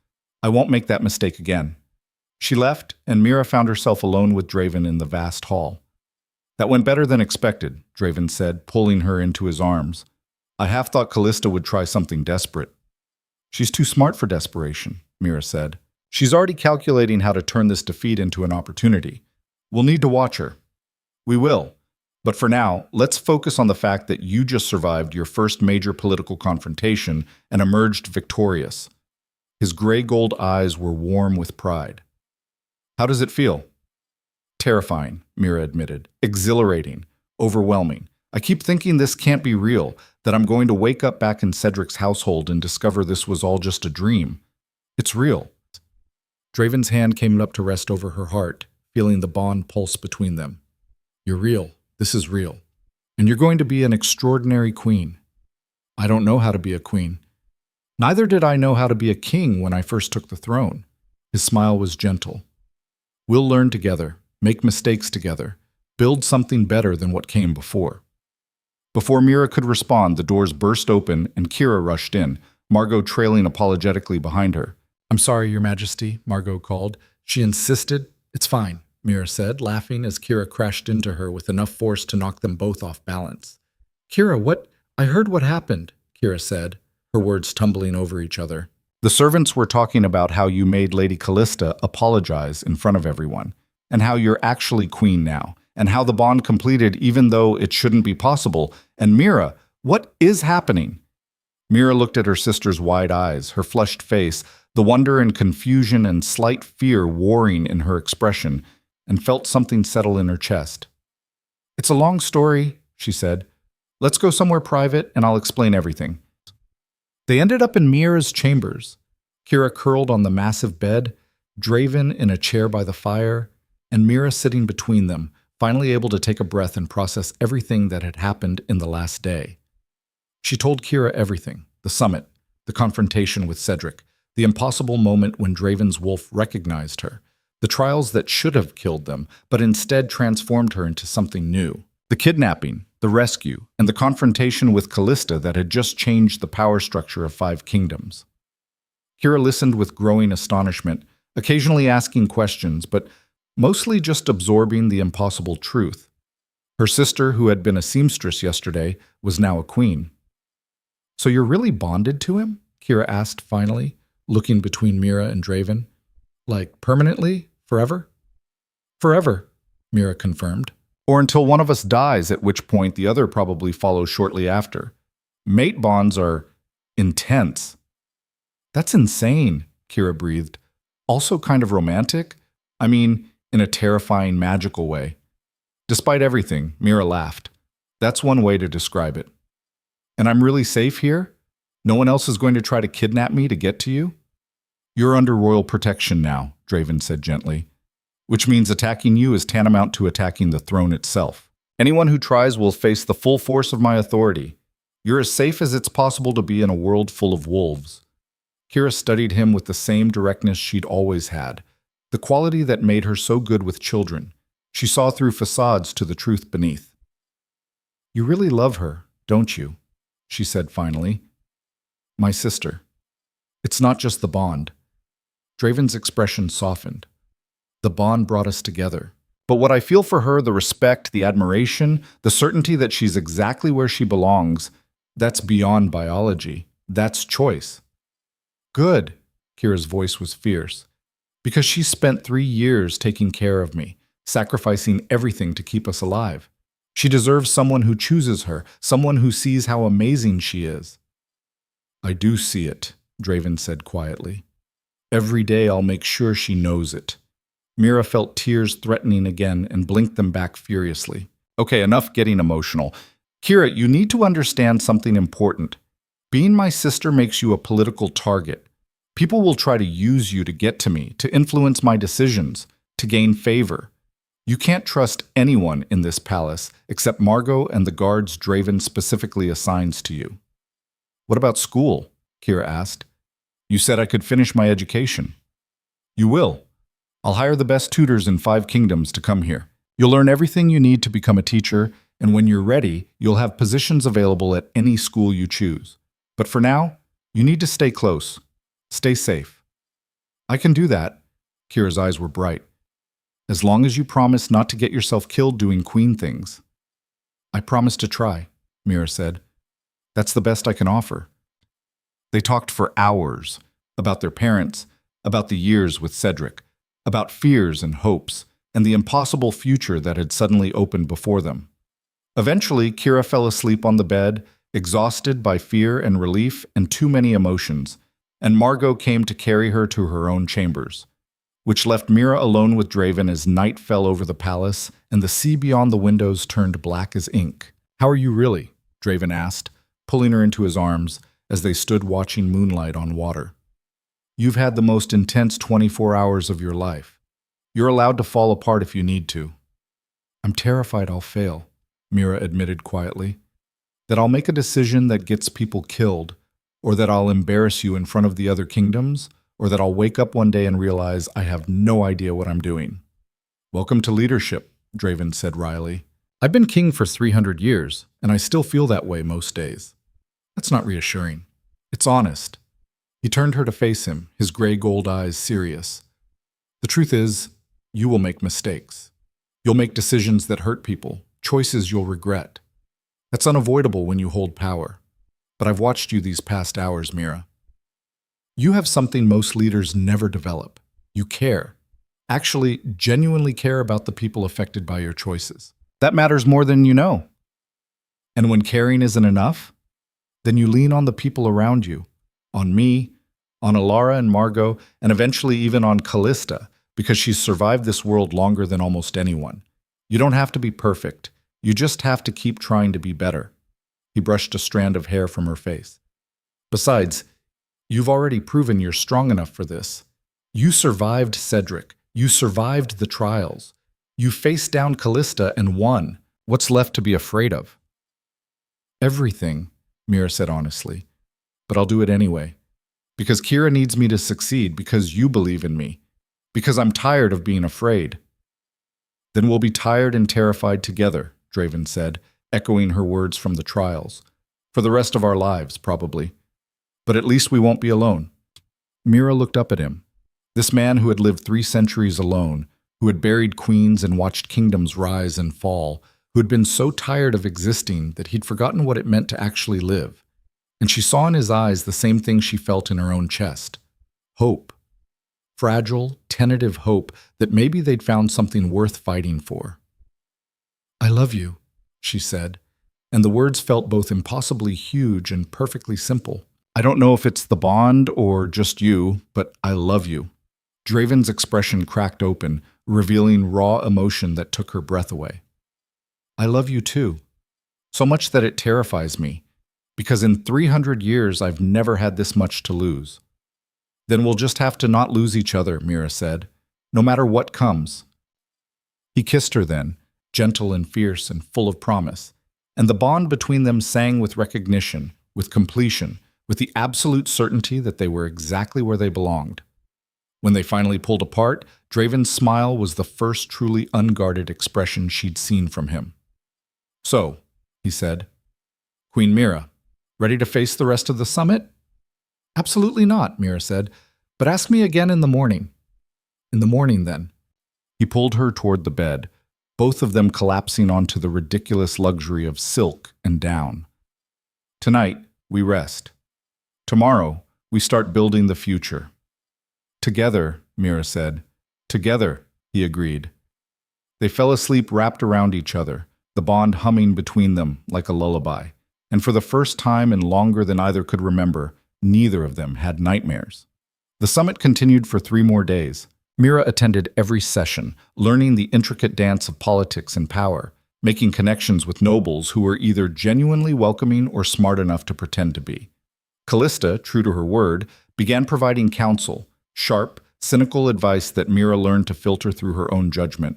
I won't make that mistake again." She left, and Mira found herself alone with Draven in the vast hall. "That went better than expected," Draven said, pulling her into his arms. "I half thought Callista would try something desperate." "She's too smart for desperation," Mira said. "She's already calculating how to turn this defeat into an opportunity. We'll need to watch her." "We will. But for now, let's focus on the fact that you just survived your first major political confrontation and emerged victorious." His gray-gold eyes were warm with pride. "How does it feel?" "Terrifying," Mira admitted. "Exhilarating. Overwhelming. I keep thinking this can't be real, that I'm going to wake up back in Cedric's household and discover this was all just a dream. It's real." Draven's hand came up to rest over her heart, feeling the bond pulse between them. "You're real. This is real. And you're going to be an extraordinary queen." "I don't know how to be a queen." "Neither did I know how to be a king when I first took the throne." His smile was gentle. "We'll learn together, make mistakes together, build something better than what came before." Before Mira could respond, the doors burst open and Kira rushed in, Margot trailing apologetically behind her. "I'm sorry, Your Majesty," Margot called. She insisted. "It's fine," Mira said, laughing as Kira crashed into her with enough force to knock them both off balance. "Kira, what? I heard what happened," Kira said, her words tumbling over each other. "The servants were talking about how you made Lady Callista apologize in front of everyone, and how you're actually queen now, and how the bond completed even though it shouldn't be possible. And Mira, what is happening?" Mira looked at her sister's wide eyes, her flushed face, the wonder and confusion and slight fear warring in her expression, and felt something settle in her chest. "It's a long story," she said. "Let's go somewhere private and I'll explain everything." They ended up in Mira's chambers, Kira curled on the massive bed, Draven in a chair by the fire, and Mira sitting between them, finally able to take a breath and process everything that had happened in the last day. She told Kira everything: the summit, the confrontation with Cedric, the impossible moment when Draven's wolf recognized her, the trials that should have killed them, but instead transformed her into something new, the kidnapping, the rescue, and the confrontation with Callista that had just changed the power structure of 5 kingdoms. Kira listened with growing astonishment, occasionally asking questions, but mostly just absorbing the impossible truth. Her sister, who had been a seamstress yesterday, was now a queen. "So you're really bonded to him?" Kira asked finally, looking between Mira and Draven. "Like, permanently? Forever?" "Forever," Mira confirmed. "Or until one of us dies, at which point the other probably follows shortly after. Mate bonds are intense." "That's insane," Kira breathed. "Also kind of romantic? I mean, in a terrifying, magical way." Despite everything, Mira laughed. "That's one way to describe it." "And I'm really safe here? No one else is going to try to kidnap me to get to you?" "You're under royal protection now," Draven said gently, "which means attacking you is tantamount to attacking the throne itself. Anyone who tries will face the full force of my authority. You're as safe as it's possible to be in a world full of wolves." Kira studied him with the same directness she'd always had, the quality that made her so good with children. She saw through facades to the truth beneath. "You really love her, don't you?" she said finally. "My sister. It's not just the bond." Draven's expression softened. "The bond brought us together. But what I feel for her, the respect, the admiration, the certainty that she's exactly where she belongs, that's beyond biology. That's choice." "Good," Kira's voice was fierce. "Because she spent 3 years taking care of me, sacrificing everything to keep us alive. She deserves someone who chooses her, someone who sees how amazing she is." "I do see it," Draven said quietly. "Every day I'll make sure she knows it." Mira felt tears threatening again and blinked them back furiously. "Okay, enough getting emotional. Kira, you need to understand something important. Being my sister makes you a political target. People will try to use you to get to me, to influence my decisions, to gain favor. You can't trust anyone in this palace except Margot and the guards Draven specifically assigns to you." "What about school?" Kira asked. "You said I could finish my education." "You will. I'll hire the best tutors in 5 kingdoms to come here. You'll learn everything you need to become a teacher, and when you're ready, you'll have positions available at any school you choose. But for now, you need to stay close. Stay safe." "I can do that." Kira's eyes were bright. "As long as you promise not to get yourself killed doing queen things." "I promise to try," Mira said. "That's the best I can offer." They talked for hours about their parents, about the years with Cedric, about fears and hopes, and the impossible future that had suddenly opened before them. Eventually, Kira fell asleep on the bed, exhausted by fear and relief and too many emotions, and Margot came to carry her to her own chambers, which left Mira alone with Draven as night fell over the palace and the sea beyond the windows turned black as ink. "How are you really?" Draven asked, pulling her into his arms as they stood watching moonlight on water. "You've had the most intense 24 hours of your life. You're allowed to fall apart if you need to." "I'm terrified I'll fail," Mira admitted quietly. "That I'll make a decision that gets people killed, or that I'll embarrass you in front of the other kingdoms, or that I'll wake up one day and realize I have no idea what I'm doing." "Welcome to leadership," Draven said wryly. "I've been king for 300 years, and I still feel that way most days." "That's not reassuring. It's honest." He turned her to face him, his gray-gold eyes serious. "The truth is, you will make mistakes. You'll make decisions that hurt people, choices you'll regret. That's unavoidable when you hold power. But I've watched you these past hours, Mira. You have something most leaders never develop. You care. Actually, genuinely care about the people affected by your choices. That matters more than you know. And when caring isn't enough, then you lean on the people around you, on me, on Alara and Margot, and eventually even on Callista, because she's survived this world longer than almost anyone. You don't have to be perfect. You just have to keep trying to be better." He brushed a strand of hair from her face. Besides, you've already proven you're strong enough for this. You survived Cedric. You survived the trials. You faced down Callista and won. What's left to be afraid of? Everything, Mira said honestly. But I'll do it anyway. Because Kira needs me to succeed, because you believe in me. Because I'm tired of being afraid. Then we'll be tired and terrified together, Draven said, echoing her words from the trials. For the rest of our lives, probably. But at least we won't be alone. Mira looked up at him. This man who had lived 3 centuries alone, who had buried queens and watched kingdoms rise and fall, who had been so tired of existing that he'd forgotten what it meant to actually live. And she saw in his eyes the same thing she felt in her own chest. Hope. Fragile, tentative hope that maybe they'd found something worth fighting for. I love you, she said, and the words felt both impossibly huge and perfectly simple. I don't know if it's the bond or just you, but I love you. Draven's expression cracked open, revealing raw emotion that took her breath away. I love you too. So much that it terrifies me, because in 300 years I've never had this much to lose. Then we'll just have to not lose each other, Mira said, no matter what comes. He kissed her then, gentle and fierce and full of promise, and the bond between them sang with recognition, with completion, with the absolute certainty that they were exactly where they belonged. When they finally pulled apart, Draven's smile was the first truly unguarded expression she'd seen from him. So, he said, Queen Mira, ready to face the rest of the summit? Absolutely not, Mira said, but ask me again in the morning. In the morning, then. He pulled her toward the bed, both of them collapsing onto the ridiculous luxury of silk and down. Tonight, we rest. Tomorrow, we start building the future. Together, Mira said. Together, he agreed. They fell asleep wrapped around each other, the bond humming between them like a lullaby. And for the first time in longer than either could remember, neither of them had nightmares. The summit continued for 3 more days. Mira attended every session, learning the intricate dance of politics and power, making connections with nobles who were either genuinely welcoming or smart enough to pretend to be. Callista, true to her word, began providing counsel, sharp, cynical advice that Mira learned to filter through her own judgment.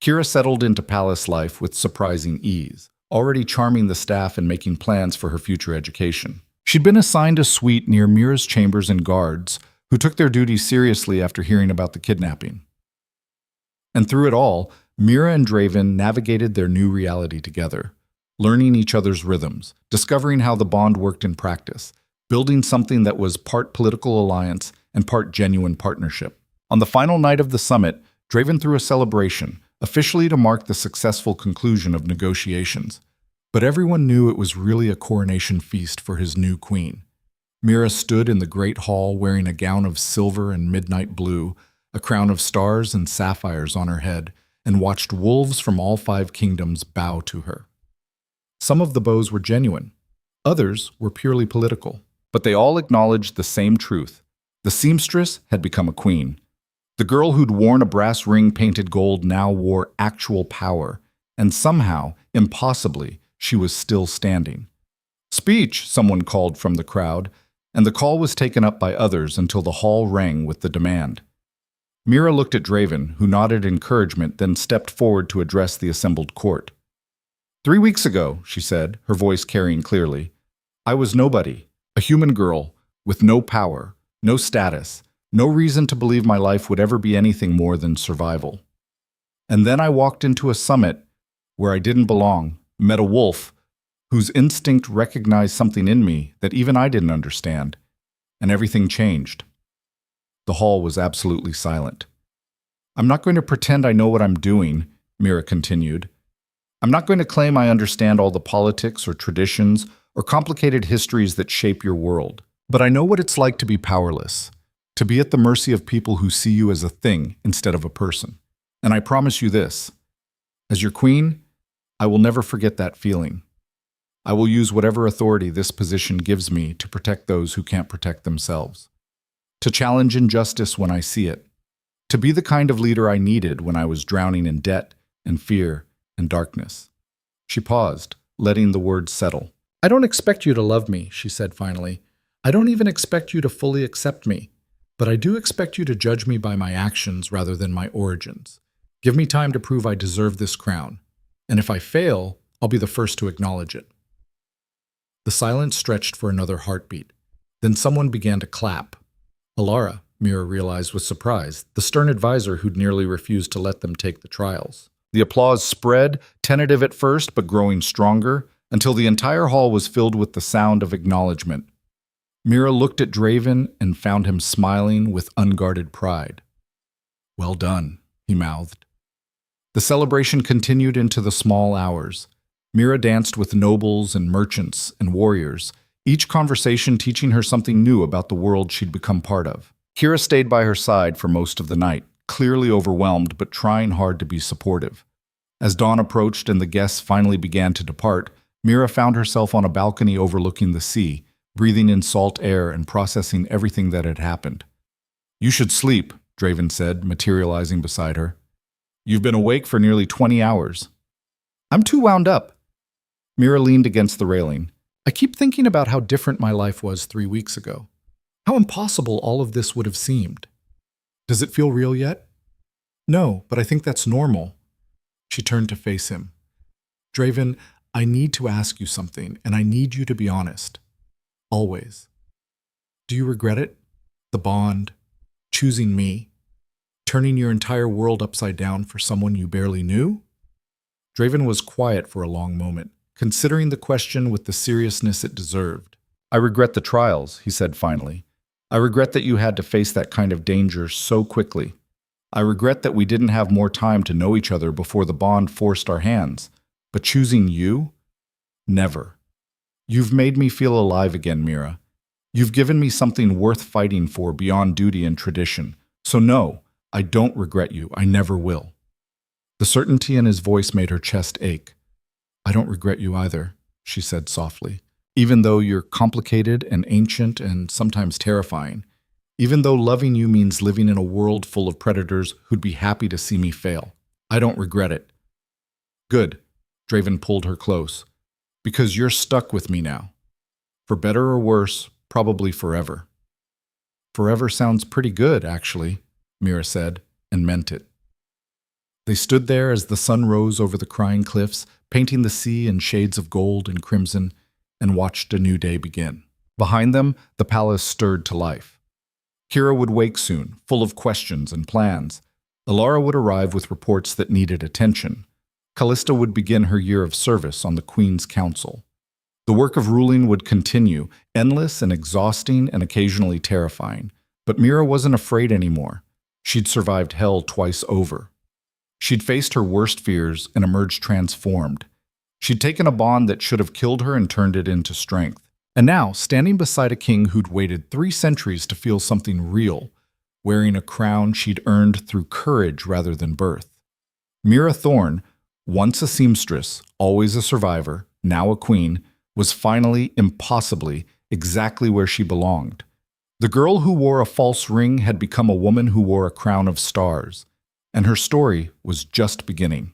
Kira settled into palace life with surprising ease, already charming the staff and making plans for her future education. She'd been assigned a suite near Mira's chambers and guards, who took their duties seriously after hearing about the kidnapping. And through it all, Mira and Draven navigated their new reality together, learning each other's rhythms, discovering how the bond worked in practice, building something that was part political alliance and part genuine partnership. On the final night of the summit, Draven threw a celebration, officially to mark the successful conclusion of negotiations. But everyone knew it was really a coronation feast for his new queen. Mira stood in the great hall wearing a gown of silver and midnight blue, a crown of stars and sapphires on her head, and watched wolves from all 5 kingdoms bow to her. Some of the bows were genuine. Others were purely political. But they all acknowledged the same truth. The seamstress had become a queen. The girl who'd worn a brass ring painted gold now wore actual power, and somehow, impossibly, she was still standing. Speech, someone called from the crowd, and the call was taken up by others until the hall rang with the demand. Mira looked at Draven, who nodded encouragement, then stepped forward to address the assembled court. 3 weeks ago, she said, her voice carrying clearly, I was nobody, a human girl, with no power, no status, no reason to believe my life would ever be anything more than survival. And then I walked into a summit where I didn't belong, met a wolf whose instinct recognized something in me that even I didn't understand, and everything changed. The hall was absolutely silent. I'm not going to pretend I know what I'm doing, Mira continued. I'm not going to claim I understand all the politics or traditions or complicated histories that shape your world, but I know what it's like to be powerless, to be at the mercy of people who see you as a thing instead of a person. And I promise you this, as your queen, I will never forget that feeling. I will use whatever authority this position gives me to protect those who can't protect themselves, to challenge injustice when I see it, to be the kind of leader I needed when I was drowning in debt and fear and darkness. She paused, letting the words settle. I don't expect you to love me, she said finally, I don't even expect you to fully accept me, but I do expect you to judge me by my actions rather than my origins. Give me time to prove I deserve this crown, and if I fail, I'll be the first to acknowledge it." The silence stretched for another heartbeat. Then someone began to clap. Alara, Mira realized with surprise, the stern advisor who'd nearly refused to let them take the trials. The applause spread, tentative at first but growing stronger, until the entire hall was filled with the sound of acknowledgement. Mira looked at Draven and found him smiling with unguarded pride. "Well done," he mouthed. The celebration continued into the small hours. Mira danced with nobles and merchants and warriors, each conversation teaching her something new about the world she'd become part of. Kira stayed by her side for most of the night, clearly overwhelmed but trying hard to be supportive. As dawn approached and the guests finally began to depart, Mira found herself on a balcony overlooking the sea, breathing in salt air and processing everything that had happened. "You should sleep," Draven said, materializing beside her. "You've been awake for nearly 20 hours. "I'm too wound up." Mira leaned against the railing. "I keep thinking about how different my life was 3 weeks ago. How impossible all of this would have seemed. Does it feel real yet?" "No, but I think that's normal." She turned to face him. "Draven, I need to ask you something, and I need you to be honest. Always. Do you regret it? The bond? Choosing me? Turning your entire world upside down for someone you barely knew?" Draven was quiet for a long moment, considering the question with the seriousness it deserved. "I regret the trials," he said finally. "I regret that you had to face that kind of danger so quickly. I regret that we didn't have more time to know each other before the bond forced our hands. But choosing you? Never. You've made me feel alive again, Mira. You've given me something worth fighting for beyond duty and tradition. So no, I don't regret you. I never will." The certainty in his voice made her chest ache. "I don't regret you either," she said softly. "Even though you're complicated and ancient and sometimes terrifying. Even though loving you means living in a world full of predators who'd be happy to see me fail. I don't regret it." "Good." Draven pulled her close. "Because you're stuck with me now. For better or worse, probably forever." "Forever sounds pretty good, actually," Mira said, and meant it. They stood there as the sun rose over the crying cliffs, painting the sea in shades of gold and crimson, and watched a new day begin. Behind them, the palace stirred to life. Kira would wake soon, full of questions and plans. Alara would arrive with reports that needed attention. Callista would begin her year of service on the Queen's Council. The work of ruling would continue, endless and exhausting and occasionally terrifying. But Mira wasn't afraid anymore. She'd survived hell twice over. She'd faced her worst fears and emerged transformed. She'd taken a bond that should have killed her and turned it into strength. And now, standing beside a king who'd waited 3 centuries to feel something real, wearing a crown she'd earned through courage rather than birth. Mira Thorne, once a seamstress, always a survivor, now a queen, was finally, impossibly, exactly where she belonged. The girl who wore a false ring had become a woman who wore a crown of stars, and her story was just beginning.